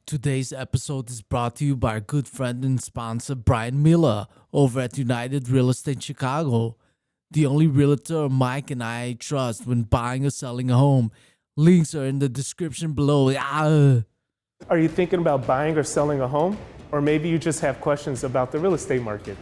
Today's episode is brought to you by our good friend and sponsor Brian Miller over at United Real Estate Chicago. The only realtor Mike and I trust when buying or selling a home. Links are in the description below. Are you thinking about buying or selling a home? Or maybe you just have questions about the real estate market?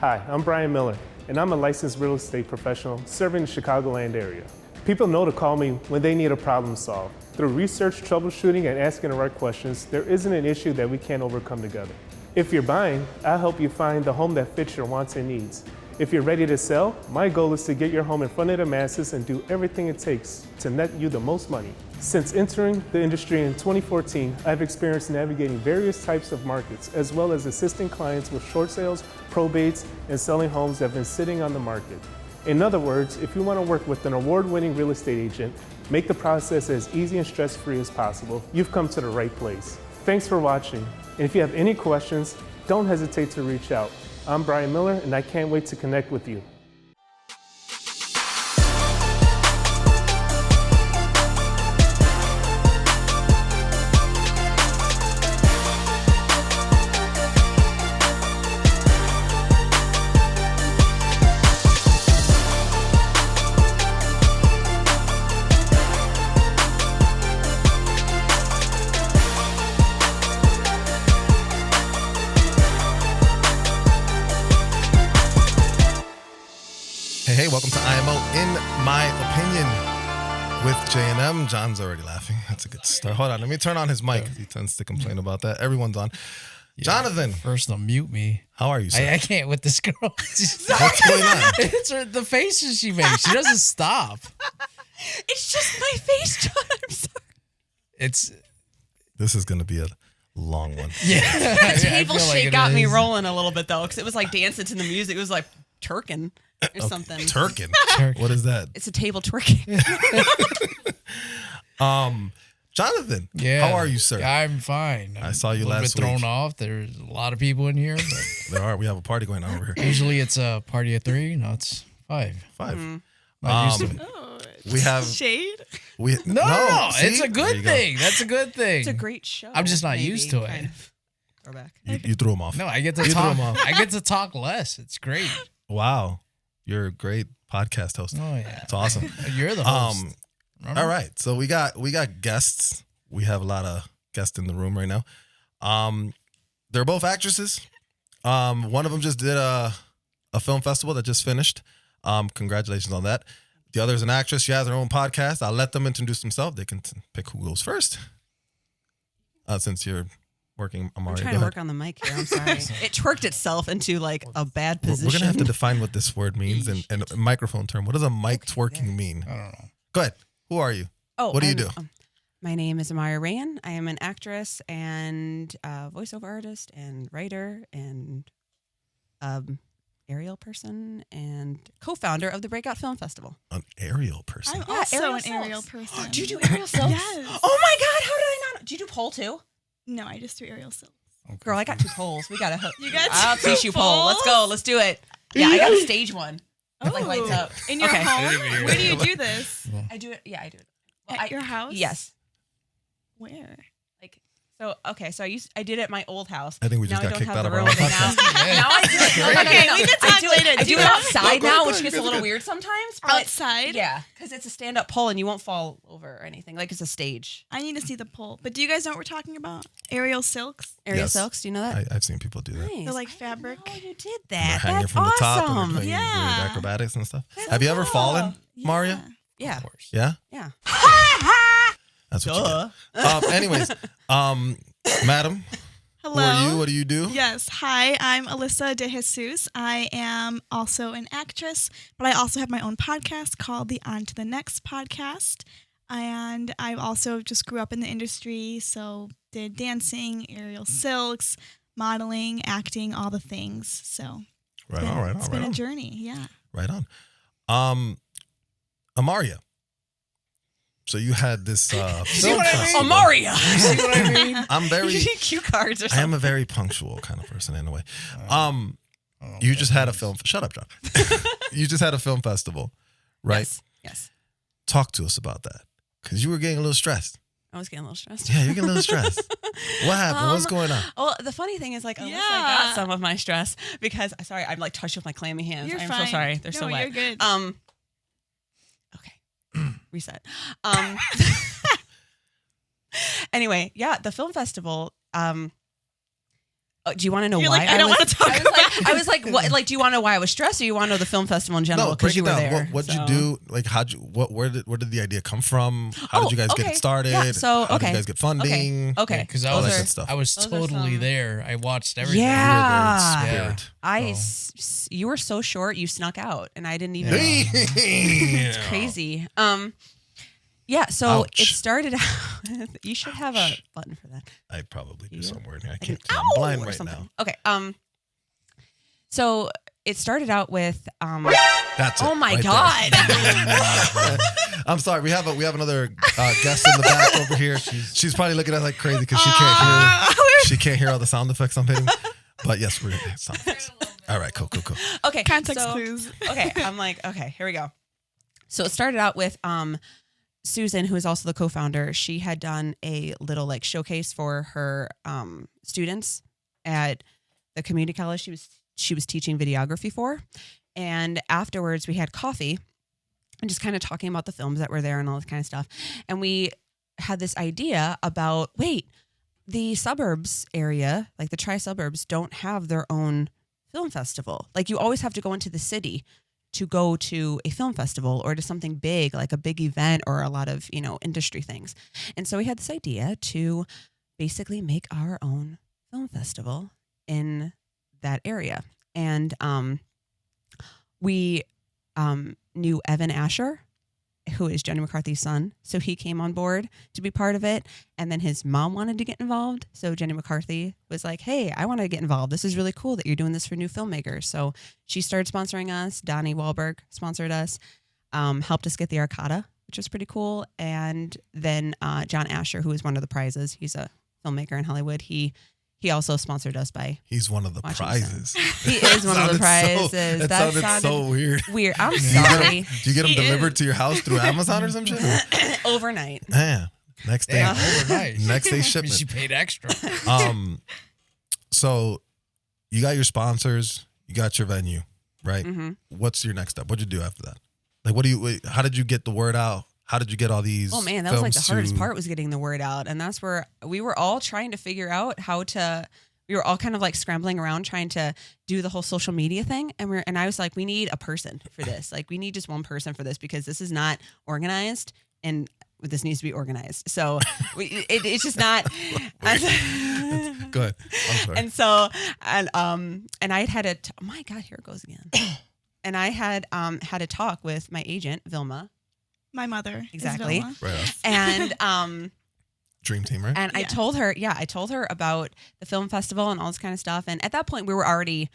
Hi, I'm Brian Miller, and I'm a licensed real estate professional serving the Chicagoland area. People know to call me when they need a problem solved. Through research, troubleshooting, and asking the right questions, there isn't an issue that we can't overcome together. If you're buying, I'll help you find the home that fits your wants and needs. If you're ready to sell, my goal is to get your home in front of the masses and do everything it takes to net you the most money. Since entering the industry in 2014, I've experienced navigating various types of markets, as well as assisting clients with short sales, probates, and selling homes that have been sitting on the market. In other words, if you want to work with an award-winning real estate agent, make the process as easy and stress-free as possible, you've come to the right place. Thanks for watching, and if you have any questions, don't hesitate to reach out. I'm Brian Miller, and I can't wait to connect with you. Hey, welcome to IMO In My Opinion with J&M. John's already laughing. That's a good start. Hold on, let me turn on his mic. He tends to complain about that. Everyone's on. Yeah, Jonathan. First, they'll mute me. How are you, sir? I can't with this girl. What's going on? It's the faces she makes. She doesn't stop. It's just my face, John. I'm sorry. This is going to be a long one. Yeah. The table shake like got me rolling a little bit, though, because it was like dancing to the music. It was like twerking or something. Twerking? What is that? It's a table twerking. Jonathan, Yeah. how are you, sir? I'm fine. I saw you a little last bit thrown week. off. There's a lot of people in here. But There are. We have a party going on over here. usually it's a party of 3. No, it's 5. 5. Not used to it. Oh, We have... shade. No, see? it's a There good you go. thing. That's a good thing. It's a great show. I'm just not maybe, used to it. kind of. Throwback. You threw him off. No, I get to You talk. threw 'em off. I get to talk less. It's great. Wow. You're a great podcast host. Oh yeah, It's awesome. you're the host. All right. So we got guests. We have a lot of guests in the room right now. They're both actresses. One of them just did a film festival that just finished. Congratulations on that. The other is an actress. She has her own podcast. I'll let them introduce themselves. They can pick who goes first. Since you're working, Amaria, I'm trying to work on the mic here. I'm sorry. It twerked itself into like a bad position. We're going to have to define what this word means and a microphone term. What does a mic twerking mean? I don't know. Go ahead. Who are you? Oh, What do you do? My name is Amaria Rayan. I am an actress and voiceover artist and writer and aerial person and co-founder of the Breakout Film Festival. An aerial person. I'm also aerial an silks. aerial person. Do you do aerial silks? Yes. Oh my God, how did I not? Do you do pole too? No, I just do aerial silks. Girl, I got 2 poles. We got to You got I'll 2 teach you pole. Let's go. Let's do it. Yeah, I got a stage one. It like lights up. In your Okay. home? Where do you do this? I do it. Yeah, I do it. At your house? Yes. Where? So I did it at my old house. I think we just Now got I kicked don't have out the of our room own now. podcast. Now I do it. No. Okay, we can talk later. I do it outside Go now, ahead, which go gets a ahead. little weird sometimes. But Outside? yeah, because it's a stand-up pole and you won't fall over or anything. Like it's a stage. I need to see the pole. But do you guys know what we're talking about? Aerial silks? Aerial Yes. silks. Do you know that? I've seen people do that. Nice. They're like I didn't fabric. know you did And they're that. hanging That's from the top and awesome. they're doing Yeah. weird acrobatics and stuff. Have you ever fallen, Maria? Yeah. Of course. Yeah? Yeah. That's what you get. Anyways, madam, Hello. who are you? What do you do? Yes. Hi, I'm Alyssa De Jesus. I am also an actress, but I also have my own podcast called the On to the Next podcast. And I also just grew up in the industry, so did dancing, aerial silks, modeling, acting, all the things. So Right on. it's been a journey. Yeah. Right on. Amaria. So you had this film what I mean? festival. Amaria. See what I mean? I'm very... You need cue cards or I something. am a very punctual kind of person in a way. You Okay. just had a film... Shut up, John. You just had a film festival, right? Yes. Talk to us about that. Because you were getting a little stressed. I was getting a little stressed. Yeah, you're getting a little stressed. What happened? What's going on? Well, the funny thing is, like, Alyssa Yeah. got some of my stress because, sorry, I'm like touched with my clammy hands. You're I'm fine. so sorry. They're so No, wet. you're good. Okay. Reset. Anyway, yeah, the film festival. Do you want to know You're why? like, I don't want to talk about it. I was like, what? Like, do you want to know why I was stressed, or you want to know the film festival in general? No, Because break you it were down. there. What'd so. you do? Like, where did the idea come from? How did you guys get okay. it started? Yeah, so, How did okay. you guys get funding? Okay. Because All I that was good stuff. I was Those are totally some- there. I watched everything. Yeah. You were there in Yeah. spirit. You were so short, you snuck out, and I didn't even. Yeah. It's crazy. Yeah. So Ouch. it started out. You should have a button for that. I probably do Yeah. somewhere in here. I Like can't. an I'm ow blind or right something. now. Okay. So it started out with That's it. oh my right God. there. I'm sorry. We have another guest in the back over here. She's probably looking at us like crazy because she can't hear all the sound effects I'm hitting. But yes, we're sound effects. All right. Cool. Okay. Context so, clues. Okay. I'm like, okay, here we go. So it started out with Susan, who is also the co-founder. She had done a little like showcase for her students at the community college she was teaching videography for. And afterwards we had coffee and just kind of talking about the films that were there and all this kind of stuff. And we had this idea about, wait, the suburbs area, like the tri-suburbs, don't have their own film festival. Like you always have to go into the city to go to a film festival or to something big, like a big event or a lot of, industry things. And so we had this idea to basically make our own film festival in that area. And we knew Evan Asher, who is Jenny McCarthy's son. So he came on board to be part of it. And then his mom wanted to get involved. So Jenny McCarthy was like, hey, I want to get involved. This is really cool that you're doing this for new filmmakers. So she started sponsoring us. Donnie Wahlberg sponsored us, helped us get the Arcada, which was pretty cool. And then John Asher, who is one of the prizes, he's a filmmaker in Hollywood. He also sponsored us by. He's one of the watching prizes. He is one of the prizes. That sounded so weird. Weird. I'm sorry. Do you get them He delivered is. to your house through Amazon or some shit? Overnight. Yeah. Next day. Damn, overnight. Next day Means shipment. you paid extra. So you got your sponsors, you got your venue, right? Mhm. What's your next step? What'd you do after that? Like, how did you get the word out? How did you get all these? Oh man, that was like the films hardest to- part was getting the word out. And that's where we were all trying to figure out we were all kind of like scrambling around trying to do the whole social media thing. And I was like, we need a person for this. Like we need just one person for this because this is not organized and this needs to be organized. So it's just not. Go ahead. I'm sorry. And so, and I had oh my God, here it goes again. And I had had a talk with my agent, Vilma. My mother. Exactly. Is Vilma. Right on. And Dream team, right? and I Yeah. told her about the film festival and all this kind of stuff. And at that point we were already,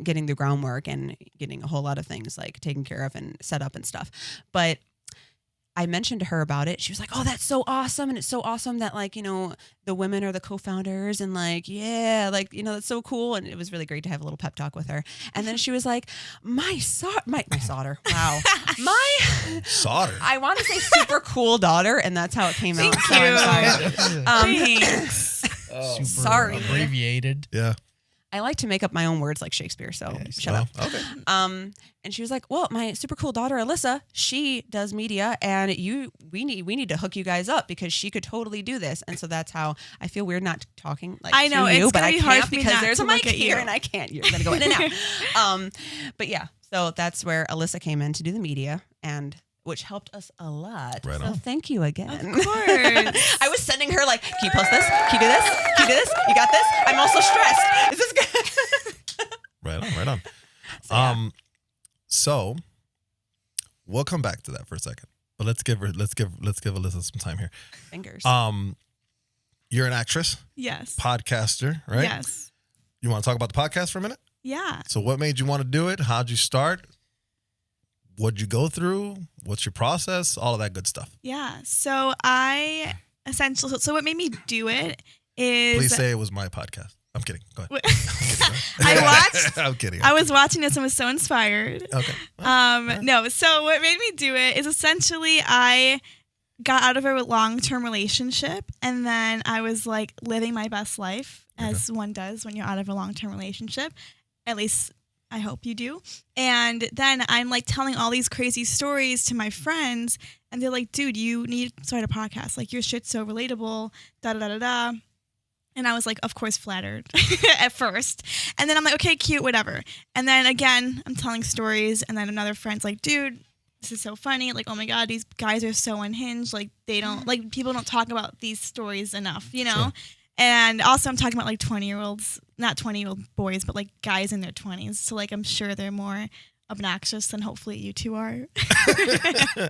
getting the groundwork and getting a whole lot of things like taken care of and set up and stuff. But I mentioned to her about it. She was like, oh, that's so awesome. And it's so awesome that like, the women are the co-founders and like, yeah, like, that's so cool. And it was really great to have a little pep talk with her. And then she was like, my daughter. Wow. Solder. I want to say super cool daughter. And that's how it came out. Thank So I'm you. sorry. Thanks. Super sorry. abbreviated. Yeah. I like to make up my own words like Shakespeare. So shut up. Okay. And she was like, well, my super cool daughter, Alyssa, she does media and we need to hook you guys up because she could totally do this. And so that's how I feel weird not talking like I know, to you, it's but gonna I be hard can't for me because not there's to a mic look at here you. and I can't. You're going to go in and out. But yeah, so that's where Alyssa came in to do the media and which helped us a lot. Right so on. thank you again. Of course. I was sending her like, can you post this? Can you do this? Can you do this? You got this? I'm also stressed. Is this good? Right on. So we'll come back to that for a second. But let's give Alyssa some time here. Fingers. You're an actress, Yes. podcaster, right? Yes. You want to talk about the podcast for a minute? Yeah. So what made you want to do it? How'd you start? What'd you go through? What's your process? All of that good stuff. Yeah. So I essentially, so what made me do it is Please say it was my podcast. I'm kidding. Go ahead. I watched. I'm kidding. I was watching this and was so inspired. Okay. No, so what made me do it is essentially I got out of a long-term relationship, and then I was like living my best life, as one does when you're out of a long-term relationship. At least I hope you do. And then I'm like telling all these crazy stories to my friends, and they're like, dude, you need to start a podcast. Like, your shit's so relatable, da da da da da. And I was like, of course, flattered at first. And then I'm like, okay, cute, whatever. And then again, I'm telling stories, and then another friend's like, dude, this is so funny. Like, oh my God, these guys are so unhinged. Like, they don't, like, people don't talk about these stories enough, you know? Sure. And also, I'm talking about like 20-year-olds, not 20-year-old boys, but like guys in their 20s. So, like, I'm sure they're more obnoxious than hopefully you two are.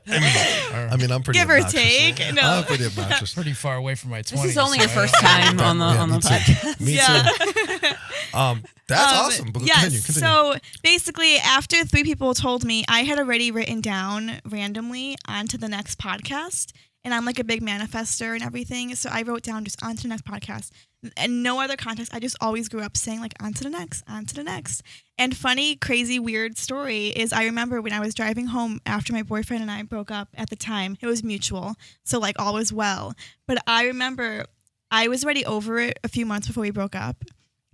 I mean, I'm pretty give or obnoxious. take. No. I'm pretty obnoxious. Pretty far away from my 20s. This is only your first time on the podcast. Me too. That's awesome. But yes. Continue. So basically, after 3 people told me, I had already written down randomly onto the next podcast. And I'm like a big manifester and everything. So I wrote down just on to the next podcast. And no other context. I just always grew up saying like on to the next, on to the next. And funny, crazy, weird story is I remember when I was driving home after my boyfriend and I broke up at the time, it was mutual. So like all was well. But I remember I was already over it a few months before we broke up.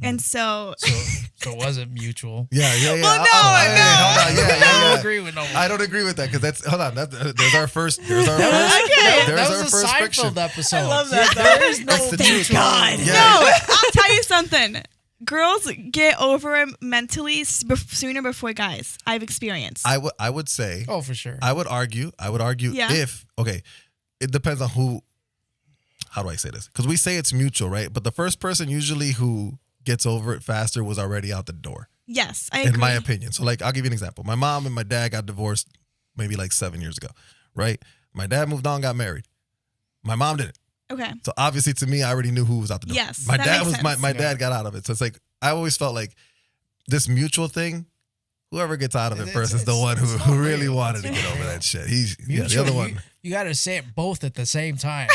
And so it wasn't mutual. Yeah. Well, no. I don't agree with no one. I don't agree with that because that's hold on. There's our first. Okay. There's That our was a first friction. Seinfeld episode. I love that. There is no That's the truth. God. Yeah. No, I'll tell you something. Girls get over it mentally sooner before guys. I've experienced. I would say. Oh, for sure. I would argue. Yeah. If it depends on who. How do I say this? Because we say it's mutual, right? But the first person usually who gets over it faster was already out the door. Yes, I agree. In my opinion. So like, I'll give you an example. My mom and my dad got divorced maybe like 7 years ago, right? My dad moved on, got married. My mom didn't. Okay. So obviously to me, I already knew who was out the door. Yes, My that dad makes was sense. my dad got out of it. So it's like, I always felt like this mutual thing, whoever gets out of it first is the one who really wanted to get over that shit. The other one. You got to say it both at the same time.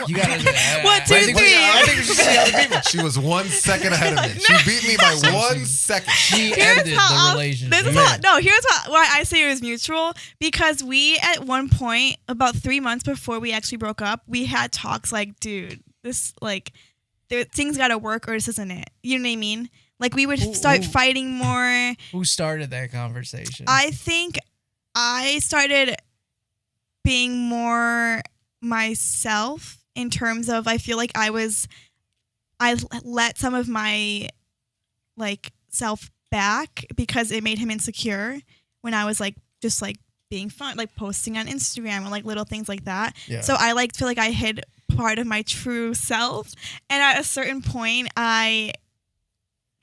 You got to. 1, 2, 3. I think we should see other people. She was 1 second ahead of me. She beat me by 1 second. She ended the relationship. Here's why I say it was mutual. Because we, at one point, about 3 months before we actually broke up, we had talks like, dude, this, like, things got to work or this isn't it. You know what I mean? Like, we would start fighting more. Who started that conversation? I think I started being more myself in terms of, I feel like I let some of my like self back because it made him insecure when I was like just like being fun, like posting on Instagram or like little things like that. Yeah. So I feel like I hid part of my true self. And at a certain point I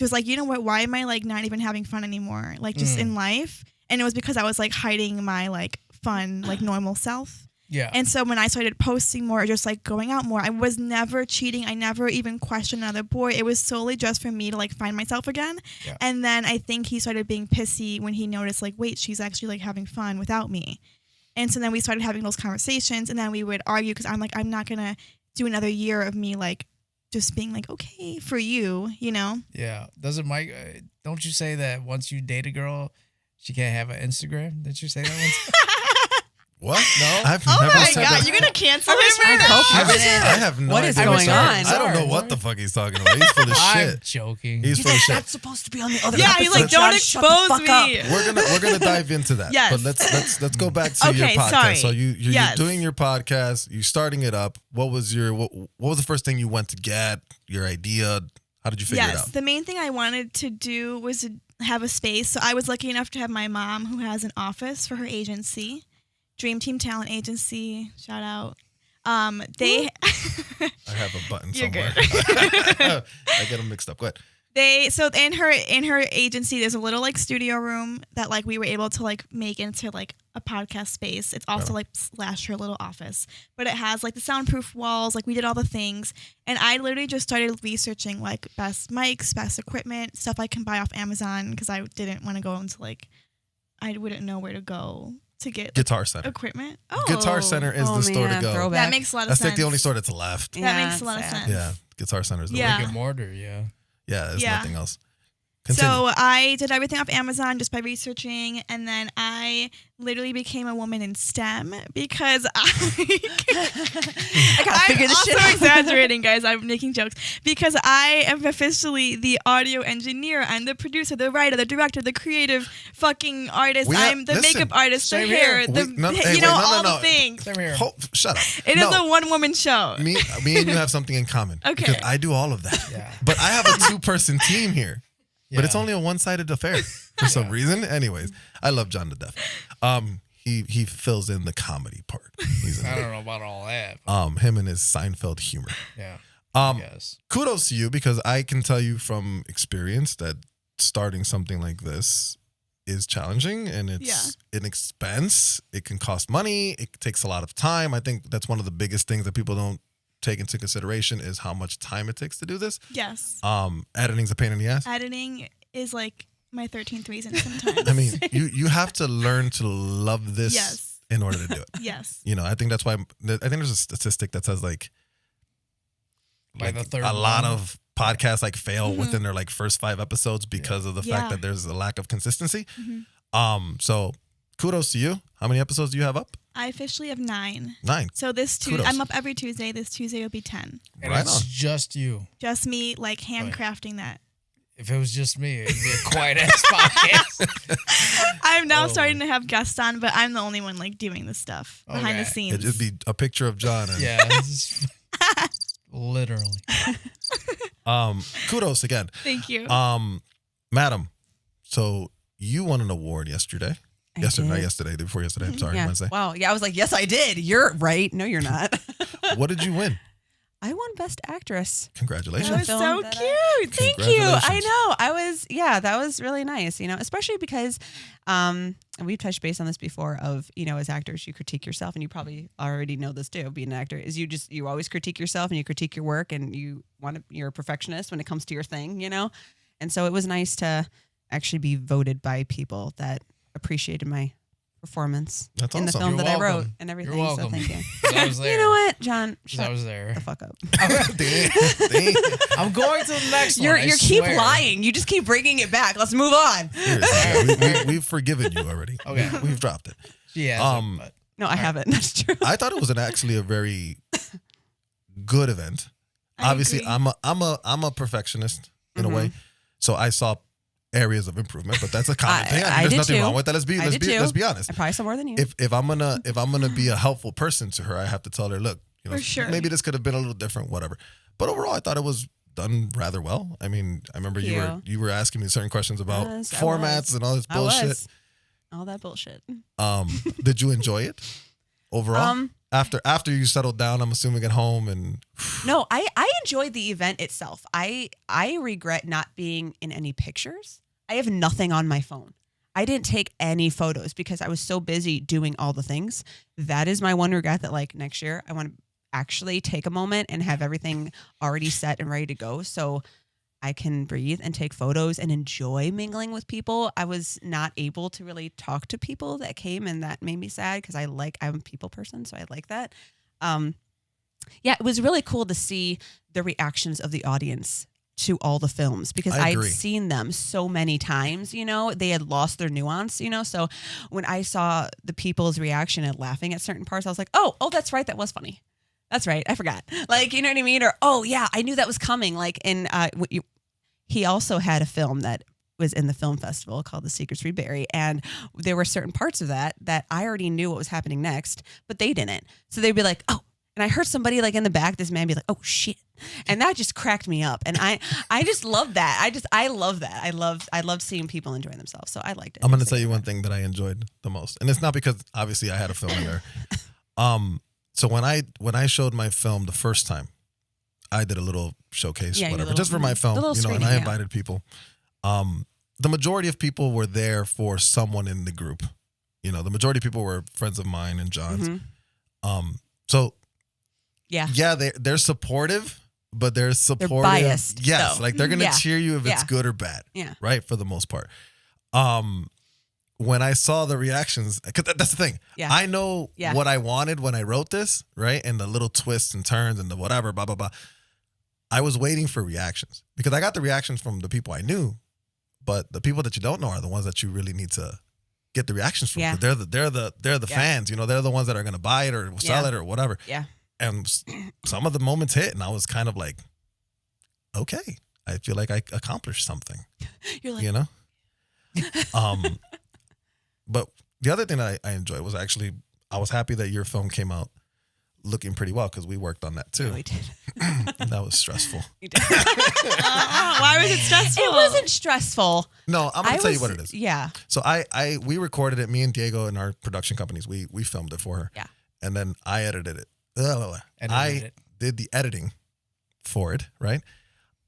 was like, you know what, why am I like not even having fun anymore? Like just in life. And it was because I was like hiding my like fun, like normal self. Yeah. And so when I started posting more, just like going out more, I was never cheating. I never even questioned another boy. It was solely just for me to like find myself again. Yeah. And then I think he started being pissy when he noticed like, wait, she's actually like having fun without me. And so then we started having those conversations, and then we would argue because I'm like, I'm not going to do another year of me like just being like, okay, for you, you know? Yeah. Doesn't Mike, don't you say that once you date a girl, she can't have an Instagram? Did you say that once? What? No? I've Oh never my said God, that. you're going to cancel him right now? I have no What idea. is going on? I don't know what the fuck he's talking about. He's full of I'm shit. joking. He's full of shit. That's supposed to be on the other Yeah, episode. he's like, don't Shut the expose fuck up. me. We're gonna dive into that. Yes. But let's go back to your Okay, podcast. sorry. So you're Yes. doing your podcast. You're starting it up. What was the first thing you went to get? Your idea? How did you figure it Yes, out? the main thing I wanted to do was to have a space. So I was lucky enough to have my mom, who has an office for her agency, Dream Team Talent Agency. Shout out. They. I have a button You're somewhere. good. I get them mixed up. Go ahead. So in her agency, there's a little like studio room that like we were able to like make into like a podcast space. It's also like slash her little office, but it has like the soundproof walls. Like we did all the things, and I literally just started researching like best mics, best equipment, stuff I can buy off Amazon because I didn't want to go into like I wouldn't know where to go to get Guitar Center. equipment. Oh, Guitar Center is the store to go. throwback. that makes a lot of That's sense. like the only store that's left. That makes a lot of sad. sense. Yeah, Guitar Center is the Yeah. one. Brick and mortar, yeah. Yeah, there's Yeah. nothing else. Continue. So I did everything off Amazon just by researching, and then I literally became a woman in STEM because I gotta figure this shit I'm out. also exaggerating, guys. I'm making jokes because I am officially the audio engineer. I'm the producer, the writer, the director, the creative fucking artist. I'm the makeup artist, the Same hair, here. all the things. Same here. Shut up. It is a one-woman show. Me and you have something in common. Okay. Because I do all of that. Yeah. But I have a 2-person team here. But it's Yeah. only a one-sided affair for some reason. Anyways, I love John to death. He fills in the comedy part. He's I don't know about all that. But him and his Seinfeld humor. yeah. Yes. Kudos to you, because I can tell you from experience that starting something like this is challenging, and it's an expense. It can cost money. It takes a lot of time. I think that's one of the biggest things that people don't take into consideration is how much time it takes to do this. Yes. Editing's a pain in the ass. Editing is like my 13th reason sometimes. I mean, you have to learn to love this Yes. in order to do it. Yes. You know, I think that's why I think there's a statistic that says like By the third a lot one. of podcasts like fail within their like first 5 episodes because of the fact Yeah. that there's a lack of consistency. So kudos to you. How many episodes do you have up? I officially have 9. 9. So this Tuesday, Kudos. I'm up every Tuesday. This Tuesday will be 10. And Right it's on. just you. Just me, like handcrafting that. If it was just me, it'd be a quiet ass podcast. I'm now starting to have guests on, but I'm the only one like doing this stuff behind the Okay. scenes. It'd be a picture of John. And, Yeah. Literally. Kudos again. Thank you. Madam, so you won an award yesterday. I Yesterday, not did. yesterday, the day before yesterday. I'm sorry, Yeah. Wednesday. Wow. Yeah, I was like, yes, I did. You're right. No, you're not. What did you win? I won Best Actress. Congratulations. that was film so that cute. Thank you. I Congratulations. know. That was really nice, especially because and we've touched base on this before of, as actors, you critique yourself, and you probably already know this too, being an actor, is you always critique yourself and you critique your work, and you're a perfectionist when it comes to your thing, And so it was nice to actually be voted by people that appreciated my performance That's in the awesome. film You're that I wrote welcome. and everything. You're welcome. So thank you. 'Cause I was there. You know what, John? 'Cause I Shut was there. the fuck up. Dang. I'm going to the next You one. I keep swear. lying. You just keep bringing it back. Let's move on. Seriously, we've forgiven you already. Okay. We've dropped it. She has but No, I haven't. That's true. I thought it was actually a very good event. I Obviously, agree. I'm a perfectionist in a way, so I saw areas of improvement, but that's a common thing. I There's did nothing too. wrong with that. Let's be honest. I probably saw more than you. If I'm gonna be a helpful person to her, I have to tell her, look, For sure. maybe this could have been a little different, whatever. But overall, I thought it was done rather well. I mean, I remember Thank you were asking me certain questions about Yes, I formats was. and all this I bullshit. was. All that bullshit. Did you enjoy it overall? After you settled down, I'm assuming at home and No, I enjoyed the event itself. I regret not being in any pictures. I have nothing on my phone. I didn't take any photos because I was so busy doing all the things. That is my one regret, that like next year I want to actually take a moment and have everything already set and ready to go so I can breathe and take photos and enjoy mingling with people. I was not able to really talk to people that came, and that made me sad because I'm a people person, so I like that. Yeah, it was really cool to see the reactions of the audience to all the films because I I'd agree. seen them so many times, they had lost their nuance, so when I saw the people's reaction and laughing at certain parts, I was like, oh, that's right. That was funny. That's right. I forgot. Like, you know what I mean? Or, oh yeah, I knew that was coming. Like, and he also had a film that was in the film festival called The Secrets We Bury. And there were certain parts of that I already knew what was happening next, but they didn't. So they'd be like, oh, and I heard somebody like in the back, this man be like, oh shit. And that just cracked me up. And I just love that. I love that. I loved seeing people enjoying themselves. So I liked it. I'm going to tell you one thing that I enjoyed the most, and it's not because obviously I had a film there. So when I showed my film the first time, I did a little showcase, Yeah, your whatever, little- just for my film, the little and screening, I yeah. invited people. The majority of people were there for someone in the group. The majority of people were friends of mine and John's. Mhm. So Yeah. yeah, they're supportive, but they're supportive. biased, Yes, though. like they're gonna Yeah. cheer you if it's Yeah. good or bad. Yeah. Right, for the most part. When I saw the reactions, because that's the thing. Yeah. I know Yeah. what I wanted when I wrote this, right? And the little twists and turns and the whatever, blah, blah, blah. I was waiting for reactions because I got the reactions from the people I knew, but the people that you don't know are the ones that you really need to get the reactions from. Yeah. 'Cause they're the fans, you know, they're the ones that are going to buy it or sell Yeah. it or whatever. Yeah. And some of the moments hit, and I was kind of like, okay, I feel like I accomplished something, You're like, you know? But the other thing that I enjoyed was actually, I was happy that your film came out looking pretty well because we worked on that too. oh, we did. That was stressful. We did. Why was it stressful? It wasn't stressful. No, I'm going to tell you what it is. Yeah. So we recorded it, me and Diego and our production companies, we filmed it for her. Yeah. And then I edited it. Edited it. Did the editing for it, right?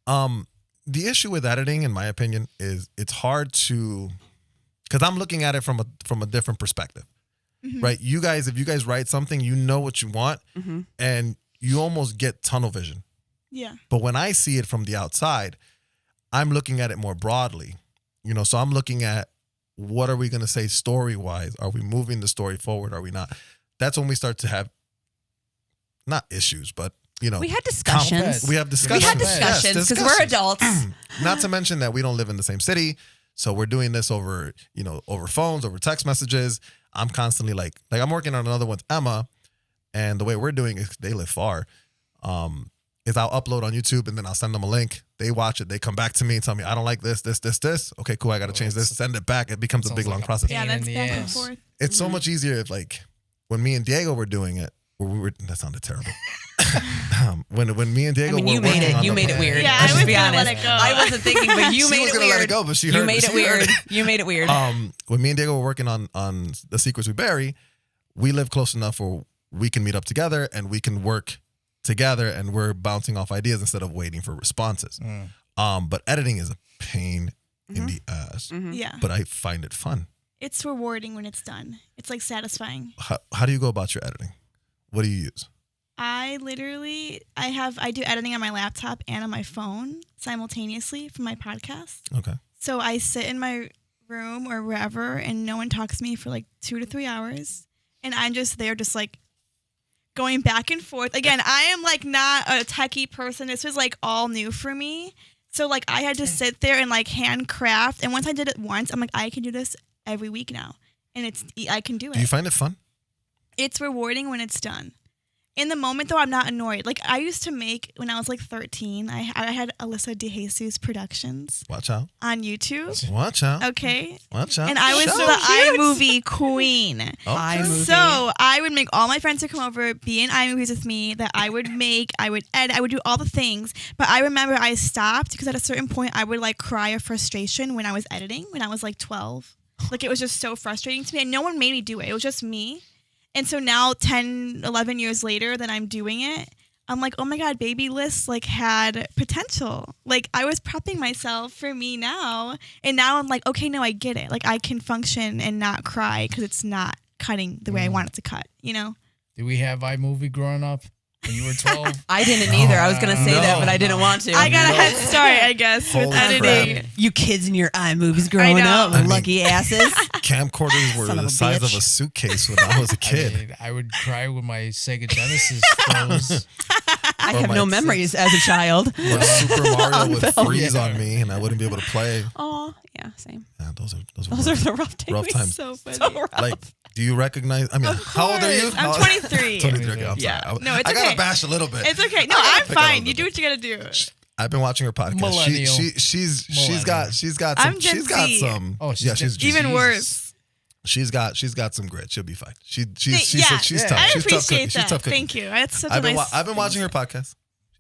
The issue with editing, in my opinion, is it's hard to, because I'm looking at it from a different perspective, right? You guys, if you guys write something, you know what you want, and you almost get tunnel vision. Yeah. But when I see it from the outside, I'm looking at it more broadly, you know. So I'm looking at, what are we going to say story wise? Are we moving the story forward? Are we not? That's when we start to have not issues, but you know, We had discussions. we have discussions. We had discussions because we're adults. Not to mention that we don't live in the same city, so we're doing this over phones, over text messages. I'm constantly like I'm working on another one with Emma, and the way we're doing it, they live far. Is I'll upload on YouTube and then I'll send them a link. They watch it. They come back to me and tell me, I don't like this. Okay, cool. I got to change this. Send it back. It becomes a big long process. Yeah, that's in the back and ass. forth. It's so much easier if when me and Diego were doing it. That sounded terrible. When me and Diego were you made working it. on You the- made it weird. Yeah, Let's I was just be gonna let honest. it go. I wasn't thinking, but you She made was it gonna weird. let it go, but she you heard made it. it She heard weird. it. You made it weird. When me and Diego were working on The Secrets We Bury, we live close enough where we can meet up together and we can work together, and we're bouncing off ideas instead of waiting for responses. But editing is a pain in the ass. Yeah. But I find it fun. It's rewarding when it's done. It's like satisfying. How do you go about your editing? What do you use? I do editing on my laptop and on my phone simultaneously for my podcast. Okay. So I sit in my room or wherever and no one talks to me for like 2 to 3 hours. And I'm just there just like going back and forth. Again, I am like not a techie person. This was like all new for me. So like I had to sit there and like handcraft. And once I did it once, I'm like, I can do this every week now. And I can do it. Do you find it fun? It's rewarding when it's done. In the moment, though, I'm not annoyed. Like, I used to make, when I was like 13, I had Alyssa De Jesus Productions Watch out. on YouTube. Watch out. Okay. Watch out. And I was Shout the iMovie queen. Okay. So I would make all my friends to come over, be in iMovies with me, that I would make, I would edit, I would do all the things. But I remember I stopped because at a certain point, I would like cry of frustration when I was editing, when I was like 12. Like, it was just so frustrating to me. And no one made me do it. It was just me. And so now 10, 11 years later that I'm doing it, I'm like, oh my God, Baby Liz like had potential. Like I was prepping myself for me now. And now I'm like, okay, no, I get it. Like I can function and not cry because it's not cutting the way I want it to cut, you know? Did we have iMovie growing up when you were 12? I didn't either. I was going to say that, but I didn't want to. I got a head start, I guess, with Holy editing. crap. You kids in your iMovies growing know. up, I mean- lucky asses. Camcorders were Son of the a size of bitch. a suitcase when I was a kid. I would cry when my Sega Genesis froze. I Well, have no my- memories as a child. Or Super Mario would film. freeze Yeah. on me and I wouldn't be able to play. Oh, yeah, same. Yeah, those are Those are the rough days. rough times. So funny. So rough. Like, do you recognize? I mean, Of how old are you? course. I'm 23. 23. Okay, I'm Yeah. sorry. No, it's I gotta okay. bash a little bit. It's okay. No, I gotta I'm pick it up a fine. You little do what you gotta do. I've been watching her podcast. Millennial. She's got some. I'm Gen She's got Z. some. Oh, she's yeah, Gen- she's Even Jesus. worse. she's got some grit. She'll be fine. She's Yeah, tough. I She's tough appreciate cookie. She's that. tough cookie. Thank you. That's such a nice. I've been watching her podcast.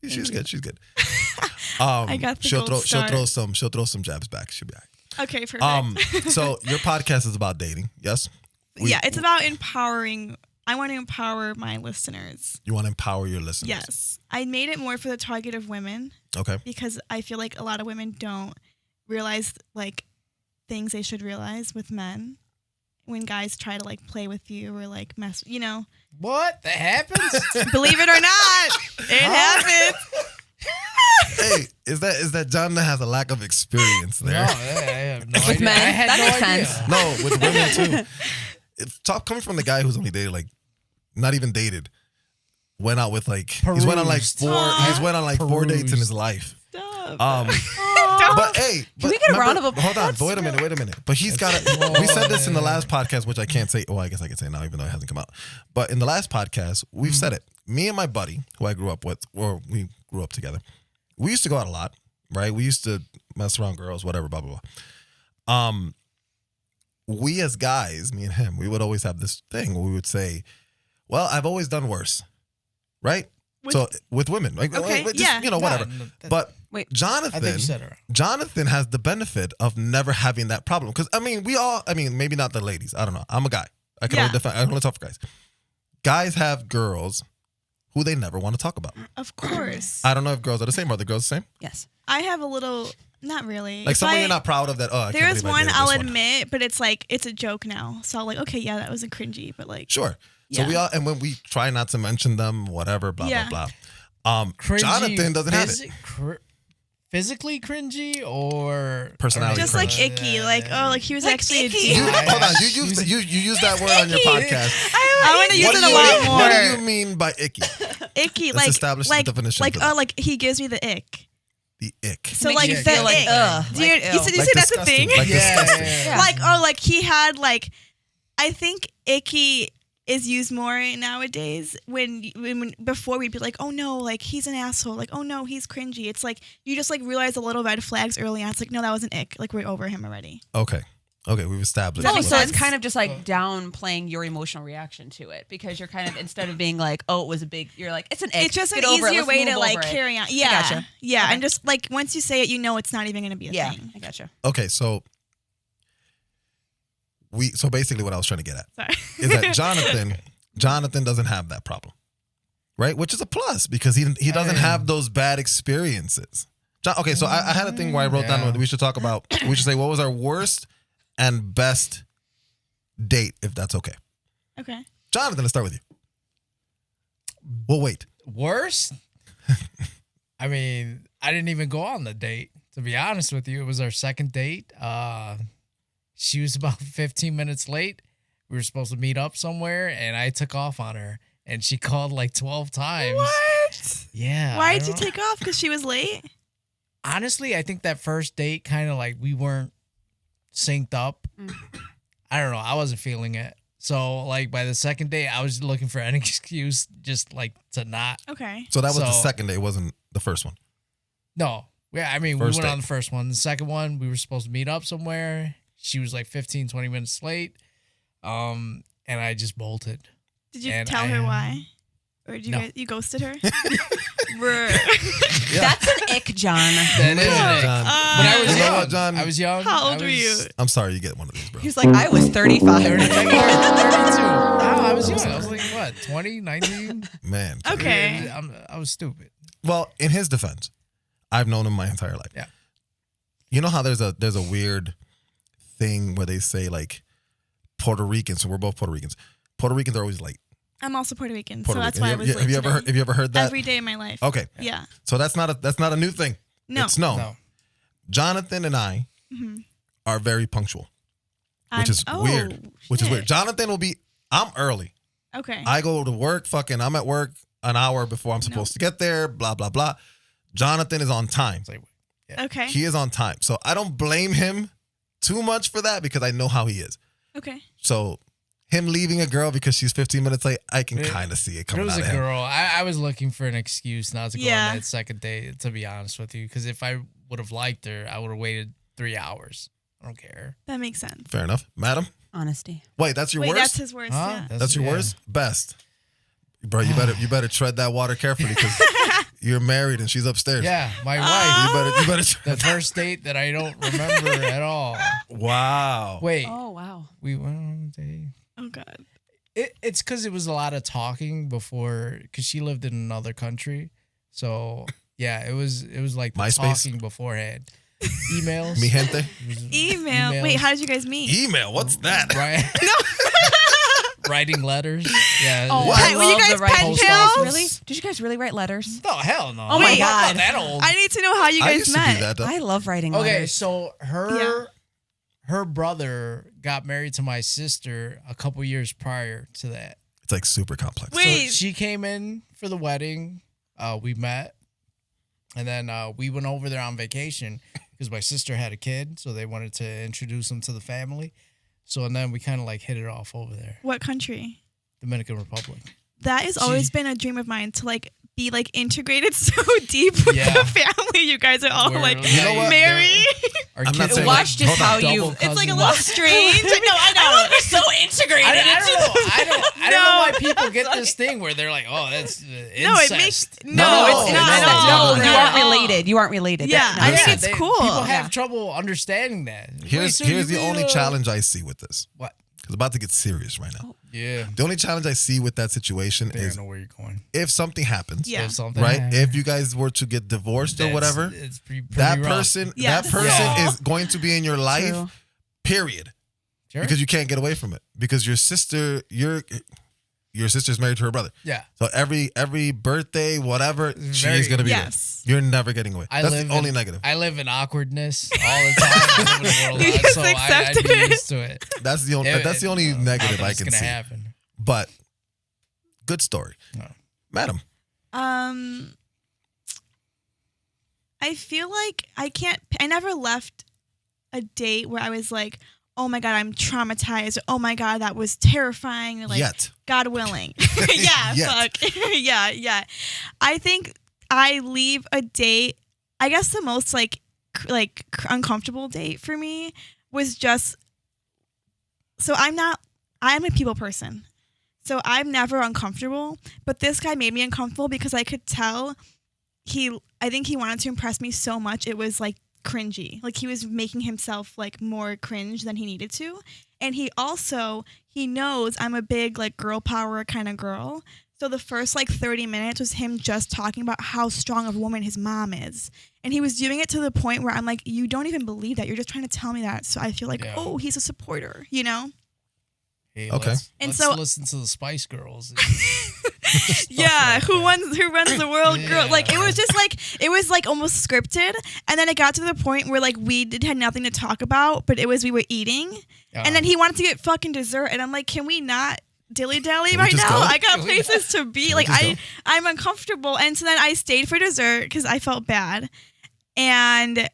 She's good. She's good. I got the she'll gold throw star. she'll throw some jabs back. She'll be all right. Okay, perfect. So your podcast is about dating, yes? Yeah, it's about empowering. I want to empower my listeners. You want to empower your listeners. Yes. I made it more for the target of women Okay. because I feel like a lot of women don't realize like things they should realize with men when guys try to like play with you or like mess, you know. What? That happens? Believe it or not, it happens. Hey, is that John that has a lack of experience No, there? I have no With idea. men? I had That no makes idea. sense. No, with women too. Top coming from the guy who's only dated like, not even dated, went out with like he's went on like Perused. four. He's went on like 4 dates in his life. Stop. Um, Don't girl. But hey, Can we get a round of applause? Hold on, but wait a minute. But he's got it. We said this in the last podcast, which I can't say. Well, I guess I can say now, even though it hasn't come out. But in the last podcast, we've said it. Me and my buddy, who I grew up with, or we grew up together, we used to go out a lot, right? We used to mess around girls, whatever, blah blah blah. We as guys, me and him, we would always have this thing where we would say, "Well, I've always done worse," right? So with women, like, Okay, just, yeah. whatever. But But Wait. I think you said it right. Jonathan has the benefit of never having that problem. Because, maybe not the ladies. I don't know. I'm a guy. I can only defend. I can only talk for guys. Guys have girls who they never want to talk about. Of course. I don't know if girls are the same. Are the girls the same? Yes. I have a little, not really. Like If someone I- you're not proud of that. Oh, I can't There's believe I one dated I'll this one. admit, but it's like, it's a joke now. So I'm like, okay, yeah, that wasn't cringy, but like. Sure. So Yeah. we all, and when we try not to mention them, whatever, blah, Yeah. blah, blah. Cringy, Jonathan doesn't have it. Physically cringy or Personality Just cringe. like icky, like, oh, like he was Like actually icky. a dude. Hold on. You used that word on your podcast. I'm going to use What it do a you lot mean- more. What do you mean by icky? Icky, Let's like, establish the like, definition like, for that. oh, like he gives me the ick. The ick. So Makes like you the feel like, ick. ugh. Do you, Like, you ew. say Like that's a disgusting. thing? Like disgusting. Yeah. Like, oh, like he had like, I think icky is used more nowadays when before we'd be like, oh no, like he's an asshole, like oh no, he's cringy. It's like you just like realize the little red flags early on. It's like no, that was an ick. Like we're over him already. Okay, we've established. Oh, make so sense? it's kind of just like downplaying your emotional reaction to it because you're kind of instead of being like, oh, it was a big, you're like, it's an ick. It's just an Get over it. easier Let's way move to like over it. carry on. Yeah, gotcha. yeah, Okay. and just like once you say it, you know it's not even going to be a Yeah, thing. I gotcha. Okay, so basically what I was trying to get at Sorry. is that Jonathan doesn't have that problem, right? Which is a plus because he doesn't have those bad experiences. Okay, so I had a thing where I wrote down what we should talk about. We should say what was our worst and best date, if that's okay. Okay. Jonathan, let's start with you. We'll wait. Worse? I mean, I didn't even go on the date. To be honest with you, it was our second date. She was about 15 minutes late. We were supposed to meet up somewhere, and I took off on her, and she called like 12 times. What? Yeah. Why I did you don't- take off? Because she was late. Honestly, I think that first date kind of like we weren't synced up. I don't know. I wasn't feeling it. So like by the second date, I was looking for an excuse just like to not. Okay. So that was the So- second day, it wasn't the first one. No. Yeah, I mean, First we went date. on the first one. The second one, we were supposed to meet up somewhere. She was like 15, 20 minutes late. And I just bolted. Did you And tell I- her why? Or did you No. guys, you ghosted her? Bruh. That's an ick, John. That is it. John, But I was you know young. what, John? I was young. How I old were you? was I'm sorry you get one of these, bro. He was like, I was 35. 30, like 32. No, I was young. I was like, what, 20, 19? Man. Okay. I was stupid. Well, in his defense, I've known him my entire life. Yeah. You know how there's a weird thing where they say like Puerto Ricans, so we're both Puerto Ricans. Puerto Ricans are always late. I'm also Puerto Rican, Puerto so that's Rican. why I was late have you ever today. have you ever heard that? Every day of my life. Okay. Yeah. So that's not a new thing. No. It's known. No. Jonathan and I are very punctual, which is Oh, weird. Which is shit. weird. Jonathan will be I'm early. Okay. I go to work, I'm at work an hour before I'm supposed to get there, blah, blah, blah. Jonathan is on time. It's like, okay. He is on time. So I don't blame him too much for that because I know how he is. Okay. So him leaving a girl because she's 15 minutes late, I can kind of see it it coming was out a of him. girl. I was looking for an excuse not to go Yeah. on that second date, to be honest with you. Because if I would have liked her, I would have waited 3 hours. I don't care. That makes sense. Fair enough. Madam? Honesty. Wait, that's your Wait, worst? that's his worst. Huh? Yeah. That's your yeah. worst? Best. Bro, you better tread that water carefully because you're married and she's upstairs. Yeah, my wife. You better tread. The first date that I don't remember at all. Wow. Wait, Oh, wow. we went on a date. Oh God. It's because it was a lot of talking before, because she lived in another country. So yeah, it was like the MySpace? talking beforehand. Emails. Mi gente? Email. Emails. Wait, how did you guys meet? Email. What's that? Right. Writing letters. Yeah. Oh, What? I Were you love guys the writing pen post pals? office. Really? Did you guys really write letters? No, hell no. Oh my I'm God. not that old. I need to know how you I guys used to met. do that though. I love writing Okay, letters. so her brother got married to my sister a couple years prior to that. It's like super complex. Wait. So she came in for the wedding. We met, and then we went over there on vacation. because my sister had a kid, so they wanted to introduce him to the family. So and then we kind of like hit it off over there, What country? Dominican Republic. That has always been a dream of mine to like be like integrated so deep with Yeah. the family. You guys are all We're, like You know what? married. Our I'm not kids saying- are Watch just hold on. how you. double It's like a cousins. little strange. No, I know. I was so integrated. I don't know why No. people get this thing where they're like, oh, that's incest. No, it makes It's it's no, not at all. No, you aren't related. You aren't related. Yeah, No. I think Listen, it's cool. People have Yeah. trouble understanding that. Here's the only challenge I see with this. What? It's about to get serious right now. Yeah. The only challenge I see with that situation I don't is know where you're going. if something happens, Yeah. If something right? happens, If you guys were to get divorced or whatever, it's pretty that rough. person Yes. that person Yeah. is going to be in your life, True. period. Sure. Because you can't get away from it. Because your sister's married to her brother. Yeah. So every birthday, whatever, Very- she's gonna be Yes. there. You're never getting away. I That's live the only in, negative. I live in awkwardness all the time. I live in a world You lot, just so I'd accepted be it. used to it. That's the only It- negative I nothing's can gonna see. happen. But good story. No. Madam. I feel like I never left a date where I was like, oh my God, I'm traumatized. Oh my God, that was terrifying. Like, Yet. God willing. Yeah, Yet. fuck. Yeah. I think I leave a date, I guess the most uncomfortable date for me was just, so I'm a people person. So I'm never uncomfortable, but this guy made me uncomfortable because I could tell I think he wanted to impress me so much. It was like cringy. Like he was making himself like more cringe than he needed to. And he knows I'm a big like girl power kind of girl. So the first like 30 minutes was him just talking about how strong of a woman his mom is. And he was doing it to the point where I'm like, you don't even believe that. You're just trying to tell me that. So I feel like, Yeah. oh, he's a supporter, you know? Hey, Okay. Let's so- listen to the Spice Girls. Yeah, like who that. runs the world, girl? Yeah. Like it was like almost scripted, and then it got to the point where like had nothing to talk about, but we were eating, and then he wanted to get fucking dessert, and I'm like, can we not dilly dally Can we right just now? go? I got Can we places to be. Can we Like just go? I'm uncomfortable, and so then I stayed for dessert because I felt bad, and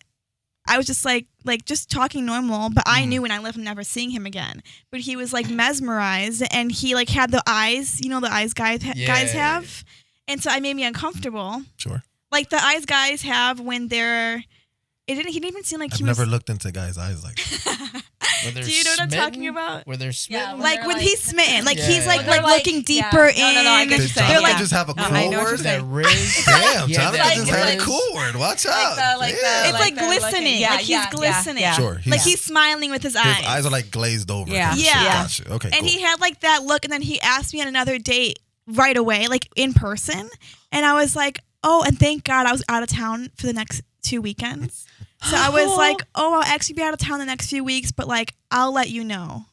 I was just like just talking normal, but I knew when I left, I'm never seeing him again. But he was like mesmerized, and he like had the eyes, you know, the eyes guys have, and so it made me uncomfortable. Sure. Like the eyes guys have when they're. He didn't even seem like I've he was. never looked into guys' eyes like that. Where they're Do you know what I'm talking smitten, about? Where they're smitten. when Like they're when like- he's smitten, like Yeah. he's like When they're like- looking yeah. deeper No, no, I in. get Did you're saying. They're Jonathan like just have a No, cool I know what word? you're that saying. Riz. Damn, Yeah, Jonathan that just had a Riz. cool word. Watch out. Like Damn. It's like they're glistening. yeah, like he's yeah, glistening. yeah. Sure. Like he's smiling with his eyes. His eyes are like glazed over. Yeah. kind of Yeah. shit. Yeah. Gotcha. Okay, And cool. he had like that look, and then he asked me on another date right away, like in person. And I was like, oh, and thank God I was out of town for the next 2 weekends. So I was like, oh, I'll actually be out of town the next few weeks, but like I'll let you know.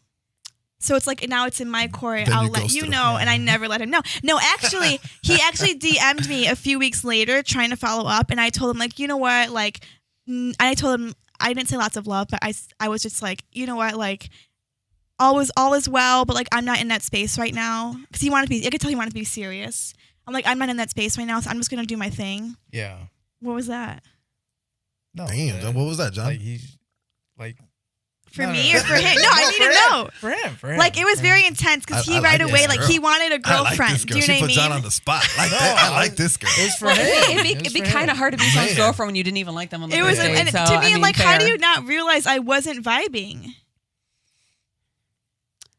So it's like now it's in my court. Then I'll you let ghosted you him. know, and I never let him know. No, actually, he actually DM'd me a few weeks later trying to follow up, and I told him like, you know what, like, I told him I didn't say lots of love, but I was just like, you know what, like, all is well, but like I'm not in that space right now because he wanted to be. I could tell he wanted to be serious. I'm like, I'm not in that space right now, so I'm just gonna do my thing. Yeah. What was that? No. Damn, John, what was that, John? Like he's like For No, me no. or for him? No, I need to know. for him. Like it was very intense because I he like right this away, like girl. he wanted a I like girlfriend. this girl. Do you She know what I put John mean? on the spot. Like No, that. I like this girl. It's for Well, him. it'd be kind of hard to be someone's Man. girlfriend when you didn't even like them on the It was, first date. and So, to me, I mean, like, how do fair. you not realize I wasn't vibing?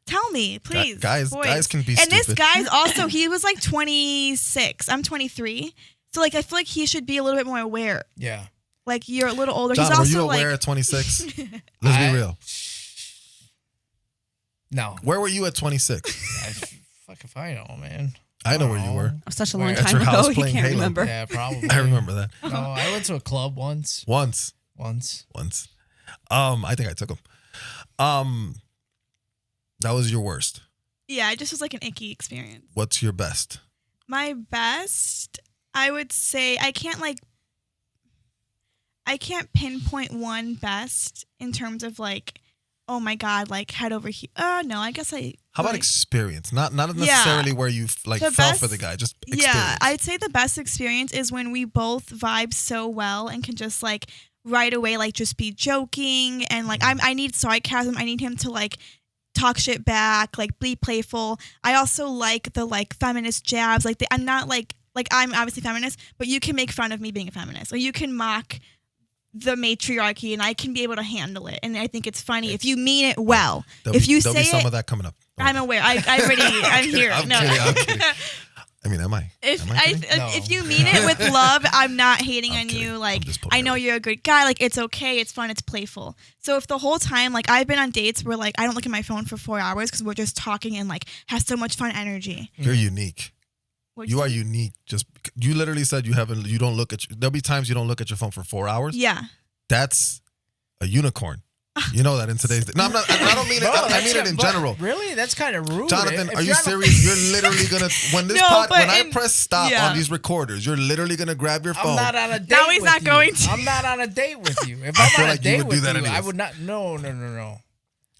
Tell me, please. Guys boys. can be And this stupid. guy's also, he was like 26. I'm 23. So, like, I feel like he should be a little bit more aware. Yeah. Like, you're a little older. John, He's were also you aware like, at 26? Let's be real. No. Where were you at 26? Fuck if I know, man. I know where you were. Such a long At time your house ago, you playing can't Halo. remember. Yeah, probably. I remember that. No, I went to a club once. Once. I think I took him. That was your worst. yeah, it just was like an icky experience. What's your best? My best, I would say, I can't pinpoint one best in terms of like, oh my God, like head over here. No, I guess I. How about like, experience? Not necessarily where you like The fell best- for the guy. Just experience. Yeah, I'd say the best experience is when we both vibe so well and can just like right away like just be joking and like I need sarcasm. I need him to like talk shit back, like be playful. I also like the like feminist jabs. Like I'm not like I'm obviously feminist, but you can make fun of me being a feminist, or you can mock the matriarchy, and I can be able to handle it. And I think it's funny if you mean it well. If you there'll say be some it, of that coming up. I'm aware. I'm here. I'm No. kidding, I'm kidding. I mean, am I? If Am I kidding? No. if you mean it with love, I'm not hating I'm on kidding. you. I'm Like just poking I know at you. you're a good guy. Like it's okay. It's fun. It's playful. So if the whole time, like I've been on dates where like I don't look at my phone for 4 hours because we're just talking and like have so much fun energy. You're unique. What'd You are say? unique. You literally said you don't look at. There'll be times you don't look at your phone for 4 hours. Yeah. That's a unicorn. You know that in today's day. No, I'm not. I don't mean it. I mean it in general. Really? That's kind of rude. Jonathan, If are you you're on a- serious? You're literally gonna when this No, but when I in- press stop yeah. on these recorders, you're literally gonna grab your phone. I'm not on a date. Now he's with not you. going to. I'm not on a date with you. If I I'm feel on a like you date would do with that you, I anyways. would not. No.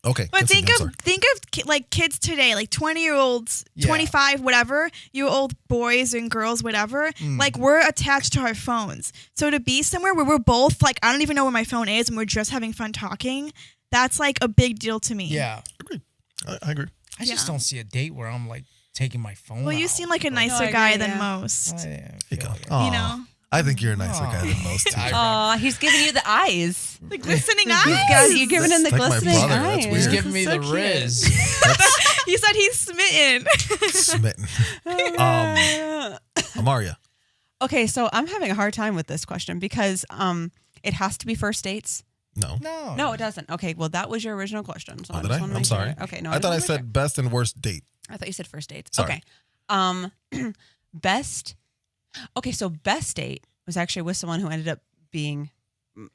Okay, But continue, I'm sorry. think of like kids today, like 20-year-olds, Yeah. 25, whatever, year old boys and girls, whatever. Like we're attached to our phones. So to be somewhere where we're both like, I don't even know where my phone is, and we're just having fun talking, that's like a big deal to me. Yeah. I agree. I just Yeah. don't see a date where I'm like taking my phone. Well, you out. seem like a Like, nicer I guy agree, than yeah. most. I You feel go. it. Aw. You know, I think you're a nicer guy than most. too. Oh, he's giving you the eyes. the glistening You've eyes. got, you're giving him the That's like my glistening brother, that's eyes. weird. He's This giving me So the cute. Riz. He said he's smitten. Smitten. Amaria. Okay, so I'm having a hard time with this question because it has to be first dates. No. No, it doesn't. Okay, well that was your original question. So Oh, I did just I? wanna I'm make sorry. sure. Okay, no, I thought I just wanna make said best and worst date. sure. I thought you said first dates. Sorry. Okay. Best. Okay, so best date was actually with someone who ended up being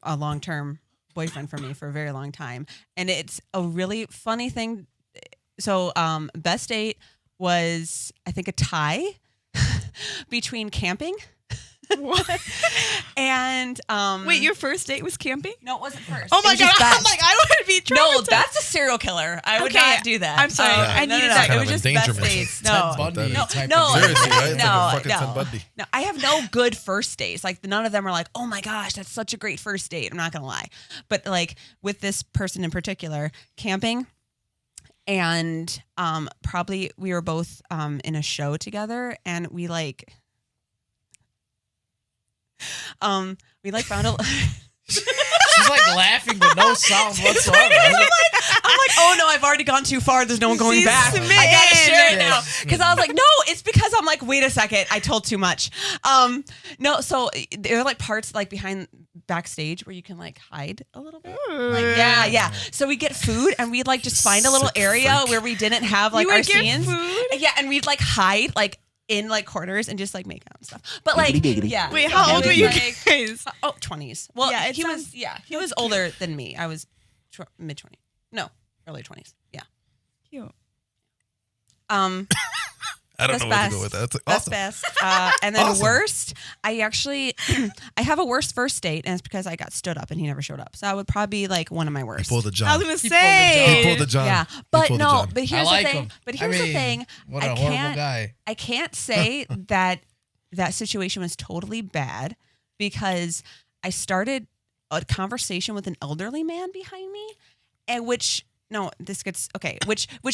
a long-term boyfriend for me for a very long time, and it's a really funny thing. So, best date was I think a tie between camping. And Wait, your first date was camping? no, it wasn't first. Oh It my was god! just I'm best. like, I would be No, traumatized. that's a serial killer. I would Okay, not do that. I'm sorry. I no, needed no, that. no. It Kind was of just endangerment. best dates. Ted No, Bundy no, type no. of thing. Seriously, right? It's no, like a fucking no. Ted Bundy. No, I have no good first dates. Like none of them are like, oh my gosh, that's such a great first date. I'm not gonna lie, but like with this person in particular, camping, and probably we were both in a show together, and we like found a. She's like laughing with no sound whatsoever. I'm like, oh no, I've already gone too far. There's no one going She's back. I gotta smitten. share it now. Because I was like, no, it's because I'm like, wait a second, I told too much. No, so there are like parts like behind backstage where you can like hide a little bit. Like, yeah. So we get food and we'd like just find a little Sick area freak. where we didn't have like You our would get scenes. food? Yeah, and we'd like hide like in like corners and just like make out and stuff. But like, yeah. Wait, how It old were was, you like, guys? Oh, 20s. Well, Yeah, it he sounds- was older than me. I was mid 20s. No, early 20s. Yeah. Cute. I don't That's know where best. to go with that. That's That's awesome. best. And then Awesome. worst, I actually, I have a worst first date, and it's because I got stood up and he never showed up. So that would probably be like one of my He worst. pulled the I John. was gonna He say. He pulled the John. Yeah, He but pulled the no, John. but I here's like the thing. him. But here's the thing. What a I horrible can't, guy. I can't say that that situation was totally bad because I started a conversation with an elderly man behind me, and which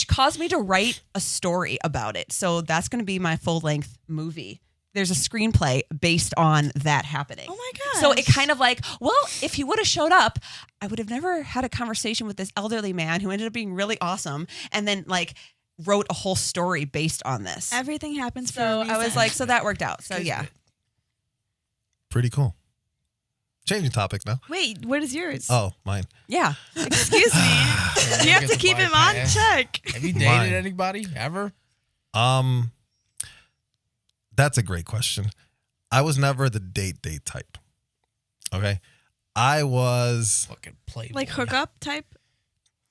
caused me to write a story about it. So that's going to be my full length movie. There's a screenplay based on that happening. Oh my gosh. So it kind of like, well, if he would have showed up, I would have never had a conversation with this elderly man who ended up being really awesome, and then like wrote a whole story based on this. Everything happens for a So reason. I was like, so that worked out. So yeah. Pretty cool. Changing topics now. wait, what is yours? Oh, mine. Yeah. Excuse me. You have to keep him on check. Have you dated Mine. anybody ever? That's a great question. I was never the date type. Okay. I was Fucking playboy. Like hookup type?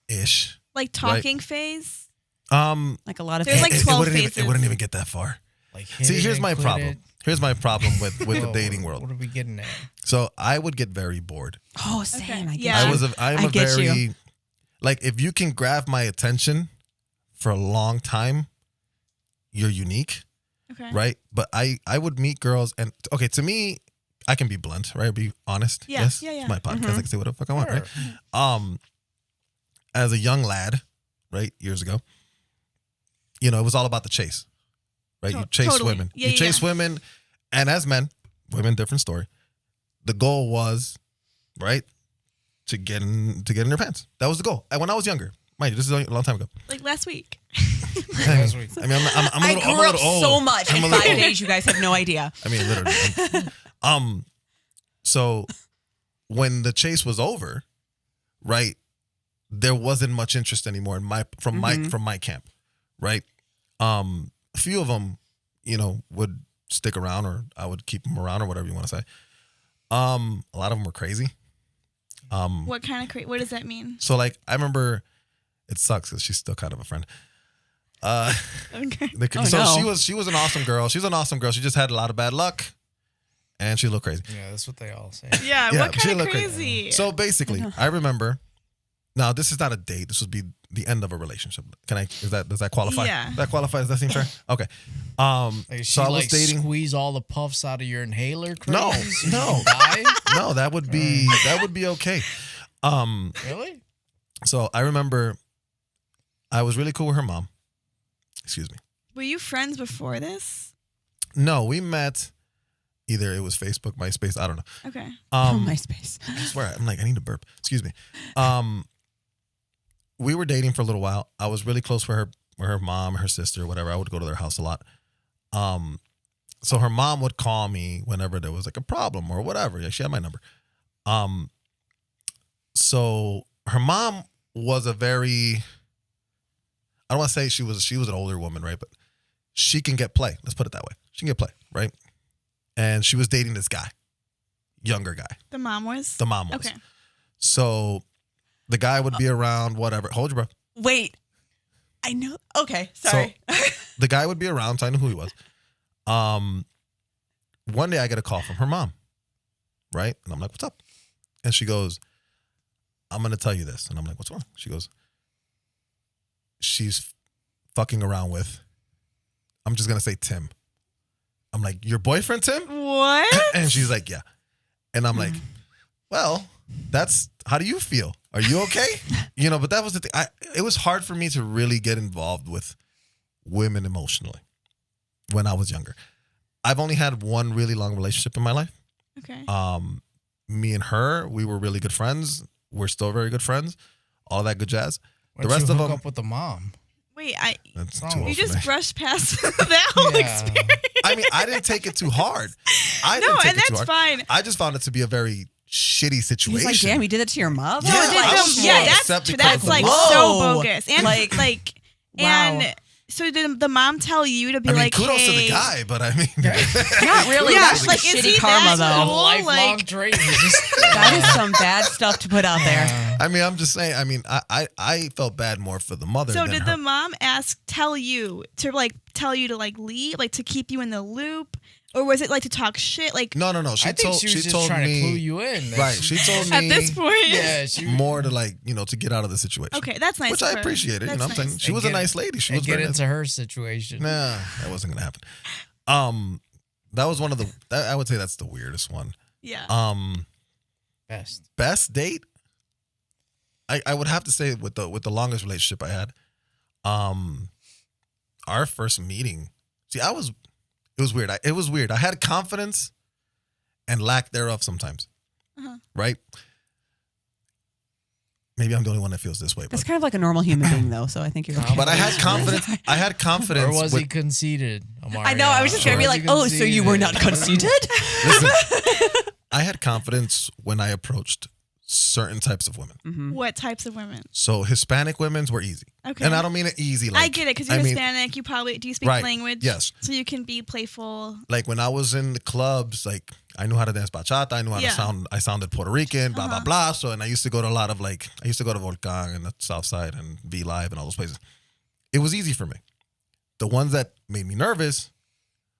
ish. Like talking phase? Like a lot of There's things. like 12 wouldn't even, phases. it wouldn't even get that far. Like hit See, it here's and my quit problem. it. Here's my problem with the Whoa, dating world. What are we getting at? So I would get very bored. Oh, same. Okay. I get Yeah. you. I'm I a get very you. like if you can grab my attention for a long time, you're unique, Okay. right? But I would meet girls and okay, to me, I can be blunt, right? Be honest. Yeah, Yes. yeah, yeah. It's my podcast. I can say whatever the fuck I want, Sure. right? As a young lad, right, years ago, it was all about the chase, right? You chase Totally. women. Yeah, You yeah, chase women, and as men, women, different story. The goal was, right, to get in your pants. That was the goal. And when I was younger, mind you, this is a long time ago. Like last week. Last week. I mean, I'm a I little, grew I'm a up little old. so much I'm in a little 5 old. days. You guys have no idea. I mean, literally. So when the chase was over, right, there wasn't much interest anymore from my camp, right? A few of them, would stick around, or I would keep them around, or whatever you want to say. A lot of them were crazy. What kind of what does that mean? So like, I remember, it sucks because she's still kind of a friend. Okay. So no. she was an awesome girl. She was an awesome girl. She just had a lot of bad luck, and she looked crazy. Yeah, that's what they all say. Yeah, Yeah, what she kind of looked crazy? So basically, I remember. Now this is not a date. This would be the end of a relationship. Does that qualify? Yeah. That qualifies. Does that seem fair? Okay. Like, So I was dating. Squeeze all the puffs out of your inhaler. No, Crazy, so you no. can die? No, that would be okay. Really? So I remember, I was really cool with her mom. Excuse me. Were you friends before this? No, we met. Either it was Facebook, MySpace. I don't know. Okay. MySpace. I swear, I'm like, I need to burp. Excuse me. We were dating for a little while. I was really close with her mom, her sister, whatever. I would go to their house a lot. So her mom would call me whenever there was like a problem or whatever. Yeah, she had my number. So her mom was a very, I don't want to say she was an older woman, right? But she can get play. Let's put it that way. She can get play, right? And she was dating this guy, younger guy. The mom was? The mom was. Okay. So the guy would be around, whatever. Hold your breath. Wait. I know. Okay. Sorry. The guy would be around, so I knew who he was. One day I get a call from her mom, right? And I'm like, what's up? And she goes, I'm going to tell you this. And I'm like, what's wrong? She goes, she's fucking around with, I'm just going to say Tim. I'm like, your boyfriend, Tim? What? And she's like, yeah. And I'm like, well, how do you feel? Are you okay? But that was the thing. It was hard for me to really get involved with women emotionally when I was younger. I've only had one really long relationship in my life. Okay. Me and her, we were really good friends. We're still very good friends. All that good jazz. Why'd The rest you of hook them, up with the mom? Wait, that's wrong too with old you for just me. brushed past that whole Yeah. experience. I mean, I didn't take it too hard. No, and that's fine. I just found it to be a very shitty situation. He's like, damn, you did it to your mom? Yeah, I was Yeah, more upset because that's of like the so mom. bogus. And Like, wow. And so did the mom tell you to be I mean, like, kudos to hey, the guy, but I mean, Not really. Yeah, That's like, like is he shitty karma, that though. cool? Lifelong Like- dream. Just, That is some bad stuff to put out there. I mean, I'm just saying. I mean, I felt bad more for the mother. So than did her. the mom tell you to leave, like to keep you in the loop, or was it like to talk shit? Like No. She I think told she was just told trying me to clue you in. right. She told me at this point? Yeah, she more to to get out of the situation. Okay, that's nice. Which of I her. appreciated. That's I'm nice. saying she And was a get- nice lady. She and was get very into nice. her situation. Nah, that wasn't gonna happen. That was one of I would say that's the weirdest one. Yeah. Best. Best date. I would have to say with the longest relationship I had, our first meeting. See, it was weird. It was weird. I had confidence and lack thereof sometimes. Uh-huh. Right? Maybe I'm the only one that feels this way. That's But, kind of like a normal human being, though, so I think you're okay. but I had confidence. I had confidence. Or was he with, conceited? Amaria? I know, I was just going to be like, oh, so you were not conceited? listen, I had confidence when I approached certain types of women. What types of women? So Hispanic women's were easy. Okay. And I don't mean it easy. Like, I get it because you're I mean, Hispanic. You probably do you speak right, language? yes. So you can be playful. Like when I was in the clubs, like I knew how to dance bachata. I knew how Yeah. to sound. I sounded Puerto Rican, blah blah blah. So and I used to go to a lot of I used to go to Volcan and the South Side and Be Live and all those places. It was easy for me. The ones that made me nervous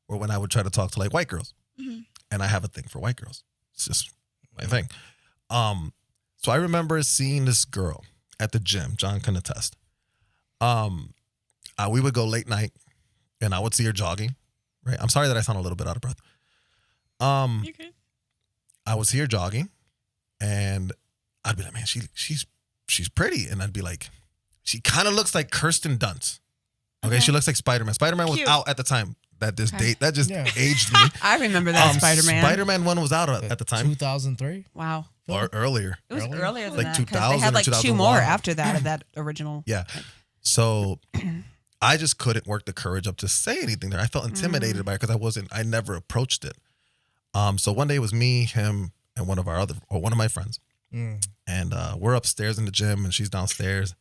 were when I would try to talk to like white girls, and I have a thing for white girls. It's just my thing. So I remember seeing this girl at the gym. John can attest. We would go late night, and I would see her jogging. Right. I'm sorry that I sound a little bit out of breath. Okay. I was here jogging, and I'd be like, man, she's pretty, and I'd be like, she kind of looks like Kirsten Dunst. Okay, she looks like Spider-Man. Spider-Man was Cute. out at the time that this Okay. date that just Yeah. aged me. I remember that Spider-Man. Spider-Man 1 was out at the time 2003. Wow. or earlier. It was Earlier? earlier than Like that, 'cause 2000 they had or like two 2001. more after that of that original. Yeah. So I just couldn't work the courage up to say anything there. I felt intimidated by it because I never approached it. So one day it was me, him, and one of my friends. And we're upstairs in the gym and she's downstairs.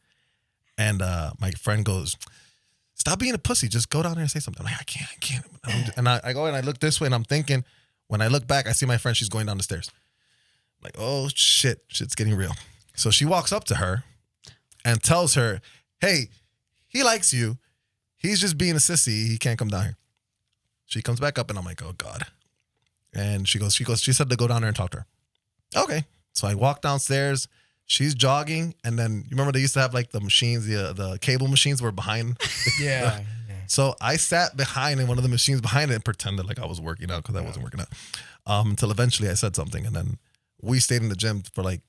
And my friend goes, stop being a pussy. Just go down there and say something. I'm like, I can't. And I go and I look this way and I'm thinking, when I look back, I see my friend, she's going down the stairs. I'm like, oh shit's getting real. So she walks up to her and tells her, hey, he likes you. He's just being a sissy. He can't come down here. She comes back up and I'm like, oh God. And she said to go down there and talk to her. Okay. So I walk downstairs. She's jogging. And then you remember they used to have like the machines, the cable machines were behind. Yeah. So I sat behind in one of the machines behind it and pretended like I was working out because I wasn't working out. Until eventually I said something. And then we stayed in the gym for like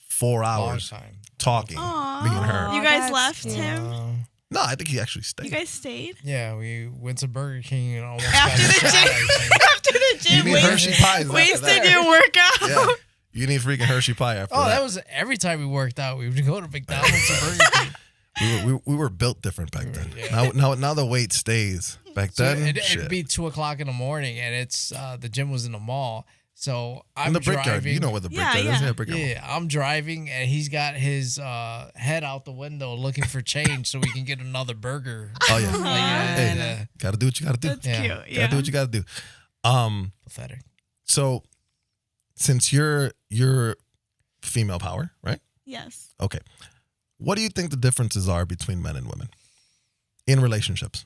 4 hours time. talking, Aw. me and her. You guys that's left him? No, I think he actually stayed. You guys stayed? Yeah, we went to Burger King and almost After got the shot, gym? I think. After the You gym, need Hershey pies after wasted that. your workout. Yeah. You need freaking Hershey pie after Oh, that. that was every time we worked out. We would go to McDonald's or Burger King. We were built different back then. Yeah. Now the weight stays. Back So then, it'd be 2:00 in the morning, and it's the gym was in the mall. So I'm in the brickyard. driving. You know where the brickyard is. yeah. Yeah, brickyard. Yeah, I'm driving, and he's got his head out the window looking for change so we can get another burger. Oh yeah. Like, Hey, gotta do what you gotta do. That's Yeah. cute. Gotta Yeah. do what you gotta do. Pathetic. So since you're female power, right? Yes. Okay. What do you think the differences are between men and women in relationships?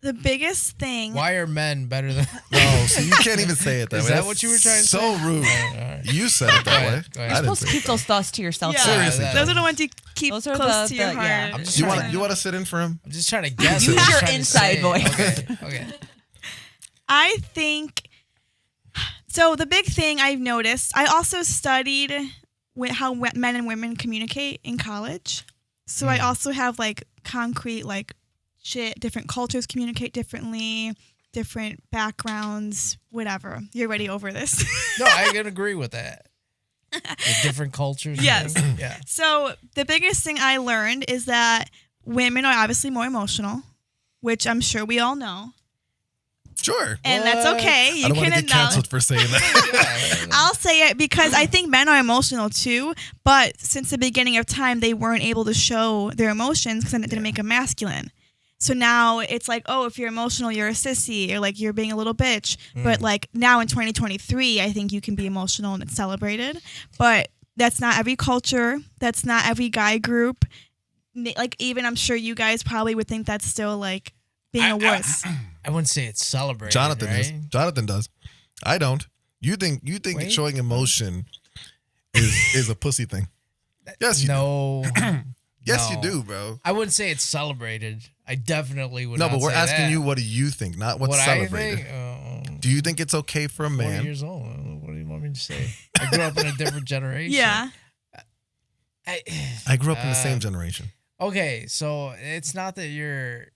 The biggest thing. Why are men better than? No, so you can't even say it that Is way. that That's what you were trying to so say? rude. All right. You said it that Go way. ahead, go ahead. I You're didn't supposed to say keep it those thoughts to yourself. Yeah. Seriously, that- Those are the ones you keep Those are close the- to your the- heart. yeah. I'm just You trying want to- you want to sit in for him? I'm just trying to guess. Use what your you're trying to inside say. voice. Okay. I think so. The big thing I've noticed, I also studied how men and women communicate in college. So I also have like concrete, like shit, different cultures communicate differently, different backgrounds, whatever. You're already over this. No, I can agree with that. With different cultures. and Yes. things. Yeah. So the biggest thing I learned is that women are obviously more emotional, which I'm sure we all know. Sure. And that's What? okay. I You don't want can to get canceled for saying that. I'll say it because I think men are emotional too, but since the beginning of time, they weren't able to show their emotions because then it didn't make them masculine. So now it's like, oh, if you're emotional, you're a sissy, or like you're being a little bitch. But like now in 2023, I think you can be emotional and it's celebrated. But that's not every culture. That's not every guy group. Like even I'm sure you guys probably would think that's still like being a wuss. I wouldn't say it's celebrated. Jonathan right? is. Jonathan does. I don't. You think Wait. showing emotion is a pussy thing? Yes, you No. do. Yes, you No. do, bro. I wouldn't say it's celebrated. I definitely would No, not but we're say asking that. you, what do you think? Not what's what celebrated. I think. Do you think it's okay for a 40 man? years old. What do you want me to say? I grew up in a different generation. Yeah. I grew up in the same generation. Okay, so it's not that you're.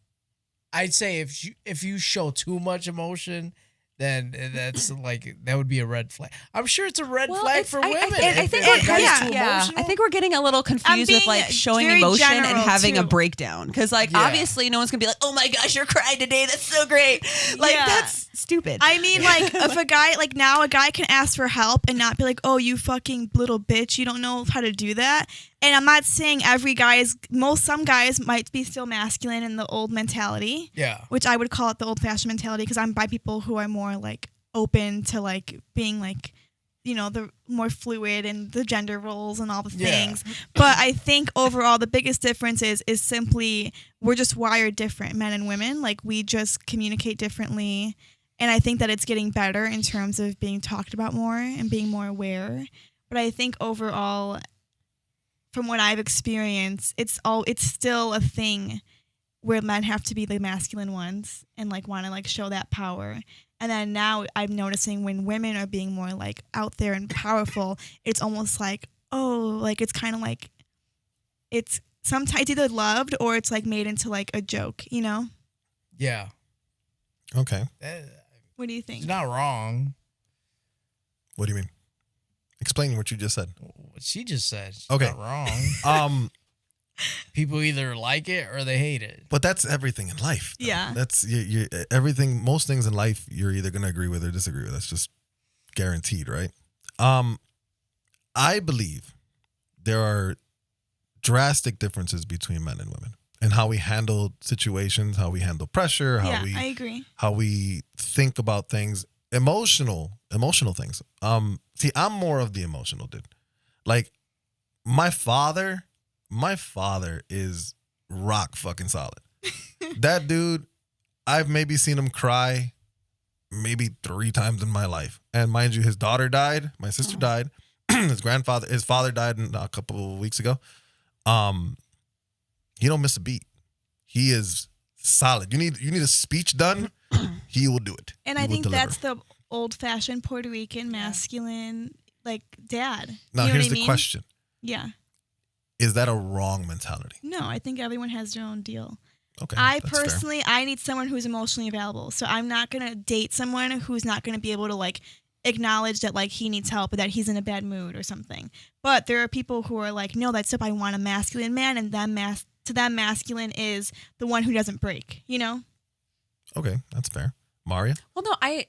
I'd say if you show too much emotion, then that's like that would be a red flag. I'm sure it's a red flag for women. I think if a guy's yeah, too yeah. emotional. I think we're getting a little confused with being like showing very emotion and general, having a too. breakdown. Because like Yeah. obviously no one's gonna be like, oh my gosh, you're crying today. That's so great. Like Yeah. that's stupid. I mean, like, if a guy, like, now a guy can ask for help and not be like, oh, you fucking little bitch, you don't know how to do that. And I'm not saying every guy is, some guys might be still masculine in the old mentality, Yeah. which I would call it the old fashioned mentality because I'm by people who are more, like, open to, like, being, like, you know, the more fluid and the gender roles and all the Yeah. things. But I think overall the biggest difference is simply we're just wired different, men and women. Like, we just communicate differently. And I think that it's getting better in terms of being talked about more and being more aware. But I think overall, from what I've experienced, it's still a thing where men have to be the masculine ones and like want to like show that power. And then now I'm noticing when women are being more like out there and powerful, it's almost like, oh, like it's kind of like it's sometimes either loved or it's like made into like a joke, you know? Yeah. Okay. What do you think? It's not wrong. What do you mean? Explain what you just said. What she just said. She's Okay. not wrong. People either like it or they hate it. But that's everything in life. Though. Yeah. That's you everything. Most things in life, you're either going to agree with or disagree with. That's just guaranteed, right? I believe there are drastic differences between men and women and how we handle situations, how we handle pressure, Yeah, I agree. how we think about things, emotional things. See, I'm more of the emotional dude. Like my father is rock fucking solid. That dude, I've maybe seen him cry maybe 3 times in my life. And mind you, his daughter died, my sister died, his father died a couple of weeks ago. He don't miss a beat. He is solid. You need a speech done, he will do it. And He I will think deliver. that's the old-fashioned Puerto Rican masculine like dad. Now You know here's what I the mean? question. Yeah. Is that a wrong mentality? No, I think everyone has their own deal. Okay. I that's fair. personally, I need someone who's emotionally available. So I'm not going to date someone who's not going to be able to like acknowledge that like he needs help or that he's in a bad mood or something. But there are people who are like, no, that's up. I want a masculine man. And to them, masculine is the one who doesn't break, you know? Okay, that's fair. Maria? Well, no, I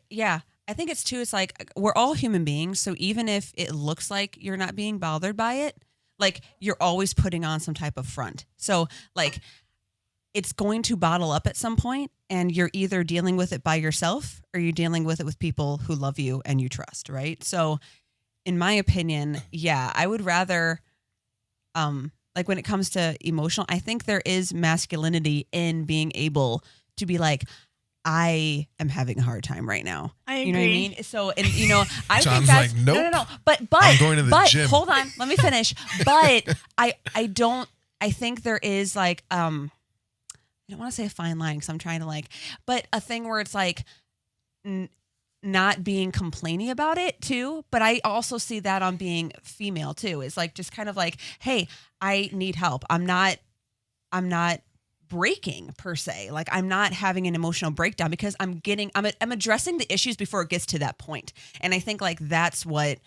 think it's too, it's like we're all human beings. So even if it looks like you're not being bothered by it, like you're always putting on some type of front. So like it's going to bottle up at some point and you're either dealing with it by yourself or you're dealing with it with people who love you and you trust, right? So in my opinion, yeah, I would rather, like when it comes to emotional, I think there is masculinity in being able to be like, I am having a hard time right now. I You know what I agree. mean? So, and you know, I John's think that's like, nope. no. But I'm going to the gym. hold on, let me finish. But I think there is like, I don't want to say a fine line because I'm trying to like, but a thing where it's like not being complaining about it too. But I also see that on being female too. It's like just kind of like, hey, I need help. I'm not breaking per se. Like I'm not having an emotional breakdown because I'm addressing the issues before it gets to that point. And I think like that's what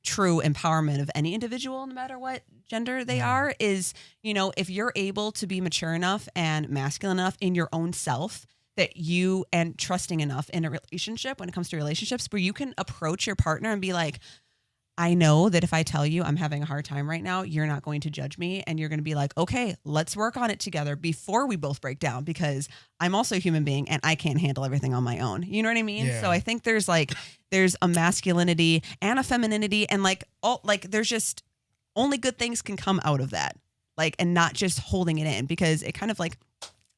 true empowerment of any individual, no matter what gender they are, is, you know, if you're able to be mature enough and masculine enough in your own self that you and trusting enough in a relationship when it comes to relationships where you can approach your partner and be like, I know that if I tell you I'm having a hard time right now, you're not going to judge me and you're going to be like, okay, let's work on it together before we both break down because I'm also a human being and I can't handle everything on my own. You know what I mean? Yeah. So I think there's a masculinity and a femininity and there's just only good things can come out of that. Like, and not just holding it in because it kind of like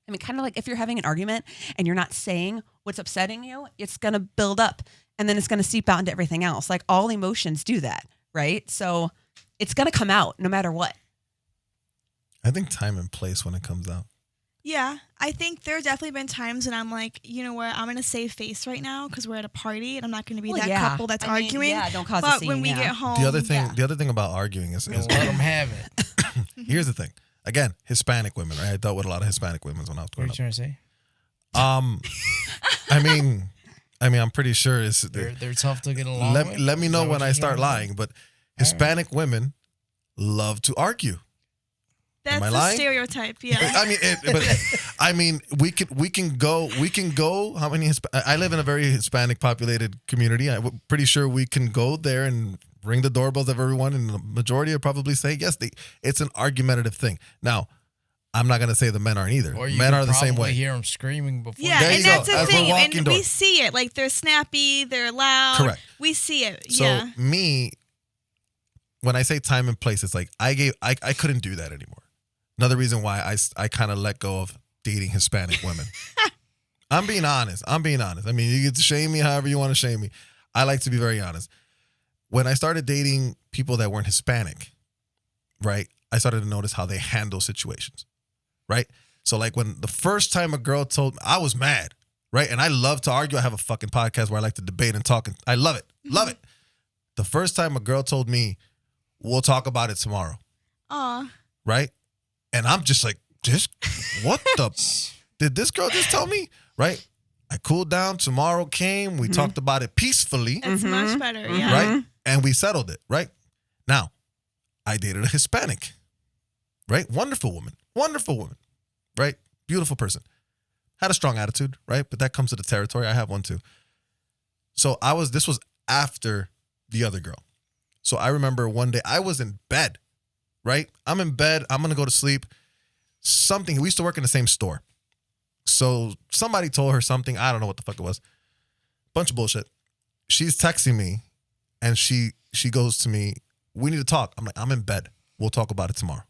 if you're having an argument and you're not saying what's upsetting you, it's going to build up. And then it's going to seep out into everything else. Like all emotions do that, right? So it's going to come out no matter what. I think time and place when it comes out. Yeah, I think there have definitely been times when I'm like, you know what, I'm going to save face right now because we're at a party and I'm not going to be Well, that yeah. couple that's I mean, arguing. yeah, don't cause a but scene, when we yeah. get home, The other thing about arguing is Let them have it. here's the thing. Again, Hispanic women, right? I dealt with a lot of Hispanic women when I was What are growing you up. trying to say? I mean, I'm pretty sure it's. They're tough to get along with? Let me Is know that what when I you're start trying to say? lying, but Hispanic women love to argue. that's Am I a lying? stereotype. Yeah. I mean, we can go. How many? I live in a very Hispanic populated community. I'm pretty sure we can go there and ring the doorbells of everyone, and the majority will probably say yes. It's an argumentative thing. Now, I'm not gonna say the men aren't either. Or you Men could are the same probably way. hear them screaming before. Yeah, There and you go. that's the As we're thing. walking And door. we see it. Like they're snappy, they're loud. Correct. We see it. So yeah. me, when I say time and place, it's like I couldn't do that anymore. Another reason why I kind of let go of dating Hispanic women. I'm being honest. I mean, you get to shame me however you want to shame me. I like to be very honest. When I started dating people that weren't Hispanic, right, I started to notice how they handle situations, right? So like when the first time a girl told me, I was mad. right? And I love to argue. I have a fucking podcast where I like to debate and talk. And I love it. Love it. The first time a girl told me, we'll talk about it tomorrow, Aw. right? And I'm just like, what the? Did this girl just tell me? Right? I cooled down. Tomorrow came. We talked about it peacefully. It's much better. Yeah. Right? And we settled it, right? Now, I dated a Hispanic, right? Wonderful woman, right? Beautiful person. Had a strong attitude, right? But that comes to the territory. I have one too. So this was after the other girl. So I remember one day I was in bed, right? I'm in bed. I'm going to go to sleep. We used to work in the same store. So somebody told her something. I don't know what the fuck it was. Bunch of bullshit. She's texting me and she goes to me, we need to talk. I'm like, I'm in bed. We'll talk about it tomorrow.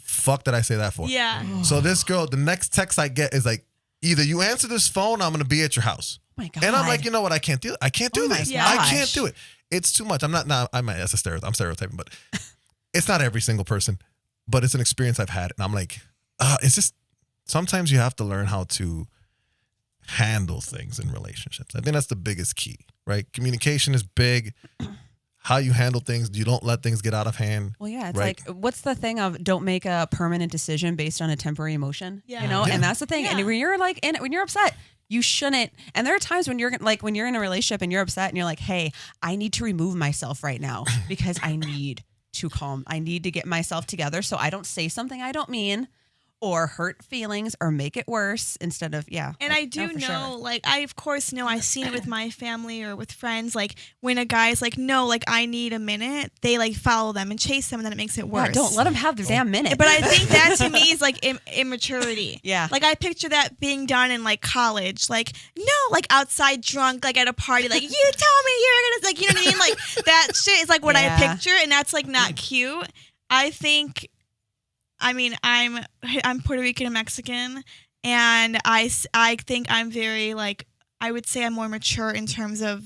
Fuck did I say that for? Yeah. So this girl, the next text I get is like, either you answer this phone, I'm going to be at your house. Oh my God. And I'm like, you know what? I can't do this. gosh. I can't do it. It's too much. I'm stereotyping, but it's not every single person, but it's an experience I've had. And I'm like, it's just, sometimes you have to learn how to handle things in relationships. I think that's the biggest key, right? Communication is big. How you handle things, you don't let things get out of hand. Well, yeah, it's right? like, what's the thing of don't make a permanent decision based on a temporary emotion? Yeah. You know, Yeah. and that's the thing. Yeah. And when you're like, when you're upset, you shouldn't. And there are times when you're like, when you're in a relationship and you're upset and you're like, hey, I need to remove myself right now because I need to get myself together so I don't say something I don't mean or hurt feelings or make it worse instead of, And like, I do no, for know, sure. like, I of course know, I've seen it with my family or with friends, like, when a guy's like, no, like, I need a minute, they, like, follow them and chase them, and then it makes it worse. Yeah, don't let them have their damn minute. But I think that, to me, is, like, immaturity. Yeah. Like, I picture that being done in, like, college. Like, no, like, outside drunk, like, at a party, like, you told me you're gonna, like, you know what I mean? Like, that shit is, like, what I Yeah. picture, and that's, like, not cute. I think... I mean, I'm Puerto Rican and Mexican, and I think I'm very, like, I would say I'm more mature in terms of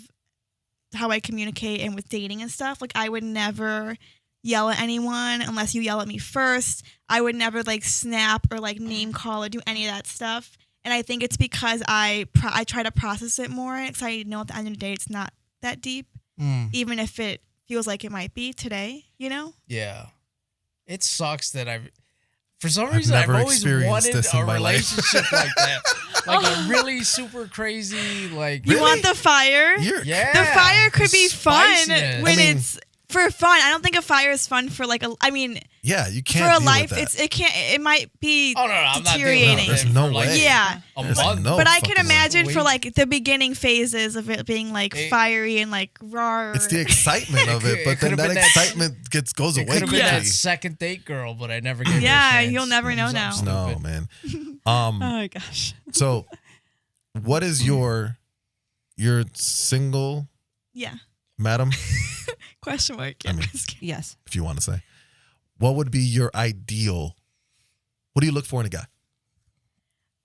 how I communicate and with dating and stuff. Like, I would never yell at anyone unless you yell at me first. I would never, like, snap or, like, name call or do any of that stuff. And I think it's because I try to process it more, because I know at the end of the day it's not that deep, even if it feels like it might be today, you know? Yeah. It sucks that for some I've reason, I've never always experienced wanted this in a my life. relationship like that. Like a really super crazy, like. You want the fire? Yeah. The fire could be fun spiciness. when I mean- it's for fun. I don't think a fire is fun for like Yeah, you can't for a deal life. with that. It can't. It might be Oh, no, I'm not deteriorating. dealing with There's it no for, like, way. Yeah. A There's month. no but I can fucking way. imagine for Wait. like the beginning phases of it being like fiery and like raw. It's the excitement of it, It but then could've that been that- excitement goes It away could have been quickly. that second date girl, but I never gave her a Yeah, chance. you'll never know now. Something No, stupid. man. oh my gosh. So, what is your single, Yeah. madam, Question mark. I mean- Just kidding. Yes. if you want to say? What would be your ideal? What do you look for in a guy?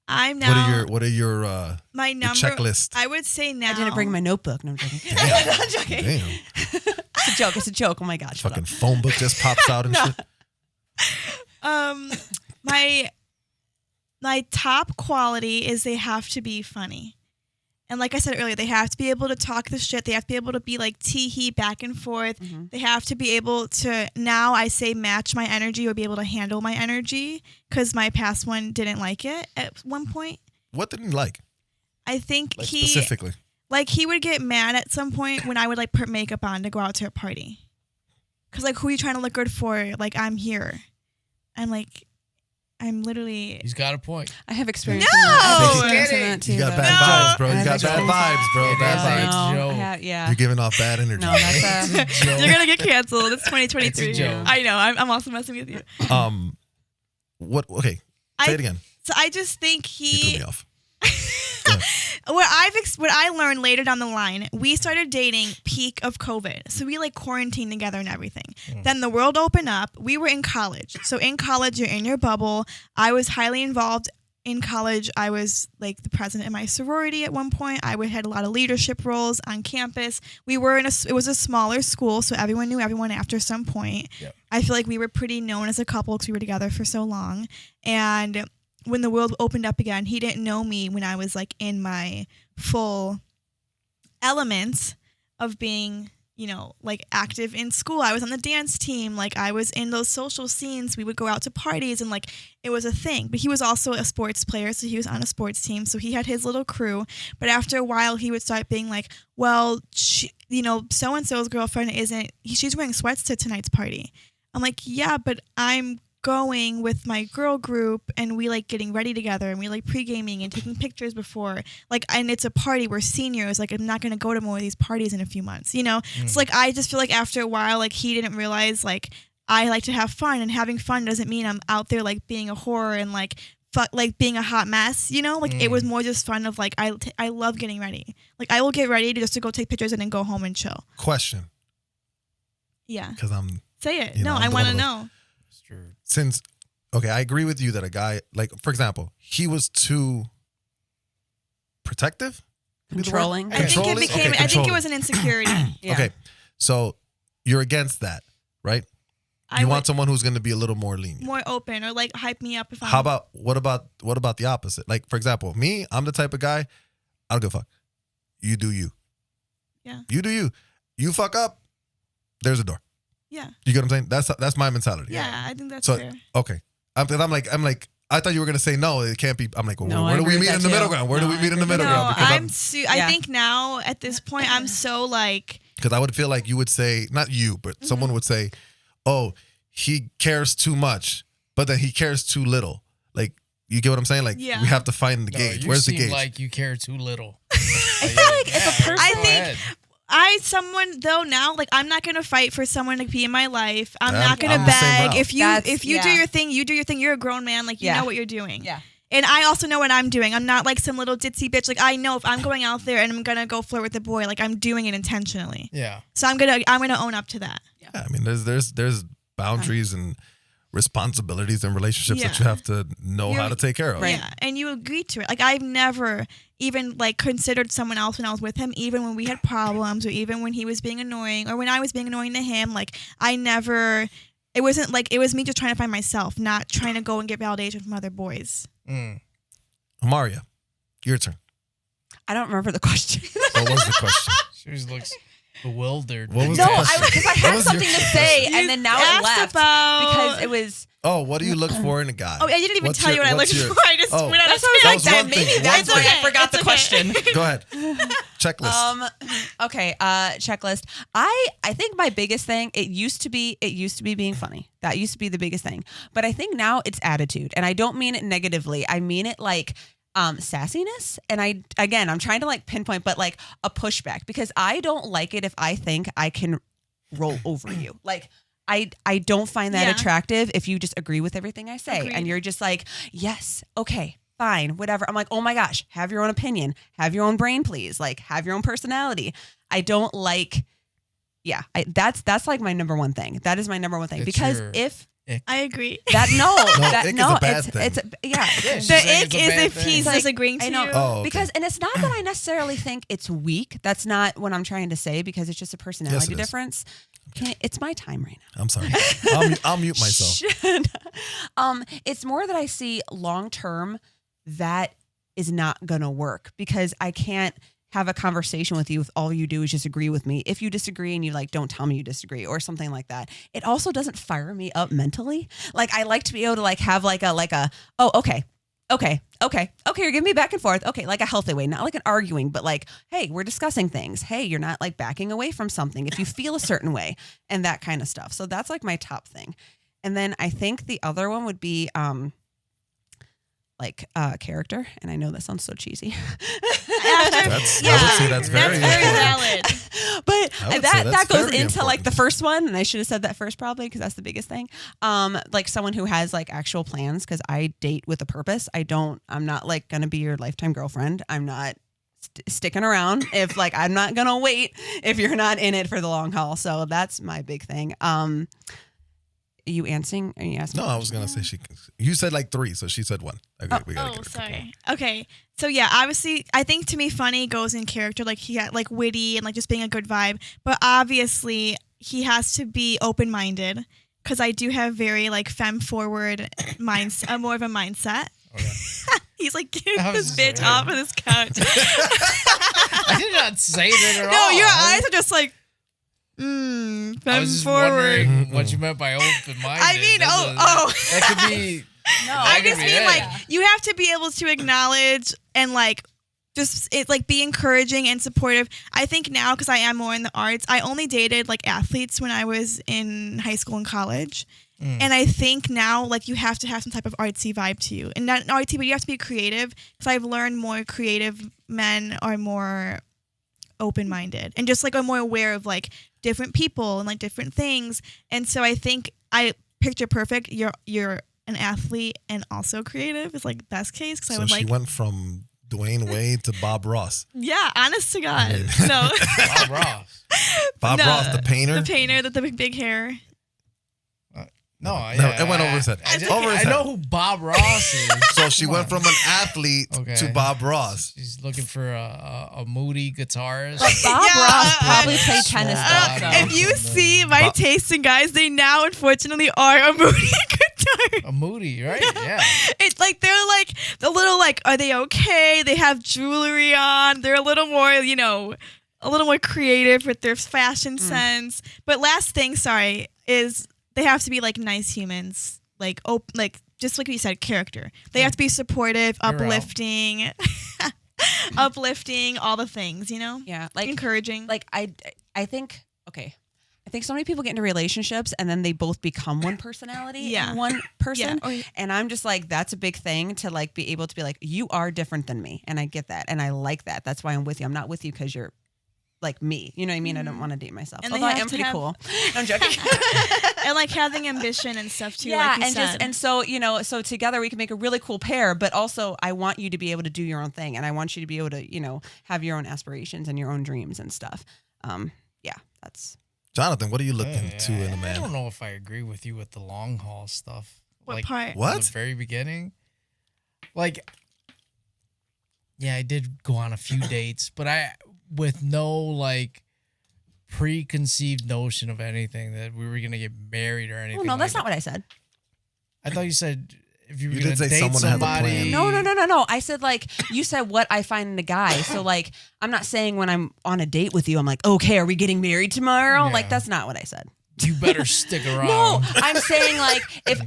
I'm now. What are your my your number? checklist? I would say now. I didn't bring my notebook. No, I'm joking. I'm joking. Damn, It's a joke. It's a joke. Oh my gosh. shut fucking up. phone book just pops out and shit. My top quality is they have to be funny. And like I said earlier, they have to be able to talk the shit. They have to be able to be like tee-hee back and forth. Mm-hmm. They have to be able to, now I say match my energy or be able to handle my energy, because my past one didn't like it at one point. What didn't you like? I think Like he specifically. he would get mad at some point when I would like put makeup on to go out to a party. Because like, who are you trying to look good for? Like, I'm here. I'm literally... He's got a point. I have experience. No! In that. I have Get experience in it. that too. You got though. bad No. vibes, bro. I You have got bad experience. vibes, bro. It Bad is. I vibes. It's a know. joke. Yeah. You're giving off bad energy. No, that's Joke. You're gonna get canceled. It's 2023. It's a joke. I know. I'm also messing with you. What? Okay. Say it again. So I just think You threw he. me off. What I learned later down the line, we started dating peak of COVID. So we like quarantined together and everything. Then the world opened up. We were in college. So in college, you're in your bubble. I was highly involved in college. I was like the president of my sorority at one point. I had a lot of leadership roles on campus. We were it was a smaller school, so everyone knew everyone after some point. Yep. I feel like we were pretty known as a couple because we were together for so long. And when the world opened up again, he didn't know me when I was like in my full element of being, you know, like active in school. I was on the dance team. Like I was in those social scenes. We would go out to parties and like it was a thing. But he was also a sports player. So he was on a sports team. So he had his little crew. But after a while, he would start being like, well, you know, so-and-so's girlfriend she's wearing sweats to tonight's party. I'm like, yeah, but I'm going with my girl group and we like getting ready together and we like pre-gaming and taking pictures before, like, and it's a party, we're seniors, like I'm not going to go to more of these parties in a few months, you know. So like I just feel like after a while, like he didn't realize like I like to have fun, and having fun doesn't mean I'm out there like being a whore and like being a hot mess, you know. Like it was more just fun of like I love getting ready. Like I will get ready just to go take pictures and then go home and chill. Question. Yeah, Because I'm say it. you know, No, I'm I the want one to of those- know. Since okay, I agree with you that a guy, like for example, he was too protective, Controlling. I think it Controlling? became. Okay, I think it controlling. was an insecurity. Yeah. Okay, so you're against that, right? I You would- want someone who's going to be a little more lenient. more open or like hype me up if I'm. How about what about the opposite? Like for example, me, I'm the type of guy, I don't give a fuck. You do you. Yeah. You do you. You fuck up, there's a door. Yeah. You get what I'm saying? That's my mentality. Yeah, I think that's So fair. okay, I'm like I thought you were gonna say no. It can't be. I'm like, well, No, where I do we agree meet with in that the middle too. ground? Where do No, we I meet in the agree middle with ground? No, Because I Yeah. think now at this point I'm so like. because I would feel like you would say, not you, but someone would say, oh, he cares too much, but then he cares too little. Like, you get what I'm saying? Like, Yeah. we have to find the No, gauge. you Where's the seem gauge? like you care too little. I feel like if a person, I think someone though now, like I'm not gonna fight for someone to be in my life. I'm Yeah, not gonna I'm the same beg. route. If you do Yeah. your thing, you do your thing. You're a grown man, like you Yeah. know what you're doing. Yeah. And I also know what I'm doing. I'm not like some little ditzy bitch. Like I know if I'm going out there and I'm gonna go flirt with a boy, like I'm doing it intentionally. Yeah. So I'm gonna own up to that. Yeah, I mean, there's boundaries and responsibilities and relationships that you Yeah. have to know how to take care of. Right. Yeah, and you agree to it. Like I've never even like considered someone else when I was with him, even when we had problems, or even when he was being annoying, or when I was being annoying to him. Like I never. It wasn't like it was me just trying to find myself, not trying to go and get validation from other boys. Amaria, your turn. I don't remember the question. What was the question? She just looks bewildered. What was No, the question? because I What had was something your- to say, and then now it asked left about- because it was. Oh, what do you look for in a guy? Oh, I didn't even What's tell you your- what I what's looked your- for. I just Oh. went on a That's what I was That like. was That one maybe thing. that's One why I thing. forgot the It's question. okay. Go ahead. Checklist. Okay. Checklist. I think my biggest thing, it used to be being funny. That used to be the biggest thing. But I think now it's attitude, and I don't mean it negatively. I mean it like sassiness. And I'm trying to like pinpoint, but like a pushback, because I don't like it if I think I can roll over you. Like I don't find that Yeah. attractive if you just agree with everything I say. Agreed. And you're just like, yes, okay, fine, whatever. I'm like, oh my gosh, have your own opinion, have your own brain, please. Like, have your own personality. I don't like, that's like my number one thing. That is my number one thing. It's Because your if I agree. that, ick is a bad thing. it's yeah. She's The saying ick it's a is bad if thing. he's Like, disagreeing to I know. you. Oh, okay. Because, and it's not that I necessarily think it's weak. That's not what I'm trying to say, because it's just a personality Yes, it is. difference. It's my time right now. I'm sorry. I'll mute myself. It's more that I see long term that is not gonna work, because I can't have a conversation with you if all you do is just agree with me. If you disagree and you like, don't tell me you disagree or something like that. It also doesn't fire me up mentally. Like I like to be able to like have like a oh, okay, you're giving me back and forth. Okay, like a healthy way, not like an arguing, but like, hey, we're discussing things. Hey, you're not like backing away from something if you feel a certain way and that kind of stuff. So that's like my top thing. And then I think the other one would be character. And I know that sounds so cheesy. I would say that's very valid. But I would say that that's goes very into like important. the first one, and I should have said that first probably, because that's the biggest thing. Like someone who has like actual plans, because I date with a purpose. I'm not like gonna be your lifetime girlfriend. I'm not sticking around if like I'm not gonna wait if you're not in it for the long haul. So that's my big thing. Are you asking? No, I was gonna say you said like 3, so she said 1. Okay, we gotta Oh, get it. sorry. Okay. So yeah, obviously, I think to me, funny goes in character. Like he had like witty and like just being a good vibe. But obviously, he has to be open-minded, because I do have very like femme forward more of a mindset. Okay. He's like, get I was this just bitch like- off of this couch. I did not say that at all. No, your eyes are just like, I bend was just forward. wondering what you meant by open-minded. I mean, That could be. No, I could just be mean it. like you have to be able to acknowledge and like just it like be encouraging and supportive. I think now because I am more in the arts, I only dated like athletes when I was in high school and college. And I think now like you have to have some type of artsy vibe to you. And not artsy, but you have to be creative because I've learned more creative men are more open-minded and just like are more aware of like different people and like different things. And so I think I picture perfect. You're an athlete and also creative is like best case because I So would she like went from Dwayne Wade to Bob Ross. yeah, honest to God. No. Bob Ross. Bob No, Ross, the painter. The painter, the big hair. No, No, it went over his head. Over his I know head. who Bob Ross is. So she Come went on. from an athlete Okay. to Bob Ross. She's looking for a moody guitarist. Bob Yeah, Ross probably played small tennis body. though. so. If you see my Bob- taste in guys, they now unfortunately are a moody guitar. A moody, right? Yeah. It's like they're like a little like, are they okay? They have jewelry on. They're a little more, a little more creative with their fashion sense. But last thing, sorry, is they have to be like nice humans, like just like you said, character. They have to be supportive, You're out. uplifting, uplifting, all the things, Yeah, like encouraging. like I think I think so many people get into relationships and then they both become one personality Yeah. in one person. Yeah. And I'm just like, that's a big thing to like be able to be like, you are different than me. And I get that. And I like that. That's why I'm with you. I'm not with you because you're like me. You know what I mean? I don't want to date myself. And they Although I have am to pretty have- cool. No, I'm joking. and like having ambition and stuff too. Yeah, like you and said. and so so together we can make a really cool pair. But also, I want you to be able to do your own thing, and I want you to be able to have your own aspirations and your own dreams and stuff. Yeah, that's Jonathan, what are you looking to in a I man? don't know if I agree with you with the long haul stuff. What like, part? What? From the very beginning. Like, yeah, I did go on a few dates, but with no like preconceived notion of anything that we were gonna get married or anything. oh no, that's like not what I said. I thought you said if you were You gonna did say date someone had a somebody. plan. No. I said like you said what I find in a guy. So like I'm not saying when I'm on a date with you, I'm like, okay, are we getting married tomorrow? Yeah. Like that's not what I said. You better stick around. No, I'm saying like if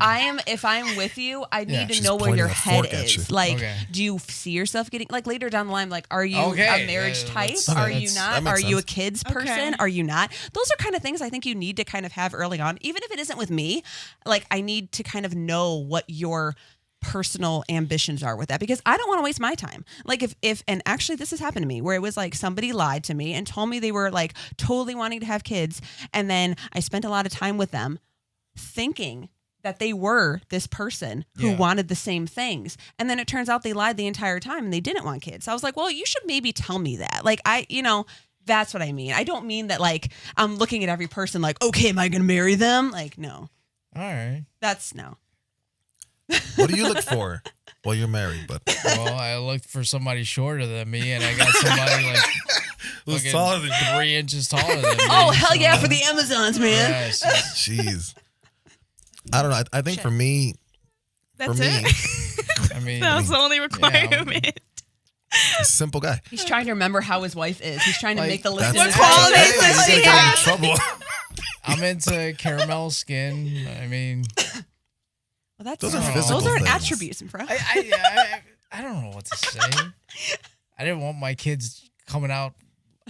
I'm with you, I need Yeah. to She's know where pointing your a head fork at is. you. Like, Okay. do you see yourself getting like later down the line? Like, are you Okay, a marriage yeah, type? that's- Are okay, you that's- not? that makes Are you a sense. kids Okay. person? Are you not? Those are kind of things I think you need to kind of have early on, even if it isn't with me. Like, I need to kind of know what your personal ambitions are with that because I don't want to waste my time. Like if and actually this has happened to me where it was like somebody lied to me and told me they were like totally wanting to have kids and then I spent a lot of time with them thinking that they were this person who Yeah. wanted the same things. And then it turns out they lied the entire time and they didn't want kids. So I was like, well, you should maybe tell me that. Like that's what I mean. I don't mean that like I'm looking at every person like, okay, am I going to marry them? Like, no, All right. that's no. What do you look for? Well, you're married, but Well, I looked for somebody shorter than me, and I got somebody like who's fucking taller than you? 3 inches taller than me. Oh, hell so- yeah, for the Amazons, man. Yeah, it's- Jeez. I don't know. I think for me, That's for me, it. I mean, That was the only requirement. a simple guy. He's trying to remember how his wife is. He's trying to Like, make the list. That's in his What head. qualities Hey, does you're she gonna get in have? trouble. I'm into caramel skin. I mean, Well, that's Those are Oh. physical those aren't things. attributes, bro. I don't know what to say. I didn't want my kids coming out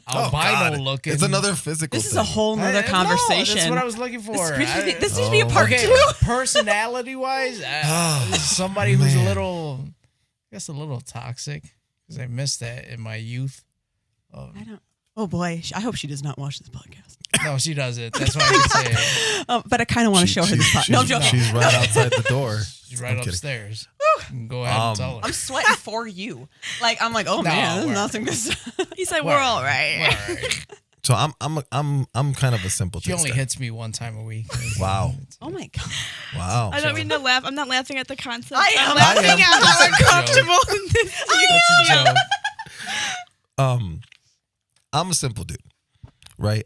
Oh, albino God. looking. It's another physical This is thing. a whole nother No, conversation. that's what I was looking for. This needs to be a Oh. part Okay, two. personality wise, somebody who's a little, I guess, a little toxic because I missed that in my youth. I don't. Oh boy, I hope she does not watch this podcast. No, she doesn't. That's why I can say it. But I kind of want to show her this podcast. No, I'm joking. She's right outside the door. She's right I'm kidding. upstairs. You can go ahead and tell her. I'm sweating for you. Like I'm like, oh No, man, this is we're- nothing good. He said, We're we're all right. All right. So I'm kind of a simple. She only guy. hits me one time a week. Wow. Oh my god. Wow. I don't mean to laugh. I'm not laughing at the concept. I am. I'm laughing I am. at how That's a joke. uncomfortable this That's a joke. I'm a simple dude, right?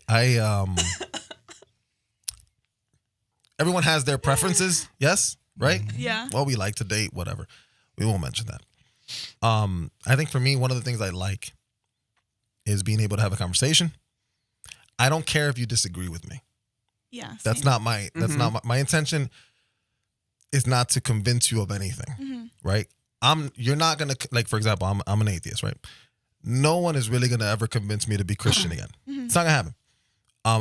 Everyone has their preferences, yes, right? Yeah. Well, we like to date, whatever. We won't mention that. I think for me, one of the things I like is being able to have a conversation. I don't care if you disagree with me. Yeah. That's same. not my intention is not to convince you of anything, right? You're not going to, like, for example, I'm an atheist, right? No one is really going to ever convince me to be Christian again. It's not going to happen.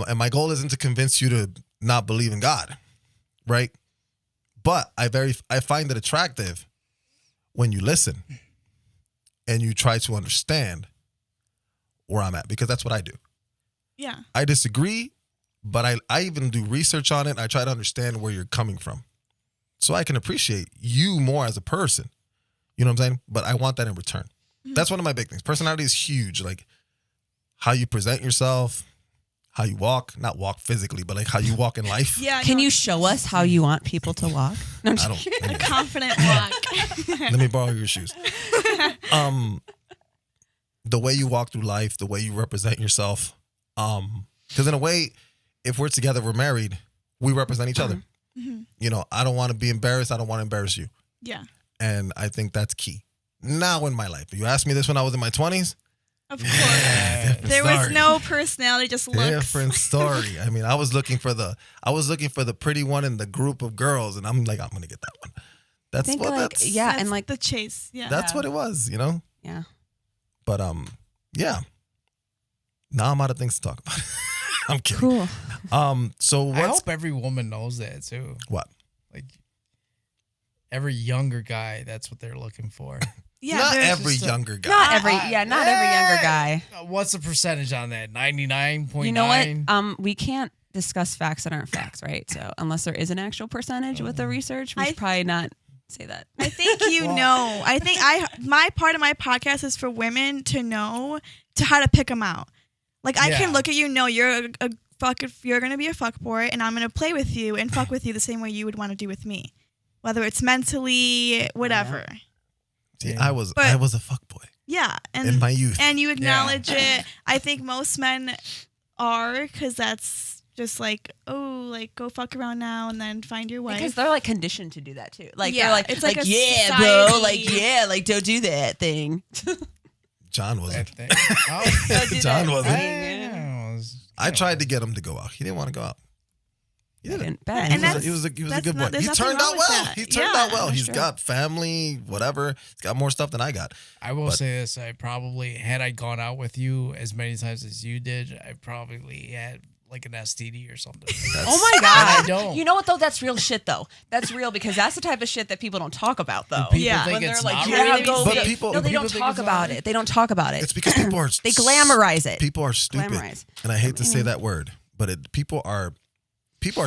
And my goal isn't to convince you to not believe in God, right? But I find it attractive when you listen and you try to understand where I'm at, because that's what I do. Yeah. I disagree, but I even do research on it. I try to understand where you're coming from so I can appreciate you more as a person. You know what I'm saying? But I want that in return. That's one of my big things. Personality is huge. Like how you present yourself, how you walk, not walk physically, but like how you walk in life. Yeah. Can you show us how you want people to walk? No, I'm I just don't. a confident walk? Let me borrow your shoes. The way you walk through life, the way you represent yourself. Because in a way, if we're together, we're married, we represent each other. You know, I don't want to be embarrassed. I don't want to embarrass you. Yeah. And I think that's key. Now in my life. You asked me this when I was in my 20s. Of course. There was Sorry. no personality, just looks. Different story. I mean, I was looking for the pretty one in the group of girls, and I'm like, I'm gonna get that one. That's think what like, that's yeah, That's and like the chase. Yeah. that's what it was, you know? yeah. But yeah. Now I'm out of things to talk about. I'm kidding. Cool. So I what's hope every woman knows that too. what? Like every younger guy, that's what they're looking for. Yeah. Not there's every just a- younger guy. Not every younger guy. What's the percentage on that? 99.9? You know what? We can't discuss facts that aren't facts, right? So unless there is an actual percentage with the research, we should probably not say that. I think know. I think my part of my podcast is for women to know how to pick them out. Like I can look at you, know you're a fuck. If you're gonna be a fuck boy, and I'm gonna play with you and fuck with you the same way you would want to do with me, whether it's mentally, whatever. See, I was a fuckboy Yeah, and in my youth. and you acknowledge it. I think most men are, because that's just like, oh, like go fuck around now and then find your wife. Because they're like conditioned to do that too. Like Yeah, they're like, it's like a yeah, society. bro, like yeah, like don't do that thing. John wasn't. That thing. Oh, Don't do John that wasn't. thing, yeah. I tried to get him to go out. He didn't want to go out. He didn't. Bet. And He was a that's good boy. not- there's He nothing turned wrong out with well. that. He turned Yeah, out well. that's He's true. got family, whatever. He's got more stuff than I got. I will But- say this: I probably had I gone out with you as many times as you did, I probably had like an STD or something. Oh my god! I don't. You know what though? That's real shit though. That's real because that's the type of shit that people don't talk about though. People Yeah. think When it's they're like, not yeah, really go. But get- people- no, they people don't think talk it's about not- it. They don't talk about it. It's because people are They glamorize it. People are stupid, Glamorize. and I hate to say that word, but people are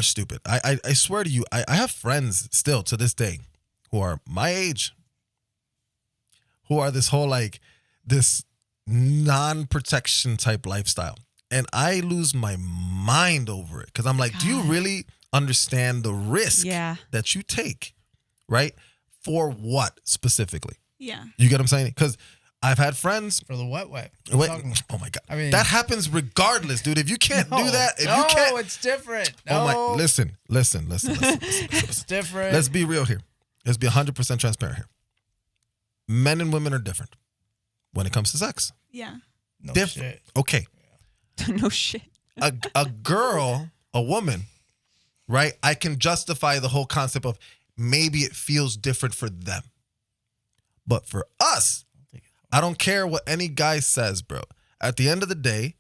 stupid. I swear to you, I have friends still to this day who are my age, who are this whole like this non-protection type lifestyle, and I lose my mind over it because I'm like, do you really understand the risk Yeah. that you take, right? For what specifically? Yeah. You get what I'm saying? Because I've had friends. For the wet. Wait, I'm talking- oh my god! I mean- that happens regardless, dude. If you can't do that, if no, you can't, it's different. oh No, my! Listen. it's different. Let's be real here. Let's be 100% transparent here. Men and women are different when it comes to sex. Yeah. no Different. shit. Okay, No shit. a girl, a woman, right? I can justify the whole concept of maybe it feels different for them, but for us, I don't care what any guy says, bro. At the end of the day,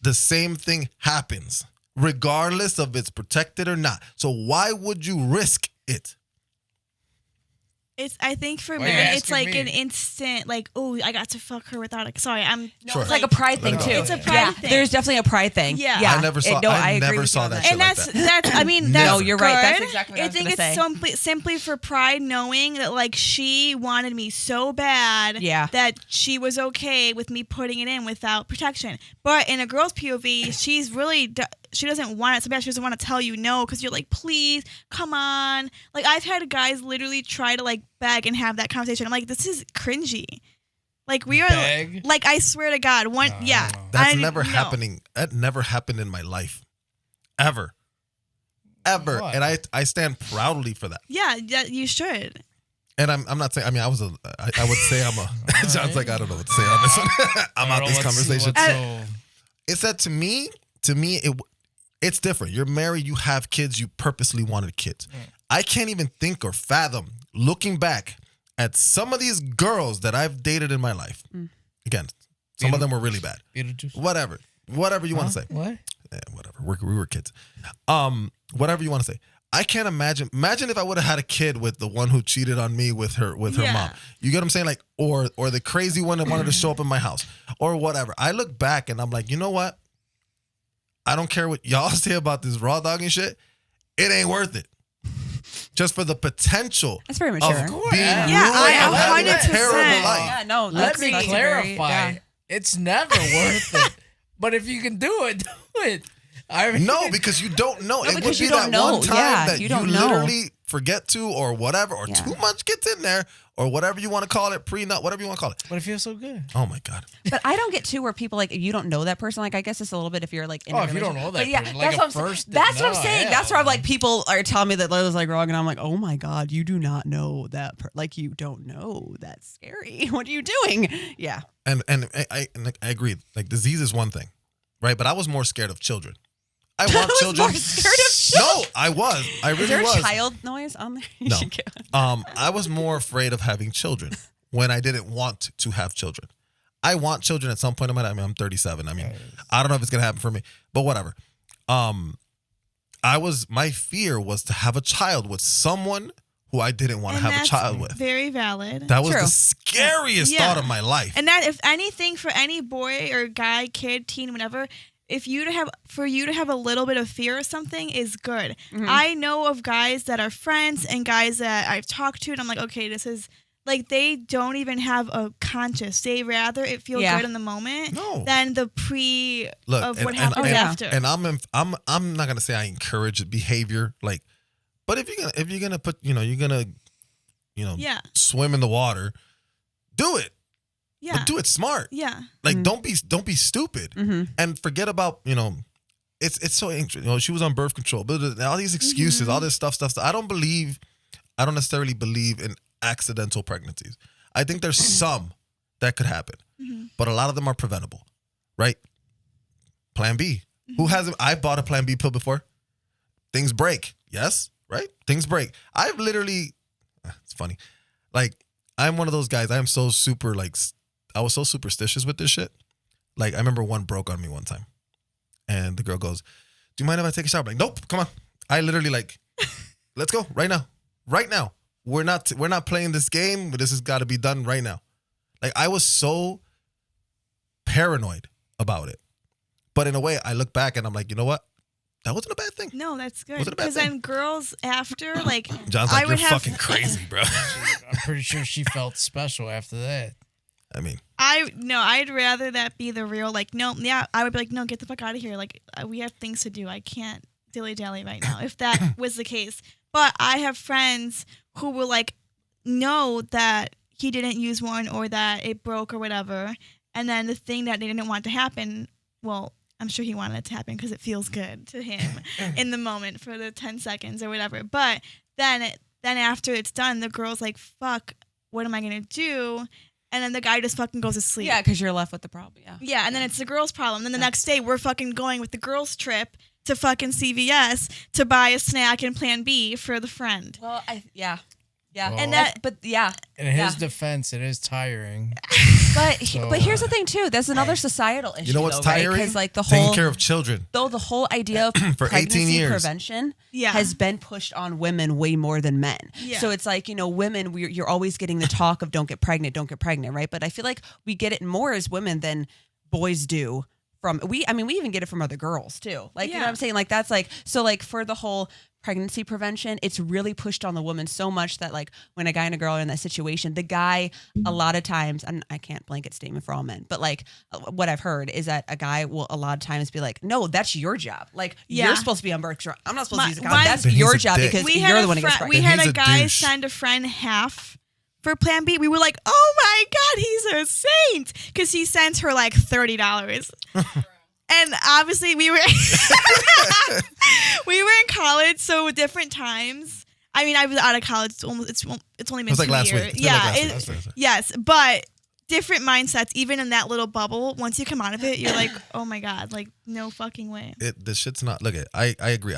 the same thing happens, regardless of it's protected or not. So why would you risk it? I think for Why are you men, it's asking like me? an instant, like, oh, I got to fuck her without it. Sorry, I'm. Sure. It's like a pride Let thing it too. go. It's a pride yeah, thing. There's definitely a pride thing. Yeah. yeah. I never saw. I agree never with saw you on that. that. Shit And like that's. I mean, that's Never. No, you're right. That's good. exactly what I was think gonna it's say. simply for pride, knowing that like she wanted me so bad, Yeah. that she was okay with me putting it in without protection. But in a girl's POV, she's really she doesn't want it so bad. She doesn't want to tell you no because you're like, please, come on. Like I've had guys literally try to like beg and have that conversation. I'm like, this is cringy. Like we are Beg? like I swear to God, one No, yeah. no. That's I- never no. happening. That never happened in my life, ever. What? And I stand proudly for that. Yeah, you should. And I'm not saying. I mean, I would say I'm a. John's like, I don't know what to say on this one. I'm out this conversation. It's that to me, it's different. You're married, you have kids, you purposely wanted kids. I can't even think or fathom looking back at some of these girls that I've dated in my life. Again, some of them were really bad. Whatever you want to say. What? Yeah, whatever. We were kids. Whatever you want to say. I can't imagine. Imagine if I would have had a kid with the one who cheated on me with her mom. You get what I'm saying? Like, or the crazy one that wanted to show up in my house, or whatever. I look back and I'm like, you know what? I don't care what y'all say about this raw dogging shit. It ain't worth it. Just for the potential. That's very mature. Of being I 100%. a terrible life. Yeah, no. Let me clarify. It's never worth it. But if you can do it, do it. I mean, no, because you don't know. It would be that one time that you literally forget to, or whatever, or too much gets in there, or whatever you want to call it, prenup, whatever you want to call it. But it feels so good. Oh my God. But I don't get where people like, you don't know that person. Like, I guess it's a little bit if you're like in a if you don't know that person, like that's a first. That's what I'm saying. That's where I'm like, people are telling me that Lila's like wrong, and I'm like, oh my God, you do not know that. Like, you don't know. That's scary. What are you doing? Yeah. And I agree. Like, disease is one thing, right? But I was more scared of children. I want children. More scared of children? No, I was. I really was. Is there a child noise on there? No. I was more afraid of having children when I didn't want to have children. I want children at some point in my life. I mean, I'm 37. I mean, I don't know if it's gonna happen for me, but whatever. My fear was to have a child with someone who I didn't want to have a child with. Very valid. That was the scariest thought of my life. And that, if anything, for any boy or guy, kid, teen, whatever, for you to have a little bit of fear or something is good. Mm-hmm. I know of guys that are friends and guys that I've talked to, and I'm like, okay, this is like, they don't even have a conscious. They rather it feel good in the moment than the what happens after. And I'm not gonna say I encourage behavior, like, but if you're gonna put, you're gonna swim in the water, do it. Yeah. But do it smart. Yeah. Like, don't be stupid. Mm-hmm. And forget about, it's so interesting. She was on birth control, but all these excuses, all this stuff. I don't necessarily believe in accidental pregnancies. I think there's some that could happen, but a lot of them are preventable, right? Plan B. Who hasn't? I bought a Plan B pill before. Things break. Yes, right? Things break. I've literally, it's funny. Like, I'm one of those guys. I am so super, like, I was so superstitious with this shit. Like, I remember one broke on me one time. And the girl goes, do you mind if I take a shower? I'm like, nope, come on. I literally, like, let's go right now. Right now. We're not playing this game, but this has got to be done right now. Like, I was so paranoid about it. But in a way, I look back and I'm like, you know what? That wasn't a bad thing. No, that's good. Because then girls after, like, John's like, you're fucking crazy, bro. I'm pretty sure she felt special after that. I mean, I'd rather that be the real, like, I would be like, no, get the fuck out of here. Like, we have things to do. I can't dilly-dally right now, if that was the case. But I have friends who will, like, know that he didn't use one or that it broke or whatever. And then the thing that they didn't want to happen, well, I'm sure he wanted it to happen because it feels good to him in the moment for the 10 seconds or whatever. But then after it's done, the girl's like, fuck, what am I going to do? And then the guy just fucking goes to sleep. Yeah, because you're left with the problem. Yeah. Yeah, and then it's the girl's problem. Then the next day, we're fucking going with the girl's trip to fucking CVS to buy a snack and Plan B for the friend. Well, yeah. Well, and in his defense, it is tiring. But here's the thing too. That's another societal issue. You know what's tiring? Because like taking care of children. Though the whole idea of for 18 years prevention has been pushed on women way more than men. Yeah. So it's like, women, you're always getting the talk of don't get pregnant, right? But I feel like we get it more as women than boys do. We even get it from other girls too. Like, you know what I'm saying? Like, that's like, so like for the whole pregnancy prevention, it's really pushed on the woman so much that like when a guy and a girl are in that situation, the guy a lot of times, and I can't blanket statement for all men, but like what I've heard is that a guy will a lot of times be like, no, that's your job. Like you're supposed to be on birth control. I'm not supposed to use a condom. That's your job because you're the one who gets pregnant. We had a guy send a friend half for Plan B. We were like, oh my God, he's a saint. Because he sent her like $30. And obviously we were in college, so different times. I mean, I was out of college. It's only been It was like 2 last years. week. It's been like Yeah, last week. it- That's fair. yes, but different mindsets. Even in that little bubble, once you come out of it, you're like, oh my god, like no fucking way. The shit's not. Look, I agree.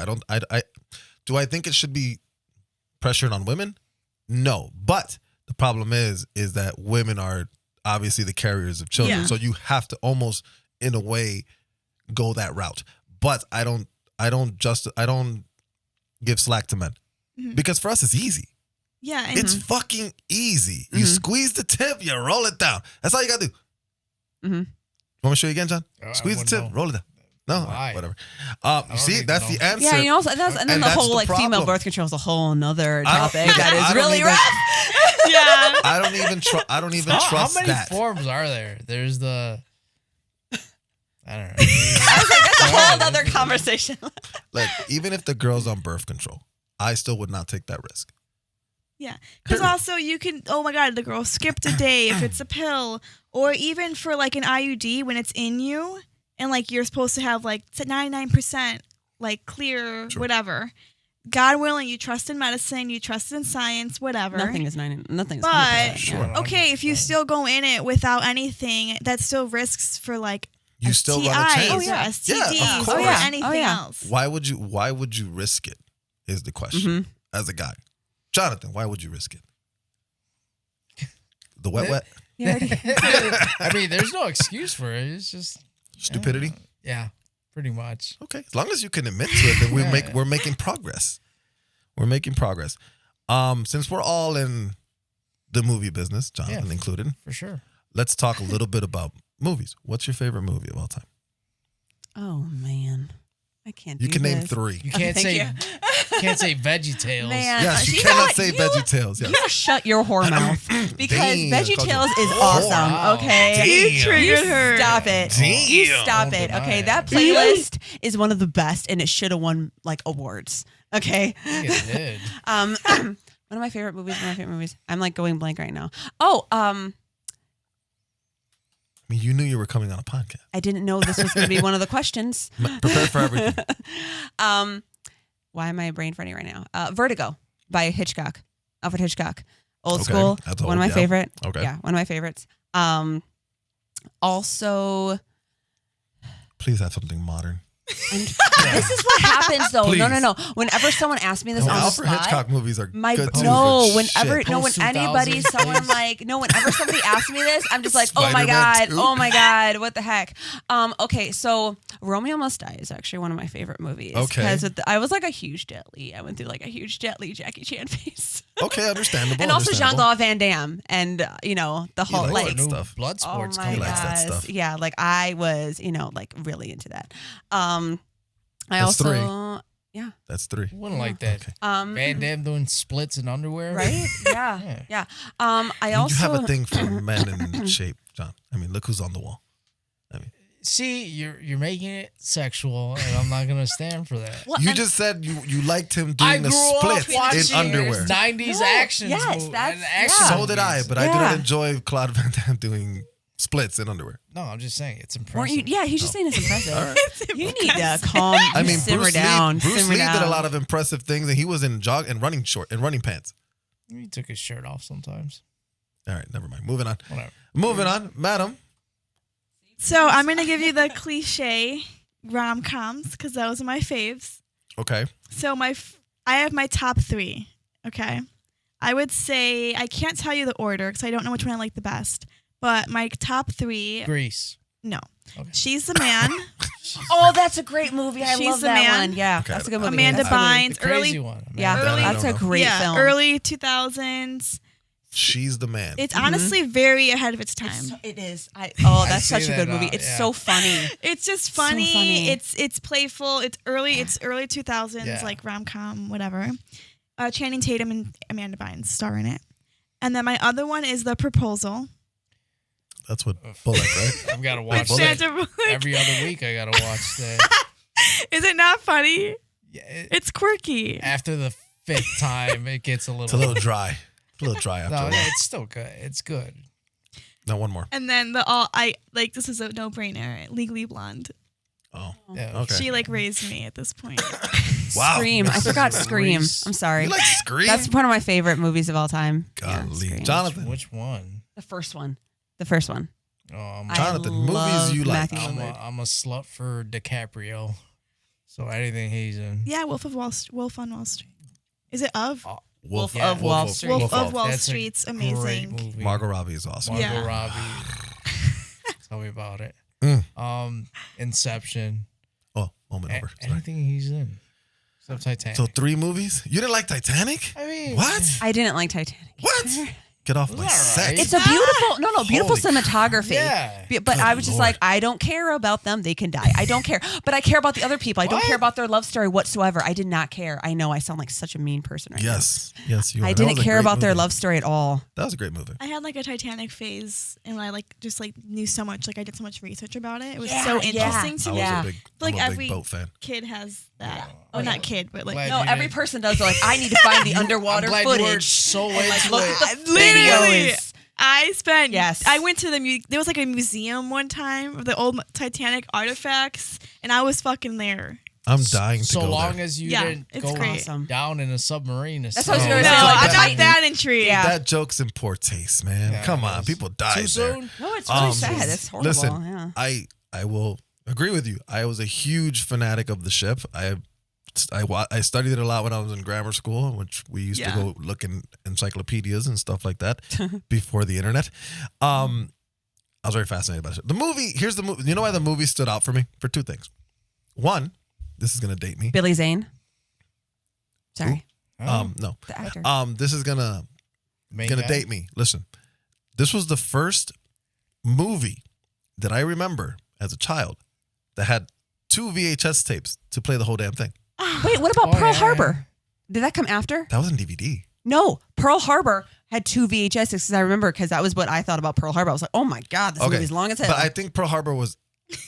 Do I think it should be pressured on women? No, but the problem is that women are obviously the carriers of children, Yeah. so you have to almost, in a way, go that route. But I don't give slack to men because for us it's easy. Yeah, and It's fucking easy. You squeeze the tip, you roll it down. That's all you gotta do. Mhm. Want me to show you again, John? I Squeeze the wouldn't tip, know. roll it down. No, Why? whatever. don't See, even that's know. the answer. Yeah, you know, and then And the that's whole the like female problem. birth control is a whole nother I don't- topic that I is don't really even- rough. yeah. I don't even trust. I don't even How trust many that. forms are there? There's the. I don't know. I was like, that's a whole other conversation. Like, even if the girl's on birth control, I still would not take that risk. Yeah, because also you can. Oh my god, the girl skipped a day if it's a pill, or even for like an IUD when it's in you, and like you're supposed to have like 99% like clear whatever. God willing, you trust in medicine, you trust in science, whatever. Nothing is 100%. But Sure. okay, if you still go in it without anything, that still risks for like You still run a STIs chance. or STDs Yeah, of or course. anything else. Why would you risk it? Is the question. As a guy, Jonathan, why would you risk it? The wet. You already- I mean, there's no excuse for it. It's just Stupidity. yeah, pretty much. Okay, as long as you can admit to it, then we're making progress. We're making progress. Since we're all in the movie business, Jonathan included, For sure. let's talk a little bit about movies. What's your favorite movie of all time? Oh man, I can't. You do can name this. 3. You can't thank say you. can't say VeggieTales. Man, Yes, you know cannot what? say VeggieTales. Yes. You shut your whore mouth because Damn, VeggieTales is whore. awesome. Wow. Okay, Damn. Triggered her. stop it. Damn. You stop Don't it. deny Okay, it. that playlist is one of the best, and it should have won like awards. Okay. I think it did. One of my favorite movies. I'm like going blank right now. Oh, I mean, you knew you were coming on a podcast. I didn't know this was going to be one of the questions. Prepare for everything. Why am I brain farting right now? Vertigo by Hitchcock, Alfred Hitchcock, old Okay, school. that's One old, of my yeah. favorite. Okay. Yeah, one of my favorites. Also, Please have something modern. this is what happens though. Please. No. Whenever someone asks me this on the Alfred spot, Hitchcock movies are my good too. no, but whenever shit. no, when Post-2000s, anybody, someone please. like no, whenever somebody asks me this, I'm just like, oh my Spider-Man god, 2. oh my god, what the heck? Okay, so Romeo Must Die is actually one of my favorite movies. Okay. because I was like a huge Jet Li. I went through like a huge Jet Li Jackie Chan phase, Okay, understandable. and also Jean understandable. Claude Van Damme, and you know the whole likes like. that New stuff. blood Oh sports my coming likes out. that gosh. stuff. Yeah, like I was, like really into that. I That's also, yeah. That's 3. Wouldn't like that. Okay. Van Damme doing splits in underwear. Right? Yeah. Yeah. Yeah. I You also have a thing for men in shape, John. I mean, look who's on the wall. I mean, See, you're making it sexual, and I'm not gonna stand for that. Well, you and- just said you liked him I doing the grew up splits in watching underwear. 90s No, action yes, movies. that's- and action yeah. So did I, movies. but I do not Yeah. enjoy Claude Van Damme doing splits in underwear. No, I'm just saying it's impressive. weren't you? Yeah, he's just saying it's impressive. All right. You need to calm. I mean, simmer Bruce down. Lee. Bruce simmer Lee down. did a lot of impressive things, and he was in running pants. He took his shirt off sometimes. All right, never mind. Moving on. Whatever. Moving on, madam. So I'm gonna give you the cliche rom-coms because those are my faves. Okay. So I have my top 3. Okay, I would say I can't tell you the order because I don't know which one I like the best. But my top 3, Grease. no, Okay. She's the Man, Oh, that's a great movie. I She's love the that Man. one. Yeah, Okay. that's a good movie. Amanda That's a good movie. Bynes, The crazy early, one. Yeah, That I that's a don't know. great yeah, film. early 2000s. She's the man. It's honestly very ahead of its time. It is. Oh, that's I such see a good that, movie. It's yeah. so funny. It's just So funny. funny. It's playful. It's early 2000s Yeah. like rom-com whatever. Channing Tatum and Amanda Bynes star in it. And then my other one is The Proposal. That's what Bullock, right? I've got to With watch Bullock. that. Sandra Bullock. Every other week I got to watch that. Is it not funny? Yeah, It's quirky. after the 5th time, it gets a little... It's a little dry. A little dry after No, a while. it's still good. It's good. No, one more. And then this is a no-brainer. Legally Blonde. Oh, Yeah. okay. She like raised me at this point. Wow. Scream. I forgot Scream. Reese. I'm sorry. You like Scream? That's one of my favorite movies of all time. Yeah, Golly. Scream. Jonathan. Which one? The first one. The first one. Oh, I'm, I Jonathan, movies love you like. Matthew I'm, Lillard. I'm a slut for DiCaprio. So anything he's in. Yeah, Wolf on Wall Street. Is it of? Wolf Yeah. of Wall Street. Wolf of Wall That's a Street's great amazing. movie. Margot Robbie is awesome. Margot Yeah. Robbie. Tell me about it. Mm. Inception. Oh, moment over. Sorry. Anything he's in. Except Titanic. So 3 movies? You didn't like Titanic? I mean, What? I didn't like Titanic. What? Get off my All set. right. It's a beautiful, beautiful Holy cinematography. Yeah. But Good I was just Lord. like, I don't care about them. They can die. I don't care. But I care about the other people. I don't What? care about their love story whatsoever. I did not care. I know I sound like such a mean person right Yes. Yes, you now. are. I That didn't was a care great about their movie. love story at all. That was a great movie. I had like a Titanic phase, and I like just like knew so much. Like I did so much research about it. It was Yeah, so yeah. interesting to I me. was Yeah. a big, Like I'm a big every- boat fan. Kid has that. Oh, Well, yeah. not kid, but like Glad No, you every didn't- person does. They're like, I need to find the underwater I'm glad you were footage. so And, like, into look it. at the Literally. videos. I spent. Yes. I went to there was like a museum one time of the old Titanic artifacts, and I was fucking there. I'm dying to So go long there. as you Yeah, didn't it's go great. Awesome. down in a submarine. That's what I was Oh, gonna No, say. that's Like, I'm okay. not Titan. that intrigued. Yeah. That joke's in poor taste, man. Yeah, Come it on. is. People Too died there. soon? No, it's really sad. It's horrible. Listen, Yeah. I will agree with you. I was a huge fanatic of the ship. I studied it a lot when I was in grammar school, which we used to Yeah. go look in encyclopedias and stuff like that before the internet. I was very fascinated by it. The movie, here's the movie. You know why the movie stood out for me? For 2 things. One, this is going to date me. Billy Zane. Sorry. No. The actor. This is gonna Main guy? date me. Listen, this was the first movie that I remember as a child that had 2 VHS tapes to play the whole damn thing. Wait, what about Oh, Pearl yeah. Harbor? Did that come after? That was in DVD. No, Pearl Harbor had 2 VHS because I remember because that was what I thought about Pearl Harbor. I was like, oh my God, this movie's long as hell. But I think Pearl Harbor was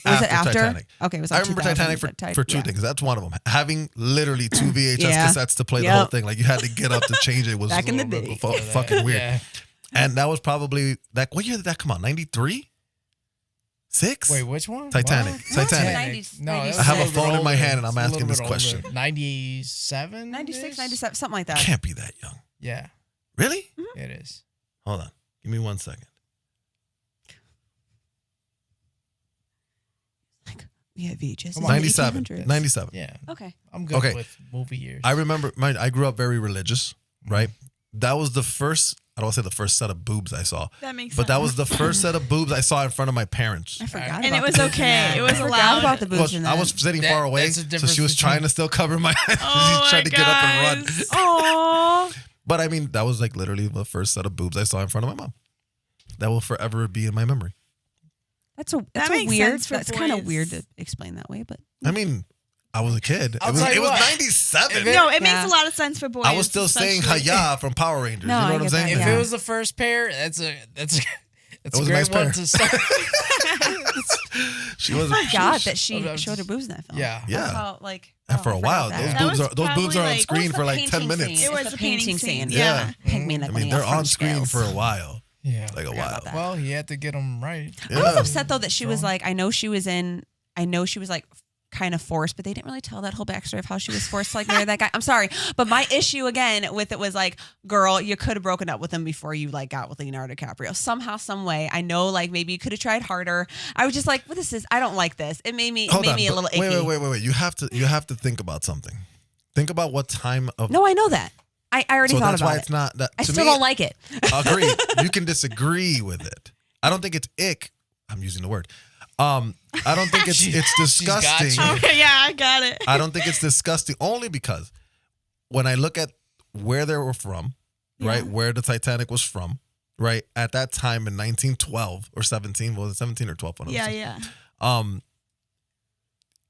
Was it after? Titanic. Okay, it was I like remember 2000, Titanic for 2 yeah. things. That's one of them. Having literally 2 VHS Yeah. cassettes to play the Yep. whole thing. Like you had to get up to change it. Was Back in the day. fucking weird. Yeah. And that was probably that. What year did that come out? 93? 6? Wait, which one? Titanic. What? Titanic. 90s, No, 90s. that I have a was phone in my older. hand and I'm It's a asking little this bit question. older. 97? 96, 97, something like that. Can't be that young. Yeah, Really? it is. Hold on. Give me 1 second. Yeah, VHS. Come on. 97. 1800s. 97. Yeah, Okay. I'm good Okay. with movie years. I remember I grew up very religious, right? That was the first, I don't want to say the first set of boobs I saw, That makes but sense. that was the first set of boobs I saw in front of my parents. I forgot And about and it was the boobs in okay. that. It was I forgot allowed. about the Well, boobs in that. I was sitting That- far away, that's the so difference she was trying between- to still cover my eyes. Oh She tried to my get up and run. gosh. Aww. But I mean, that was like literally the first set of boobs I saw in front of my mom. That will forever be in my memory. That's That a makes weird. sense for That's kind of boys. weird to explain that way, but I mean, I was a kid. I'll It was tell you what. 97. No, it Yeah. makes a lot of sense for boys. I was still saying especially. Hayah from Power Rangers. No, you know I what I'm get saying? that, if yeah. it was the first pair, that's a It a was a great nice one pair. to start. She was I forgot she- that she I'm showed her just- boobs in that film. Yeah. Yeah. How, like, And for I a forgot while, that. those That boobs was are those boobs probably are on like- screen What for was the like 10 painting minutes. scene? It was It's the the painting painting scene. scene. Yeah. Peg me like I one mean, of they're y'all on fun screen scales. for a while. Yeah. Like a Forgot while. about that. Well, he had to get them right. I was Yeah. upset though that she was like, I know she was like kind of forced, but they didn't really tell that whole backstory of how she was forced to like marry that guy. I'm sorry, but my issue again with it was like, girl, you could have broken up with him before you like got with Leonardo DiCaprio. Somehow, some way. I know like maybe you could have tried harder. I was just like, well, I don't like this. It made me Hold on, a but little icky. wait. You have to think about something. Think about what time of. No, I know that. I already so thought that's about why it. it's not that. I to still me, don't like it. Agreed. You can disagree with it. I don't think it's ick. I'm using the word. I don't think it's She's got disgusting. you. Okay, yeah, I got it. I don't think it's disgusting only because when I look at where they were from, right, where the Titanic was from, right, at that time in 1912 or 17, was it 17 or 12? One of those Yeah, two. yeah.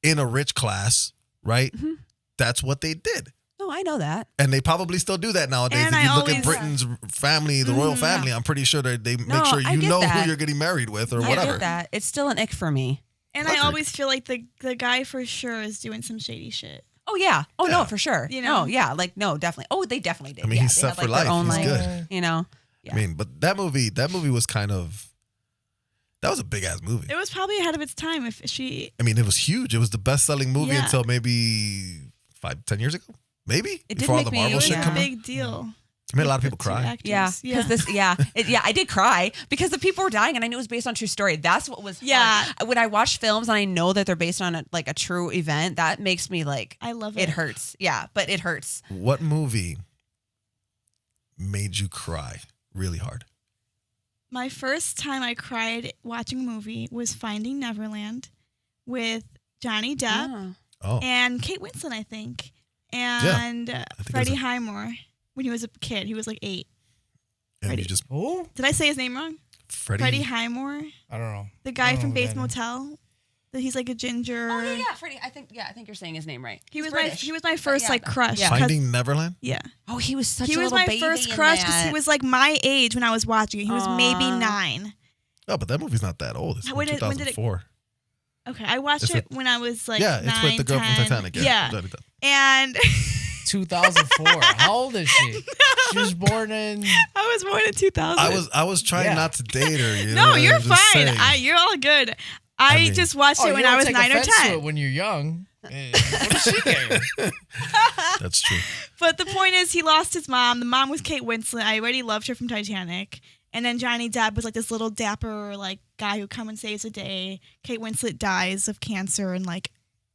In a rich class, right, Mm-hmm. that's what they did. No, I know that. And they probably still do that nowadays. And if you I look at always- Britain's family, the royal family, I'm pretty sure they make No, sure I you get know that. who you're getting married with or I whatever. get that. It's still an ick for me. And Agreed. I always feel like the guy for sure is doing some shady shit. Oh yeah. Oh Yeah. no, for sure. You know? No, yeah. Like no, definitely. Oh, they definitely did. I mean, yeah, he's they set had, for like, their life. own, He's like, good. you know. Yeah. I mean, but that movie was kind of, That was a big ass movie. It was probably ahead of its time. If she, I mean, it was huge. It was the best selling movie Yeah. until maybe 5-10 years ago. Maybe It did before all make the me- Marvel it was shit a came out. big deal. It made a lot of people The two cry. actors. Yeah, because I did cry because the people were dying, and I knew it was based on true story. That's what was Yeah. hard. When I watch films and I know that they're based on a true event, that makes me like I love it it. hurts. Yeah, but it hurts. What movie made you cry really hard? My first time I cried watching a movie was Finding Neverland with Johnny Depp Oh. Oh, and Kate Winslet, I think, and think it was Freddie a- Highmore when he was a kid. He was like 8. and Freddie. you just Who? Did I say his name wrong? Freddie Highmore, I don't know. the I guy don't from know who Bates that is. Motel. That he's like a ginger. Oh yeah, Freddie. I think you're saying his name right. He He's was British. my first yeah, like crush. yeah. 'cause- Finding Neverland. yeah. Oh, he was such He a was little my baby first in crush because he that. was like my age when I was watching it. He was maybe Aw. 9. Oh, but that movie's not that old. It's from When did it- 2004. Okay, I watched It's it with- when I was like yeah, 9, it's with the girl 10. from Titanic. Yeah, Johnny Depp. and 2004. How old is she? She was born in. I was born in 2000. I was trying Yeah. not to date her. You No, know? you're I'm just fine. saying. You're all good. I mean- just watched Oh, it you when don't I was take 9 or offense to 10. it when you're young. What does she care? That's true. But the point is, he lost his mom. The mom was Kate Winslet. I already loved her from Titanic. And then Johnny Depp was like this little dapper like guy who come and saves the day. Kate Winslet dies of cancer, and like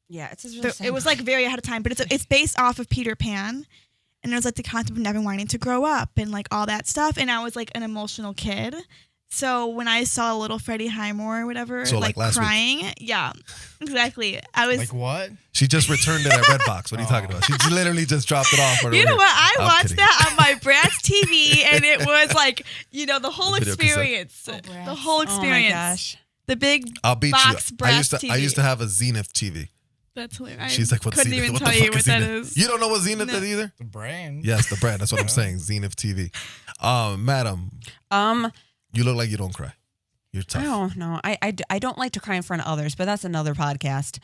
Yeah, it's just really sad. it was like very ahead of time. But it's based off of Peter Pan, and there's like the concept of never wanting to grow up and like all that stuff. And I was like an emotional kid. So when I saw little Freddie Highmore or whatever, So, like, last week. crying, yeah, exactly. I was. Like what? She just returned it at Redbox. What are you talking about? She literally just dropped it off. You know what? I I'm watched kidding. that on my Brad's TV, and it was like, the whole Video cassette. experience. The whole experience. Oh my gosh. The big I'll beat box you. Brad's I used to TV. have a Zenith TV. That's hilarious. She's like, "What's couldn't Zenith? even What tell the you fuck what is that Zenith?" is. You don't know what Zenith No. is either? The brand. Yes, the brand. That's what I'm saying. Zenith TV. Madam, you look like you don't cry. You're tough. I don't know. I don't like to cry in front of others, but that's another podcast.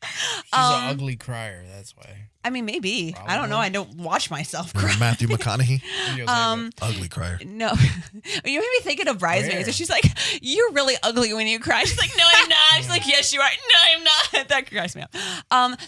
She's an ugly crier. That's why. I mean, maybe. I don't know. I don't watch myself cry. Matthew McConaughey, Videos ugly crier. No. You made me thinking of Bridesmaids. Where? And she's like, "You're really ugly when you cry." She's like, "No, I'm not." She's like, "Yes, you are." "No, I'm not." That cracks me up.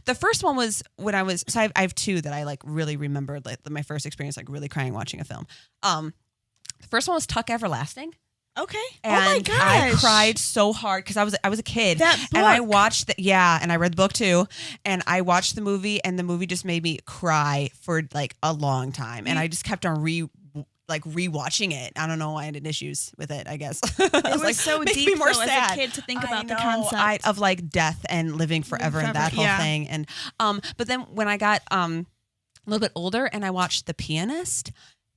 The first one was when I was, so I have two that I like really remembered, like my first experience, like really crying watching a film. The first one was Tuck Everlasting. Okay. And oh my I gosh. cried so hard because I was a kid. That And I book. watched and I read the book too. And I watched the movie, and the movie just made me cry for like a long time. And I just kept on rewatching it. I don't know why I had issues with it, I guess. It was so makes deep, me more though, as a sad. kid to think I about the know, concept. of like death and living forever and that whole yeah. thing. And but then when I got a little bit older and I watched The Pianist,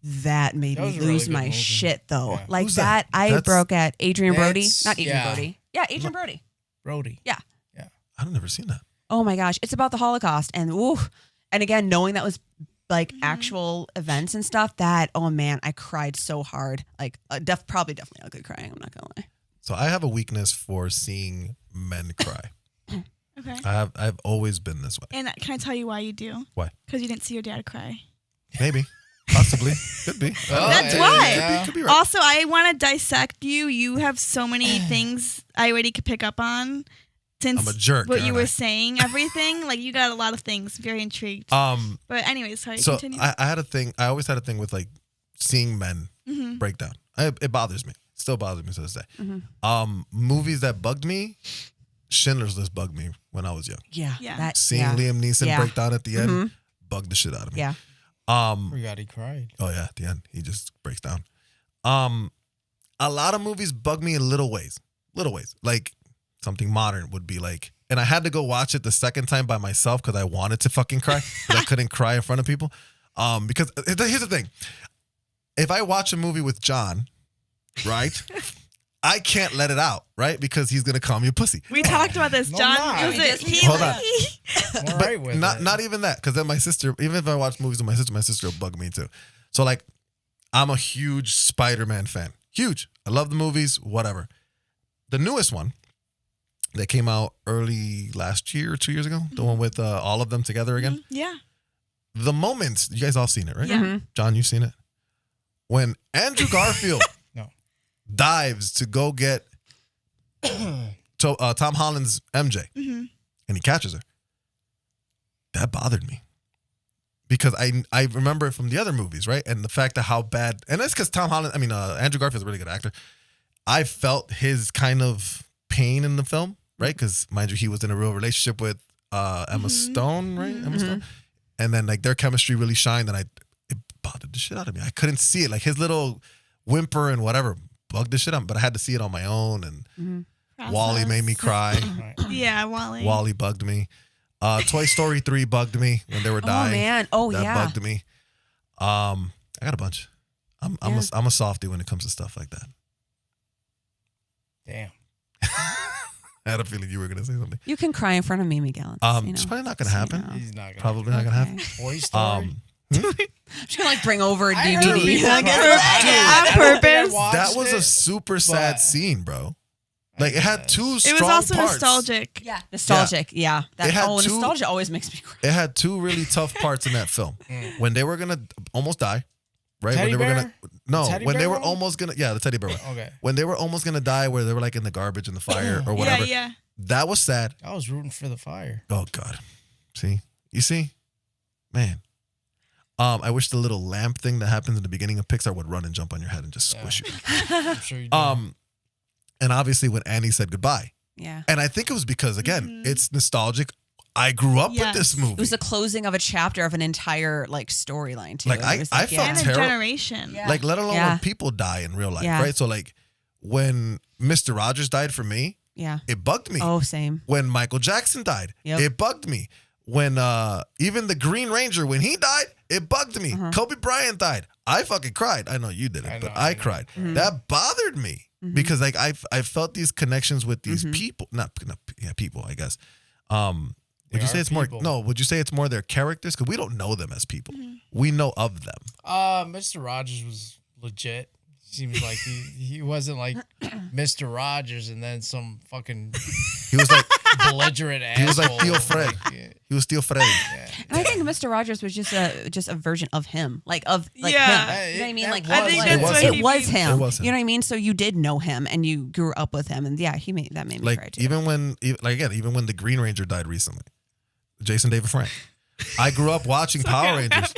that made That me was a really lose good my movie. shit though. Yeah. Like Who's that? I That's- broke at Adrian Brody. That's- Not Adrian yeah. Brody. Yeah, Adrian Brody. Brody. I've never seen that. Oh my gosh, it's about the Holocaust, and and again, knowing that was like actual events and stuff. That, oh man, I cried so hard. Like probably definitely ugly crying. I'm not gonna lie. So I have a weakness for seeing men cry. Okay. I've always been this way. And can I tell you why you do? Why? Because you didn't see your dad cry. Maybe, possibly, could be. Oh, That's yeah, why. yeah. Could be right. Also, I want to dissect you. You have so many things I already could pick up on. Since I'm a jerk, what you aren't were I? saying, everything, like you got a lot of things. Very intrigued. But anyways, sorry, So continue. I had a thing. I always had a thing with like seeing men Mm-hmm. break down. It bothers me. Still bothers me to this day. Mm-hmm. Movies that bugged me. Schindler's List bugged me when I was young. Yeah, Yeah. that, Seeing yeah. Liam Neeson Yeah. break down at the end Mhm. bugged the shit out of me. Yeah. Forgot he cried. Oh yeah, at the end he just breaks down. A lot of movies bug me in little ways. Like something modern would be like, and I had to go watch it the second time by myself because I wanted to fucking cry, but I couldn't cry in front of people. Because here's the thing: if I watch a movie with John, right, I can't let it out, right, because he's gonna call me a pussy. we talked about this, No, John. no. Was it? Hold on. I'm all But right with not it. not even that, because then my sister, even if I watch movies with my sister will bug me too. So like, I'm a huge Spider-Man fan. Huge. I love the movies, whatever. The newest one that came out early last year or 2 years ago, the one with all of them together again. Yeah. The moment, you guys all seen it, right? Yeah. Mhm. John, you've seen it? When Andrew Garfield No. dives to go get Tom Holland's MJ, and he catches her. That bothered me because I remember it from the other movies, right? And the fact that how bad, and that's because Andrew Garfield's a really good actor. I felt his kind of pain in the film, right? Because mind you, he was in a real relationship with Emma Stone, right? Emma Stone, and then like their chemistry really shined, and it bothered the shit out of me. I couldn't see it, like his little whimper and whatever bugged the shit out, but I had to see it on my own. And Wally made me cry. Yeah, Wally. Wally bugged me. Toy Story 3 bugged me when they were dying. Oh man, that bugged me. I got a bunch. I'm a softie when it comes to stuff like that. Damn. I had a feeling you were gonna say something. You can cry in front of Mimi Gallants. It's probably not gonna happen. He's not gonna. Probably not gonna happen. Toy Story. I'm just gonna like bring over a I heard DVD. people Like, cry. on I don't think I purpose. watched That was a it, super sad but- scene, bro. Like it had two strong It was also parts. nostalgic. Yeah, nostalgic. Yeah, It had two- nostalgia always makes me cry. It had two really tough parts in that film. When they were gonna almost die, right? Teddy when they were bear? gonna Teddy when they bear were one? almost gonna the teddy bear one. Okay. When they were almost gonna die, where they were like in the garbage in the fire or whatever. Yeah. That was sad. I was rooting for the fire. Oh God. You see? Man. I wish the little lamp thing that happens in the beginning of Pixar would run and jump on your head and just squish you. I'm sure you do. And obviously when Annie said goodbye. Yeah, And I think it was because again, it's nostalgic. I grew up with this movie. it was the closing of a chapter of an entire like storyline too. Like, It I was felt And a terrible. generation. Yeah. Like let alone Yeah. when people die in real life, Yeah. right? So like when Mr. Rogers died for me, Yeah. it bugged me. Oh, same. When Michael Jackson died, Yep. it bugged me. When even the Green Ranger, when he died, it bugged me. Kobe Bryant died. I fucking cried. I know you didn't, but I cried. That bothered me because like I felt these connections with these people, not people, I guess. Would you say it's people. more? No, would you say it's more their characters? Because we don't know them as people. We know of them. Mr. Rogers was legit. Seems like he wasn't like Mr. Rogers and then some fucking He was like belligerent asshole. he was like Theo Fred. He was Theo Freddy. And I think Mr. Rogers was just a version of him, like Yeah. him. You know what I mean? Like I think like, that's what it he was means. him. It was him. You know what I mean? So you did know him, and you grew up with him, and yeah, made me cry Like too. even when the Green Ranger died recently, Jason David Frank. I grew up watching Power Rangers.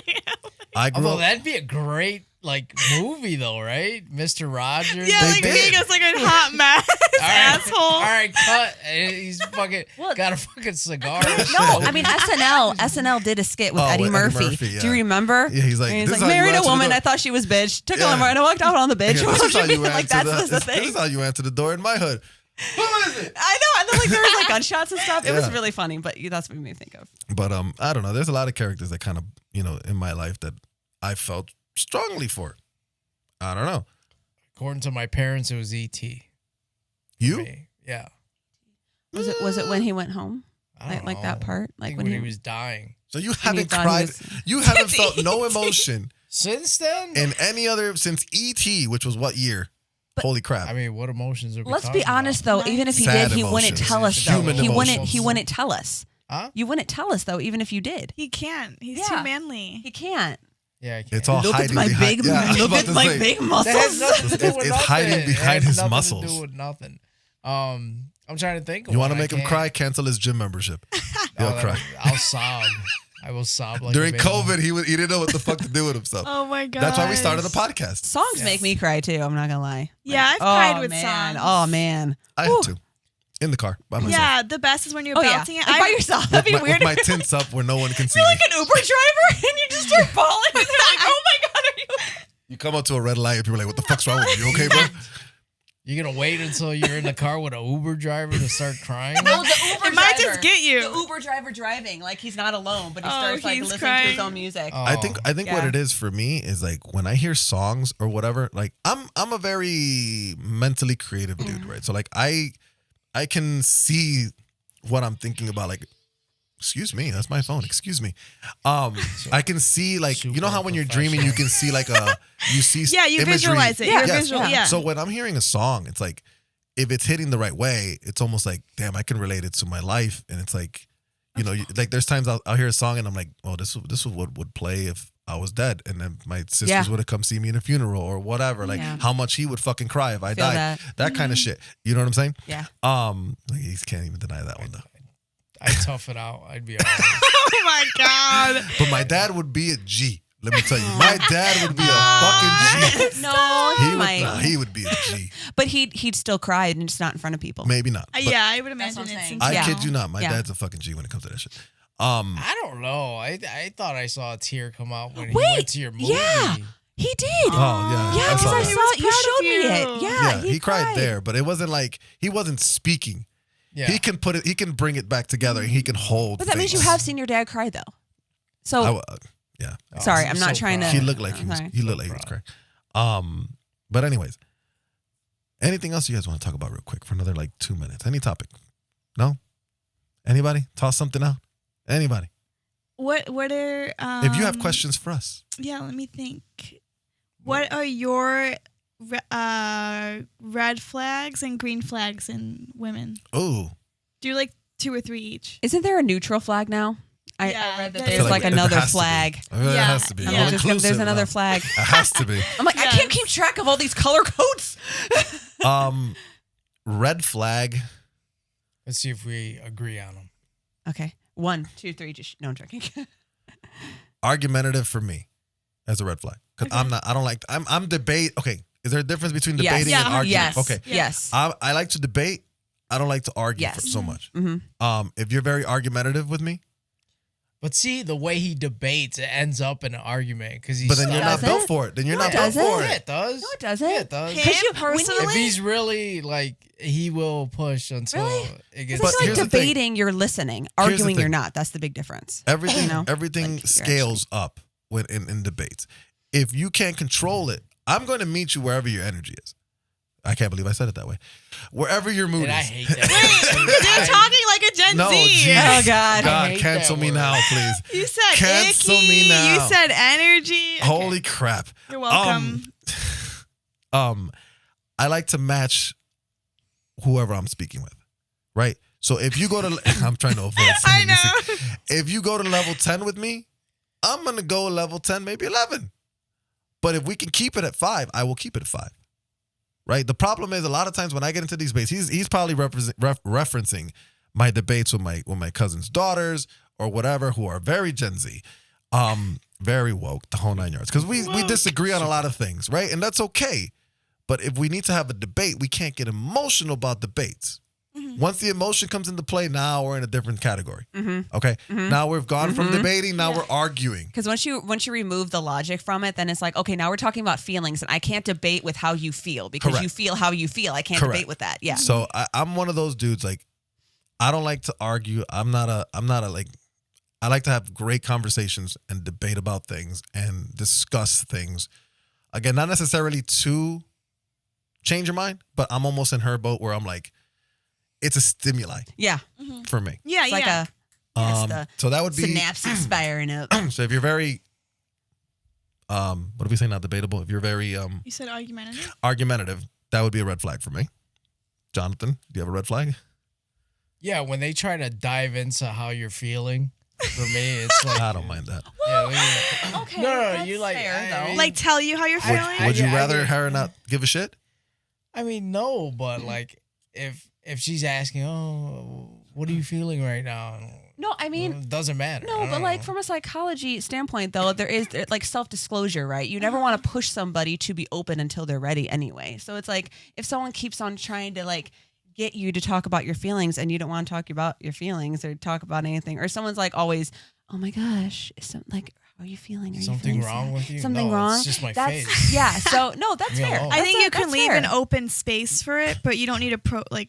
I grew Although up. that'd be a great like movie though, right? Mr. Rogers. Yeah, They like did. being just like a hot mess asshole. All right, cut. And he's fucking got a fucking cigar. No, I mean SNL did a skit with Oh, Eddie with Eddie Murphy. Murphy, yeah. Do you remember? Yeah, he's like, And he's "This like is how you married a answer the woman. door." I thought she was bitch. Took Yeah. her and I walked out on the bitch. Yeah, this is how you like answer that's the this thing. is how you answer the door in my hood. Who is it? I know, and then like there was like gunshots and stuff. It was Yeah. really funny, but that's what it made me think of. But I don't know. There's a lot of characters that kind of in my life that I felt strongly for. I don't know. According to my parents, it was E.T. You? Me. Yeah. Was it when he went home? I don't Like that know. part? I Like think when when he he was dying. So you he haven't thought he cried. was- You haven't felt no emotion Since then, in any other since E.T., which was what year? Holy crap! I mean, what emotions are we Let's talking be honest about? though, even if he Sad did, he wouldn't emotions. tell us though. Human He emotions. wouldn't tell us. Huh? You wouldn't tell us though, even if you did. He can't. He's Yeah. too manly. He can't. Yeah, I can't. It's all Look hiding at my behind. big Yeah, I was look about at to my say. big That has muscles. nothing to do It's with hiding nothing. behind It has his nothing muscles. To do with nothing. I'm trying to think. Of You want to one. make him cry? Cancel his gym membership. He'll Oh, cry. I'll sob. I will sob like During a baby. COVID, he didn't know what the fuck to do with himself. Oh my god. That's why we started the podcast. Songs make me cry too. I'm not gonna lie. Yeah, I've cried with songs. Oh man. I have to. In the car by myself. Yeah, the best is when you're Oh yeah. belting it. Like by yourself. That'd be With weird. my tints up where no one can see You're me. like an Uber driver and you just start falling. And they're like, oh my god, are you? You come up to a red light and people are like, what the fuck's wrong with you? You okay, bro? You're gonna wait until you're in the car with an Uber driver to start crying? No, the Uber It might driver. just get you. The Uber driver driving, like he's not alone, but he Oh, starts like he's listening to his crying. own music. Oh. I think what Yeah. it is for me is like when I hear songs or whatever, like I'm a very mentally creative dude, right? So like I can see what I'm thinking about, like, excuse me, that's my phone. Excuse me. I can see like you know how when you're dreaming you can see like you see Yeah, you imagery. visualize it. Yeah. You're Yes. visual. Yeah. So when I'm hearing a song, it's like if it's hitting the right way, it's almost like damn, I can relate it to my life, and it's like like there's times I'll hear a song and I'm like, oh, this is what would play if I was dead, and then my sisters Yeah. would have come see me in a funeral or whatever. Like Yeah. how much he would fucking cry if I Feel died. That kind of shit. You know what I'm saying? Yeah. Like, he can't even deny that one though. I'd tough it out. I'd be all right. Oh my God. But my dad would be a G. Let me tell you, my dad would be a fucking G. No, He would be a G. But he'd still cry and just not in front of people. Maybe not. But Yeah, I would That's imagine what I'm it's saying. I Yeah. kid you not. My Yeah. dad's a fucking G when it comes to that shit. I don't know. I thought I saw a tear come out when he went Wait, to your movie. yeah, he did. Oh yeah, Yeah, because I that. saw it. You proud showed of me it. you. Yeah, He cried there, but it wasn't like he wasn't speaking. Yeah. He can put it. He can bring it back together. And he can hold. But that means you things. have seen your dad cry, though. So Yeah. Oh, sorry, I'm not so trying proud. to. He looked like he was. Sorry. He looked like he was crying. But anyways, anything else you guys want to talk about real quick for another like 2 minutes? Any topic? No. Anybody? Toss something out. Anybody? What are If you have questions for us, Yeah, let me think. What are your red flags and green flags in women? oh, Do like 2 or 3 each. isn't there a neutral flag now? I Yeah, read that there there's is. like There another has to be. flag. I mean, it Yeah. has to be. I'm All just inclusive There's another now. flag. It has to be. I'm like, I Yes. can't keep track of all these color codes. Red flag. Let's see if we agree on them. Okay, 1, 2, 3. Just no, I'm joking. Argumentative for me as a red flag because I don't like. I'm debate. Okay, is there a difference between Yes. debating and Yeah. arguing? Yes. Okay. Yes. I like to debate. I don't like to argue Yes. for so much. Mm-hmm. If you're very argumentative with me, But see, the way he debates, it ends up in an argument because he's. but then you're not Does it? built for it. Then you're No, not it built doesn't. for Yeah, it. it does. No, it doesn't. Yeah, it does. Him Because you- personally? If he's really like, he will push until Really? it Because gets. But I feel here's like the thing. debating, you're listening. Here's the Arguing, you're thing. not. That's the big difference. Everything, You know? everything Like, you're scales up when in debates. If you can't control it, I'm going to meet you wherever your energy is. I can't believe I said it that way. Wherever your mood And I is. hate that. You're talking like a Gen No, Z. geez. Oh, God. I God, hate cancel that me word. now, please. You said Cancel icky. me now. You said energy. Okay. Holy crap. You're welcome. I like to match whoever I'm speaking with, right? So if you go to, I'm trying to avoid saying I these know. things. If you go to level 10 with me, I'm going to go level 10, maybe 11. But if we can keep it at 5, I will keep it at 5. Right? The problem is a lot of times when I get into these debates, he's probably referencing my debates with my cousin's daughters or whatever who are very Gen Z, very woke, the whole 9 yards. Because we disagree on a lot of things, right? And that's okay. But if we need to have a debate, we can't get emotional about debates. Once the emotion comes into play, now we're in a different category. Okay? Now we've gone from debating, now we're arguing. Because once you remove the logic from it, then it's like, okay, now we're talking about feelings, and I can't debate with how you feel because Correct. you feel how you feel. I can't Correct. debate with that. Yeah. So I'm one of those dudes, like, I don't like to argue. I'm not a like, I like to have great conversations and debate about things and discuss things. Again, not necessarily to change your mind, but I'm almost in her boat where I'm like, it's a stimuli Yeah. for me. Yeah, It's like yeah. the So that would be synapses firing up. so if you're very what do we say, not debatable, if you're very You said argumentative. argumentative, that would be a red flag for me. Jonathan, do you have a red flag? Yeah, when they try to dive into how you're feeling, for me, it's like I don't mind that. Yeah, Okay. No, that's you like. fair, I though. mean- Like tell you how you're I- feeling. Would you I rather get- her not give a shit? I mean, no, but like if she's asking, oh, what are you feeling right now? No, I mean, It doesn't matter. I no, don't but like know. from a psychology standpoint, though, there is like self-disclosure, right? You never want to push somebody to be open until they're ready anyway. So it's like if someone keeps on trying to like get you to talk about your feelings and you don't want to talk about your feelings or talk about anything, or someone's like always, oh my gosh, is like, how are you feeling? Are you Something feeling wrong sad? with you? Something No, wrong? it's just my That's, face. Yeah. So no, that's Leave me fair. alone. I think you can That's leave fair. an open space for it, but you don't need to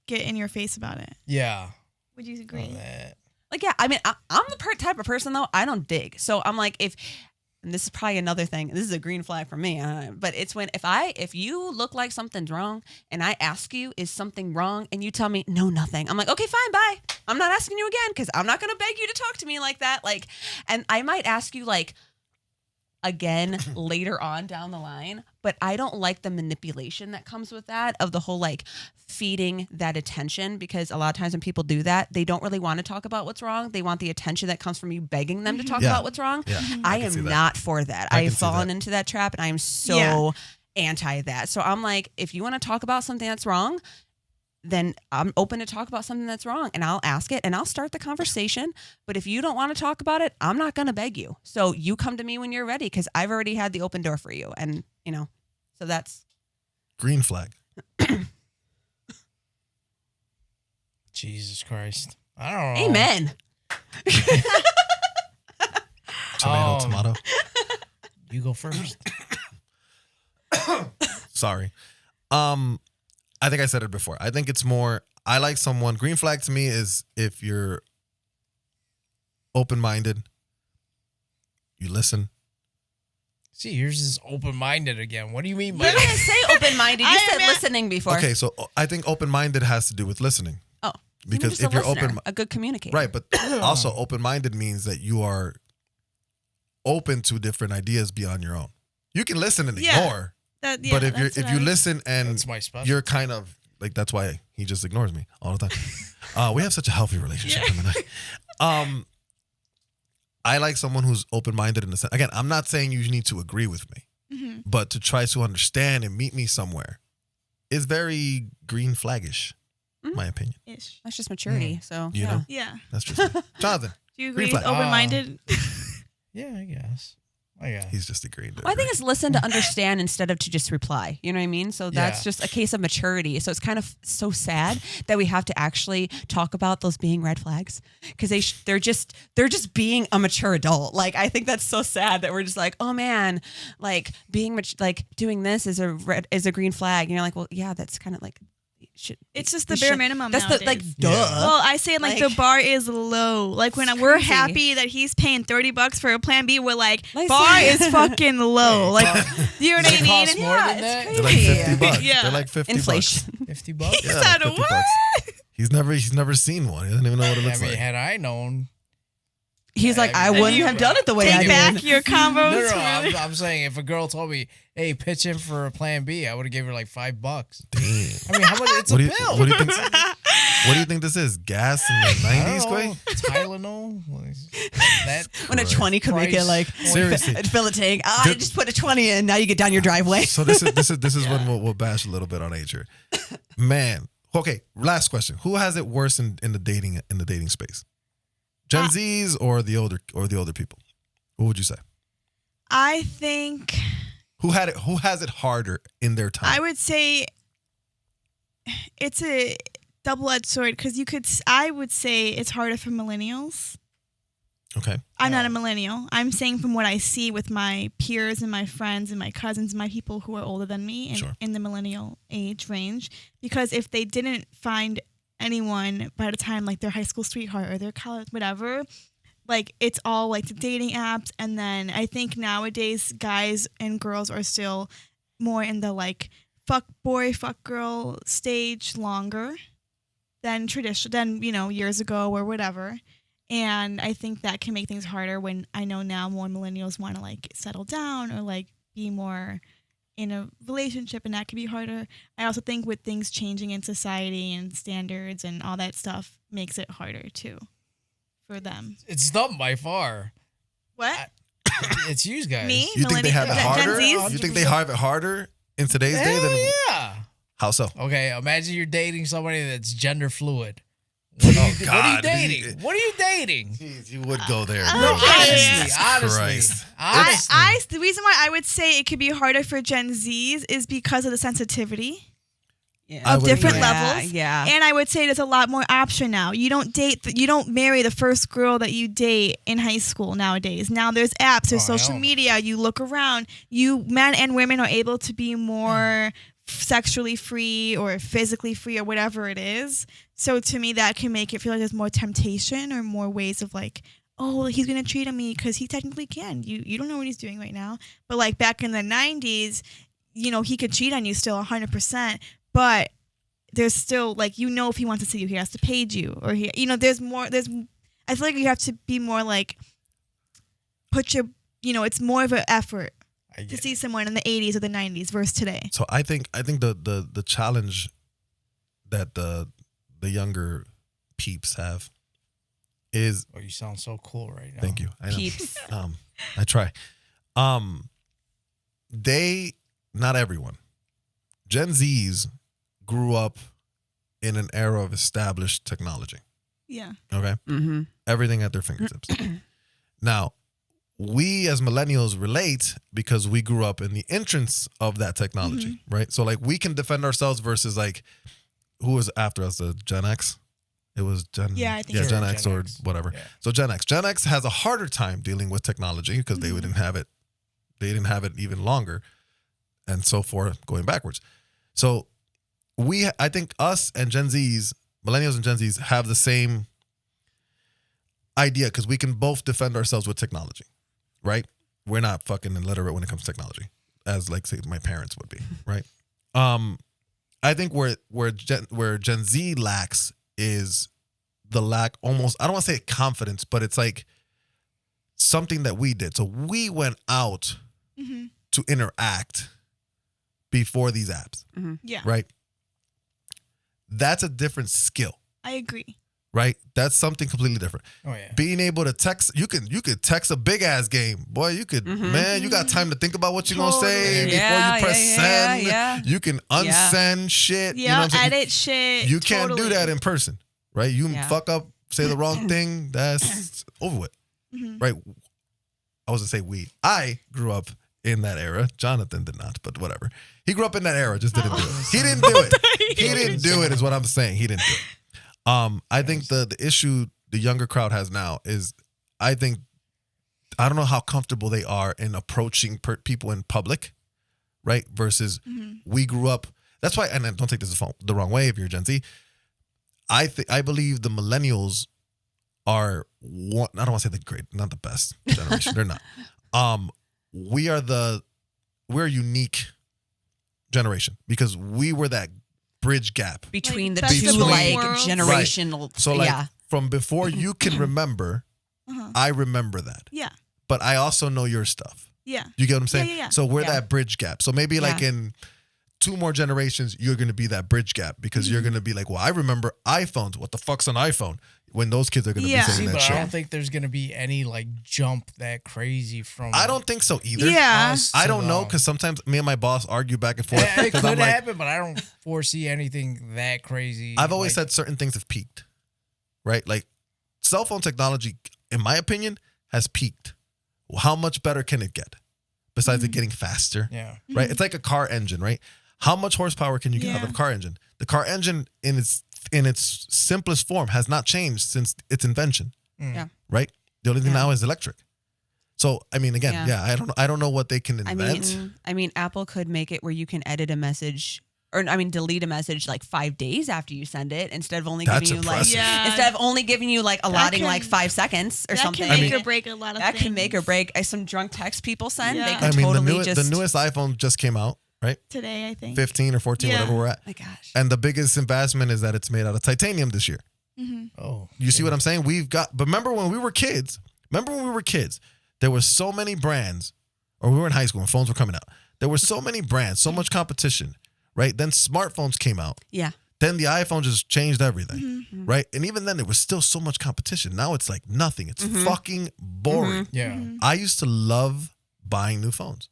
get in your face about it. Yeah. Would you agree? That. Like, yeah, I mean, I'm the type of person, though, I don't dig. So I'm like, and this is probably another thing, this is a green flag for me, but it's when, if you look like something's wrong and I ask you, is something wrong? And you tell me, no, nothing. I'm like, okay, fine, bye. I'm not asking you again because I'm not going to beg you to talk to me like that. Like, and I might ask you, like, again later on down the line. But I don't like the manipulation that comes with that, of the whole like feeding that attention, because a lot of times when people do that, they don't really want to talk about what's wrong. They want the attention that comes from you begging them to talk about what's wrong. Yeah, I can see am that. not for that. I I can have see fallen that. into that trap, and I am so anti that. So I'm like, if you want to talk about something that's wrong, then I'm open to talk about something that's wrong, and I'll ask it and I'll start the conversation. But if you don't want to talk about it, I'm not going to beg you. So you come to me when you're ready, because I've already had the open door for you. And, you know, so that's. Green flag. Jesus Christ. I don't know. Amen. Tomato. You go first. Sorry. I think I said it before. I think it's more, I like someone, green flag to me is if you're open-minded, you listen. See, yours is open-minded again. What do you mean by You didn't that? say open-minded. You I said meant- listening before. Okay, so I think open-minded has to do with listening. Oh. Because just if you're listener, open, a good communicator. right, but also open-minded means that you are open to different ideas beyond your own. You can listen and Yeah. ignore, That, but that's if what you I- listen and That's my special. you're kind of like, that's why he just ignores me all the time. We have such a healthy relationship. Him and I. I like someone who's open-minded in the sense. Again, I'm not saying you need to agree with me, Mhm. but to try to understand and meet me somewhere is very green flaggish, Mhm. my opinion. Ish. That's just maturity. So, You yeah. know? Yeah. That's just me. Jonathan. Do you Green agree with flag. open-minded? Yeah, I guess. He's just agreeing. Well, I think it's listen to understand instead of to just reply. You know what I mean? So that's Yeah. just a case of maturity. So it's kind of so sad that we have to actually talk about those being red flags, because they're just being a mature adult. Like, I think that's so sad that we're just like, oh man, like being like doing this is a green flag. And you're like, well, yeah, that's kind of like. It's just the bare minimum That's nowadays. the like duh. Well, I say like the bar is low. Like when It's we're crazy. happy that he's paying $30 for a plan B, we're like, Like, bar is fucking low. Like, you know what Does I it mean? cost more Yeah, than it's that? crazy. They're like 50 bucks. Yeah. They're like 50 Inflation. bucks. $50? Yeah, said 50 what? bucks. He's never seen one. He doesn't even know what it I looks mean, like. had I known. He's like, I And wouldn't you have done it the way I Take did. back your combos. No, I'm saying if a girl told me, hey, pitch in for a plan B, I would have gave her like $5. Damn. I mean, how much? It's What a do you- pill. what do you think? What do you think this is? Gas in the I 90s, don't Quay? know. Tylenol? That When a 20 could make it price like point. Seriously. fill a tank. I Did- just put a 20 in. Now you get down your driveway. So this is when we'll bash a little bit on age here. Man. Okay, last question. Who has it worse in the dating space? Gen Zs or the older people? What would you say? I think Who has it harder in their time? I would say it's a double-edged sword because I would say it's harder for millennials. Okay. I'm not a millennial. I'm saying from what I see with my peers and my friends and my cousins, my people who are older than me and Sure. in the millennial age range. Because if they didn't find anyone by the time like their high school sweetheart or their college, whatever, like it's all like the dating apps. And then I think nowadays guys and girls are still more in the like fuck boy, fuck girl stage longer than years ago or whatever. And I think that can make things harder when I know now more millennials want to like settle down or like be more in a relationship, and that can be harder. I also think with things changing in society and standards and all that stuff makes it harder too for them. It's them by far. What? It's you guys. Me? You think they have it Gen harder? Zs? You think they have it harder in today's day Hell than yeah. how so? Okay, imagine you're dating somebody that's gender fluid. What are you God. dating? What are you dating? Jeez, you would go there. No, bro. honestly, Jesus honestly. Christ. The reason why I would say it could be harder for Gen Zs is because of the sensitivity I of would different agree. levels. Yeah. And I would say there's a lot more option now. You don't marry the first girl that you date in high school nowadays. Now there's apps, there's Oh, social hell no. media. You look around. Men and women are able to be more sexually free or physically free or whatever it is. So to me, that can make it feel like there's more temptation or more ways of like, oh, he's gonna cheat on me because he technically can. You don't know what he's doing right now. But like back in the 90s, he could cheat on you still 100%. But there's still like, if he wants to see you, he has to page you, or there's more. I feel like you have to be more like put it's more of an effort I to get see it. someone in the 80s or the 90s versus today. So I think the challenge that the younger peeps have is Oh, you sound so cool right now. thank you. I know. Peeps. I try. Not everyone. Gen Zs grew up in an era of established technology. Yeah. Okay? Mm-hmm. Everything at their fingertips. Now, we as millennials relate because we grew up in the entrance of that technology, right? So like we can defend ourselves versus like who was after us, the Gen X? It was Gen Yeah, I think yeah, so. Gen Gen X or X. whatever. Yeah. So Gen X. Gen X has a harder time dealing with technology because they didn't have it. They didn't have it even longer, and so forth, going backwards. So I think us and Gen Zs, millennials and Gen Zs, have the same idea because we can both defend ourselves with technology, right? We're not fucking illiterate when it comes to technology, as like say my parents would be, right? I think where Gen Z lacks is the lack almost, I don't want to say confidence, but it's like something that we did. So we went out to interact before these apps, Yeah. right? That's a different skill, I agree. right? That's something completely different. Oh yeah. Being able to text, you could text a big ass game, boy. You could, man. You got time to think about what you're gonna say Totally. before you press send. Yeah. You can unsend shit. You know Yeah, what I'm saying? edit shit. You can't do totally. that in person, right? You Yeah. fuck up, say the wrong thing, that's over with, right? I was gonna say we. I grew up in that era. Jonathan did not, but whatever. He grew up in that era, just didn't do it. He didn't do it. He didn't do it, is what I'm saying. He didn't do it. I think the issue the younger crowd has now is, I don't know how comfortable they are in approaching people in public, right? Versus we grew up. That's why, and don't take this the wrong way if you're Gen Z. I believe the millennials are one. I don't want to say the great, not the best generation. They're not. We're a unique generation because we were that bridge gap. Between Like, the best two of both like worlds. generational. So like yeah. from before you can remember, I remember that. Yeah. But I also know your stuff. Yeah. You get what I'm saying? Yeah. So we're Yeah. that bridge gap. So maybe like Yeah. in 2 more generations, you're going to be that bridge gap because you're going to be like, well, I remember iPhones. What the fuck's an iPhone? When those kids are going to Yeah. be See, saying that but I shit. don't think there's gonna be any like jump that crazy from. I don't think so either. Yeah. us I to don't know them. because sometimes me and my boss argue back and forth. Yeah, it 'cause could I'm like, happen, but I don't foresee anything that crazy. I've always like, said certain things have peaked, right? Like cell phone technology, in my opinion, has peaked. Well, how much better can it get besides it getting faster? yeah. Right? It's like a car engine, right? How much horsepower can you get out of a Yeah. car engine? The car engine in its simplest form has not changed since its invention, Yeah. right? The only thing Yeah. now is electric. So, I mean, again, Yeah. I don't know what they can invent. I mean, Apple could make it where you can edit a message delete a message like 5 days after you send it instead of only That's giving you impressive. like Yeah. instead of only giving you like allotting can- like 5 seconds or That something. can make mean- or break a lot of that things. can make or break some drunk text people send. Yeah. They I could mean, totally the newest iPhone just came out, right? Today, I think. 15 or 14, Yeah. whatever we're at. My gosh. And the biggest investment is that it's made out of titanium this year. Oh, You see what I'm saying? But remember when we were kids? There were so many brands, or we were in high school when phones were coming out. There were so many brands, so much competition, right? Then smartphones came out. Yeah. Then the iPhone just changed everything, Mm-hmm. right? And even then, there was still so much competition. Now it's like nothing. It's Mm-hmm. fucking boring. yeah. I used to love buying new phones.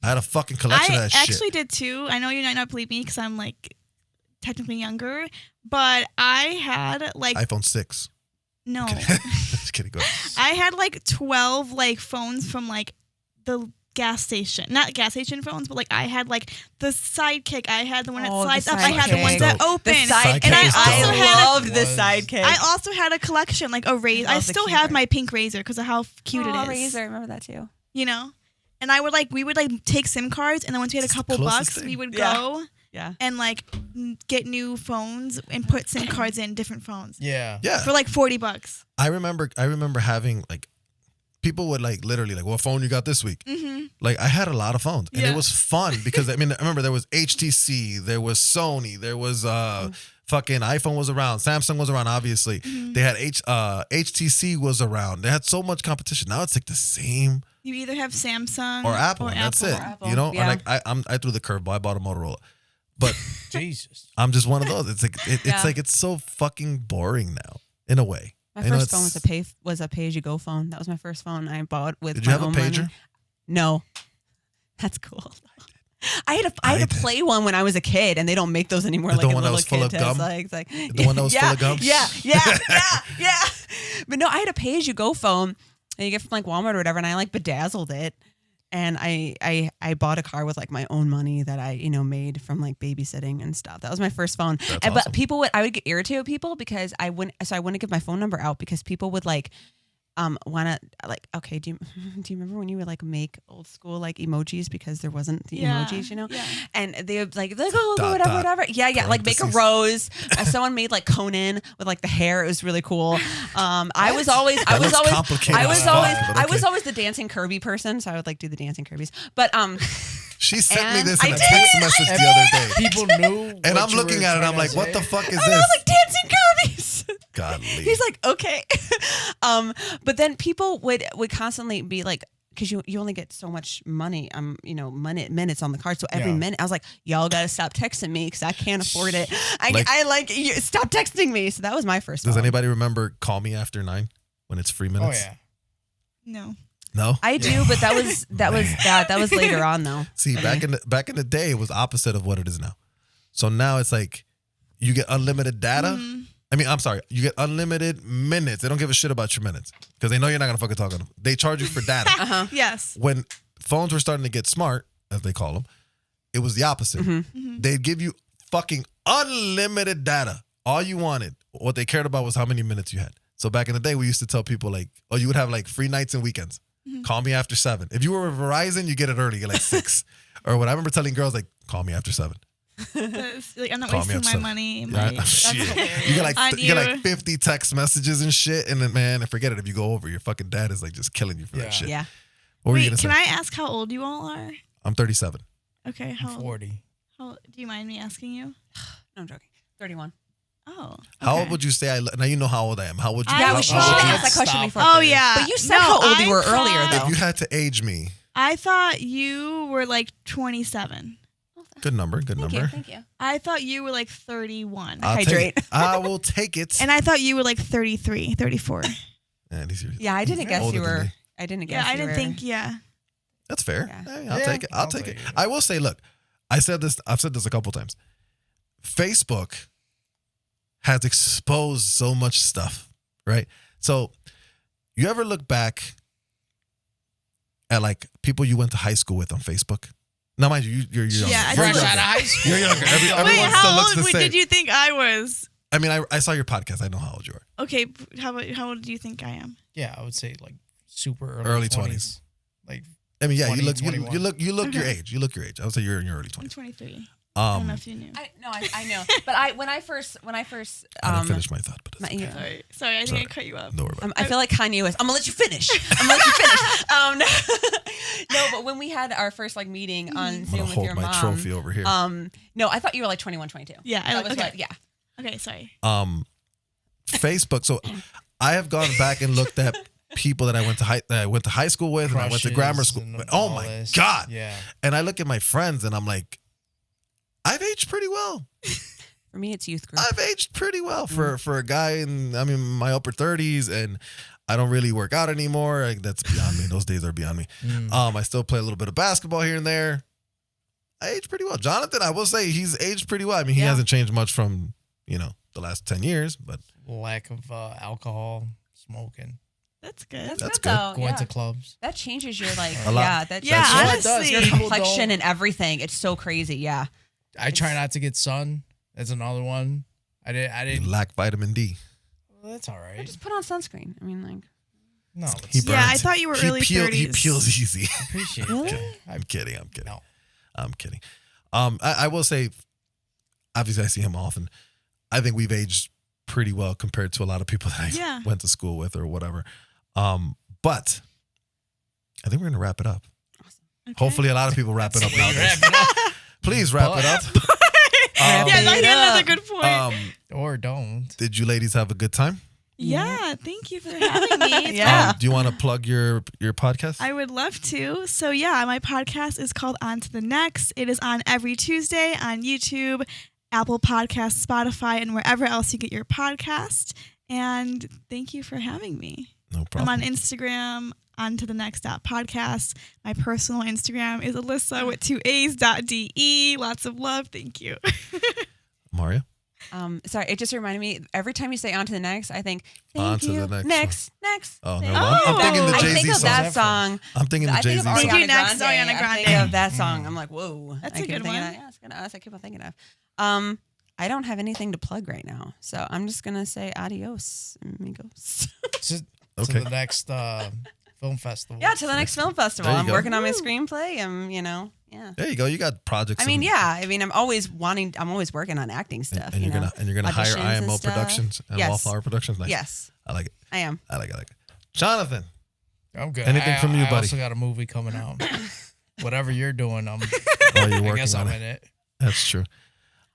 I had a fucking collection of I that shit. actually did too. I know you might not believe me because I'm like technically younger, but I had like iPhone 6. no, Just kidding. Go ahead. I had like 12 like phones from like the gas station, not gas station phones, but like I had like the Sidekick. I had the one that Oh, the slides up. I had the ones Sidekick. that Dope. open. The sidekick. And I is also dope. had loved the Was- sidekick. I also had a collection like a razor. I love the still keyboard. have my pink razor because of how cute it is. Razor, I remember that too. You know, and we would like take SIM cards, and then once we had a It's the couple closest bucks, thing. we would Yeah. go Yeah. and like get new phones and put SIM cards in different phones Yeah. Yeah. for like $40. I remember having like people would like literally like, what phone you got this week? Mm-hmm. Like I had a lot of phones and Yeah. it was fun because I mean, I remember there was HTC, there was Sony, there was fucking iPhone was around, Samsung was around, obviously. They had HTC was around. They had so much competition. Now it's like the same You either have Samsung or Apple. And that's it. Apple. You know, Yeah. I threw the curveball. I bought a Motorola, but Jesus. I'm just one of those. It's like Yeah. it's so fucking boring now in a way. My I know first phone it's- was a pay as you go phone. That was my first phone I bought with. Did you my have a own pager? money. No, that's cool. I had to did. play one when I was a kid, and they don't make those anymore. The Like a one that little was full kid of test. gum? Like, it's like The one that was full of gum? Yeah. But no, I had a pay as you go phone, and you get from like Walmart or whatever, and I like bedazzled it. And I bought a car with like my own money that I made from like babysitting and stuff. That was my first phone. That's But awesome. I would get irritated with people because I wouldn't give my phone number out because people would like want to like, okay, do you remember when you would like make old school like emojis because there wasn't the Yeah, emojis, yeah. and they would like oh Dot, whatever dot, yeah like make a rose. Someone made like Conan with like the hair. It was really cool. I was always complicated as fuck, but I was okay. always the dancing Kirby person, so I would like do the dancing Kirby's. But She sent me And this in I a did, text message the other day. People knew. And what I'm you looking were at it, trying I'm like, to what say. the fuck is I this? was like dancing Kirby's. Godly. He's like, okay. But then people would constantly be like, because you only get so much money, minutes on the card. So every Yeah. minute, I was like, y'all got to stop texting me because I can't afford it. Like- I like you, stop texting me. So that was my first Does phone. anybody remember Call Me After 9 when it's free Oh minutes? yeah. No. No? I do, but that was later on though. See, back in the day, it was opposite of what it is now. So now it's like you get unlimited data. I mean, I'm sorry, you get unlimited minutes. They don't give a shit about your minutes because they know you're not gonna fucking talk on them. They charge you for data. Yes. When phones were starting to get smart, as they call them, it was the opposite. They'd give you fucking unlimited data. All you wanted, what they cared about was how many minutes you had. So back in the day, we used to tell people like, oh, you would have like free nights and weekends. Call me after 7. If you were with Verizon, you get it early, you get like 6. Or what I remember telling girls like, call me after 7. Like, I'm not Call me wasting up, my son. money. Right? My, Shit. hilarious. You get On like you get you. like 50 text messages and shit, and then man, forget it. If you go over, your fucking dad is like just killing you for Yeah. that shit. Yeah. What were you Wait, gonna can say? I ask how old you all are? I'm 37. Okay, how old? 40. Do you mind me asking you? No, I'm joking. 31. Oh. How okay. old would you say I look? Now you know how old I am. How would you? I Yeah, how, we should how would you- ask that question before. Oh yeah. But you said how old you were earlier, thought- though. If you had to age me, I thought you were like 27. good number, good number. Thank you. I thought you were like 31. I'll Hydrate. take it. I will take it. And I thought you were like 33, 34. Man, these are- Yeah, I didn't guess older you than were. me. I didn't guess. Yeah, I you didn't were- think, yeah. That's fair. Yeah. Hey, I'll Yeah, take it. I'll I'll take take it. it. I will say, look, I've said this a couple times. Facebook has exposed so much stuff, right? So you ever look back at like people you went to high school with on Facebook? Now, mind you, you're younger. Yeah, I You're thought- younger. Fresh out of high school. You're younger. Wait, Everyone still looks the same. did you think I was? I mean, I saw your podcast. I know how old you are. Okay, how old do you think I am? Yeah, I would say like super Early 20s. Like I mean, yeah, 20, you look 21. you look your Okay. age. You look your age. I would say you're in your early I'm 20s. 23. I don't know if you knew. I know. But when I first I didn't finish my thought, but it's my- okay. Sorry, I think Sorry. I cut you up. Don't worry about it. I feel like Kanye West. I'm gonna let you finish. No, but when we had our first like meeting on I'm Zoom gonna with hold your my mom, trophy over here. no, I thought you were like 21, 22. Yeah, that was okay. what. Yeah, Okay, sorry. Facebook. So I have gone back and looked at people that I went to high school with, and I went to grammar crushes school. and Oh all my this. god! Yeah. And I look at my friends, and I'm like, I've aged pretty well. for me it's youth group. I've aged pretty well for a guy in my upper 30s, and I don't really work out anymore. Like, that's beyond me. Those days are beyond me. I still play a little bit of basketball here and there. I aged pretty well. Jonathan, I will say he's aged pretty well. I mean, he Yeah. hasn't changed much from the last 10 years, but Lack of alcohol, smoking, That's good. That's good though. going Yeah. to clubs. That changes your like A lot. yeah, that Yeah, changes honestly. your People complexion don't- and everything. It's so crazy. Yeah. I try not to get sun. That's another one. I you didn't. lack vitamin D. Well, that's all Or right. just put on sunscreen. I mean, like No, He it's, Yeah, I burns. thought you were He early He 30s. peels easy. appreciate Really? that. I'm kidding. No. I'm kidding. I will say, obviously, I see him often. I think we've aged pretty well compared to a lot of people that I Yeah. went to school with or whatever. But I think we're gonna wrap it up. Okay. Hopefully, a lot of people wrap it up nowadays. Wrap it up. Please wrap it up. Yeah, it that's up. a good point. Um, Or don't. did you ladies have a good time? Yeah, thank you for having me. Yeah. Do you want to plug your podcast? I would love to. So yeah, my podcast is called On to the Next. It is on every Tuesday on YouTube, Apple Podcasts, Spotify, and wherever else you get your podcast. And thank you for having me. No problem. I'm on Instagram, ontothenext.podcast. My personal Instagram is Alyssa with 2A's.de. Lots of love. Thank you. Maria? Sorry, it just reminded me. Every time you say "on to the next," I think thank On to you. the next Next. Oh, no. Thank I'm you. thinking the I Jay-Z think of song. that song. I'm thinking the I think Jay-Z of song. Thank you, Ariana next, Grande. Ariana I think Grande. of that song. I'm like, whoa. That's I a keep good thinking one. of- yeah, that's a keep on thinking of. I don't have anything to plug right now, so I'm just gonna say adios, amigos. To Okay. the next film festival. Yeah, to the next film festival. There you I'm go. working on my screenplay. Yeah. There you go. You got projects. I mean, and- yeah. I mean, I'm always working on acting stuff. And you you're know? gonna hire Auditions and IMO stuff. Productions and Yes. Wallflower Productions. Nice. Yes, I like it. I am. I like it. Jonathan. I'm good. Anything from you, I buddy? also got a movie coming out. Whatever you're doing, Oh, you're I working guess on I'm it. in it. That's true.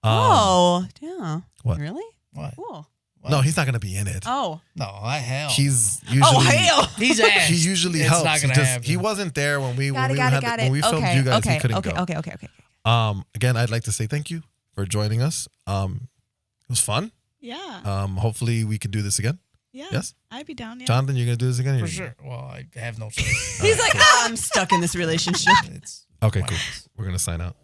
Yeah. What? Really? What? Cool. No, he's not gonna be in it. Oh. No, hell. He's usually. Oh hell. He's ass. He usually It's helps. not He, gonna happen. he wasn't there when we Got when it. we filmed okay. you guys. Okay. He couldn't okay. go. Okay. Again, I'd like to say thank you for joining us. It was fun. Yeah. Hopefully we can do this again. Yeah. Yes? I'd be down. Yeah. Jonathan, you're gonna do this again? For sure. Well, I have no choice. He's like, I'm stuck in this relationship. It's Okay, cool. pointless. We're gonna sign out.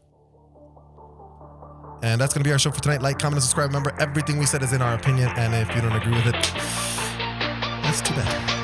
And that's gonna be our show for tonight. Like, comment, and subscribe. Remember, everything we said is in our opinion, and if you don't agree with it, that's too bad.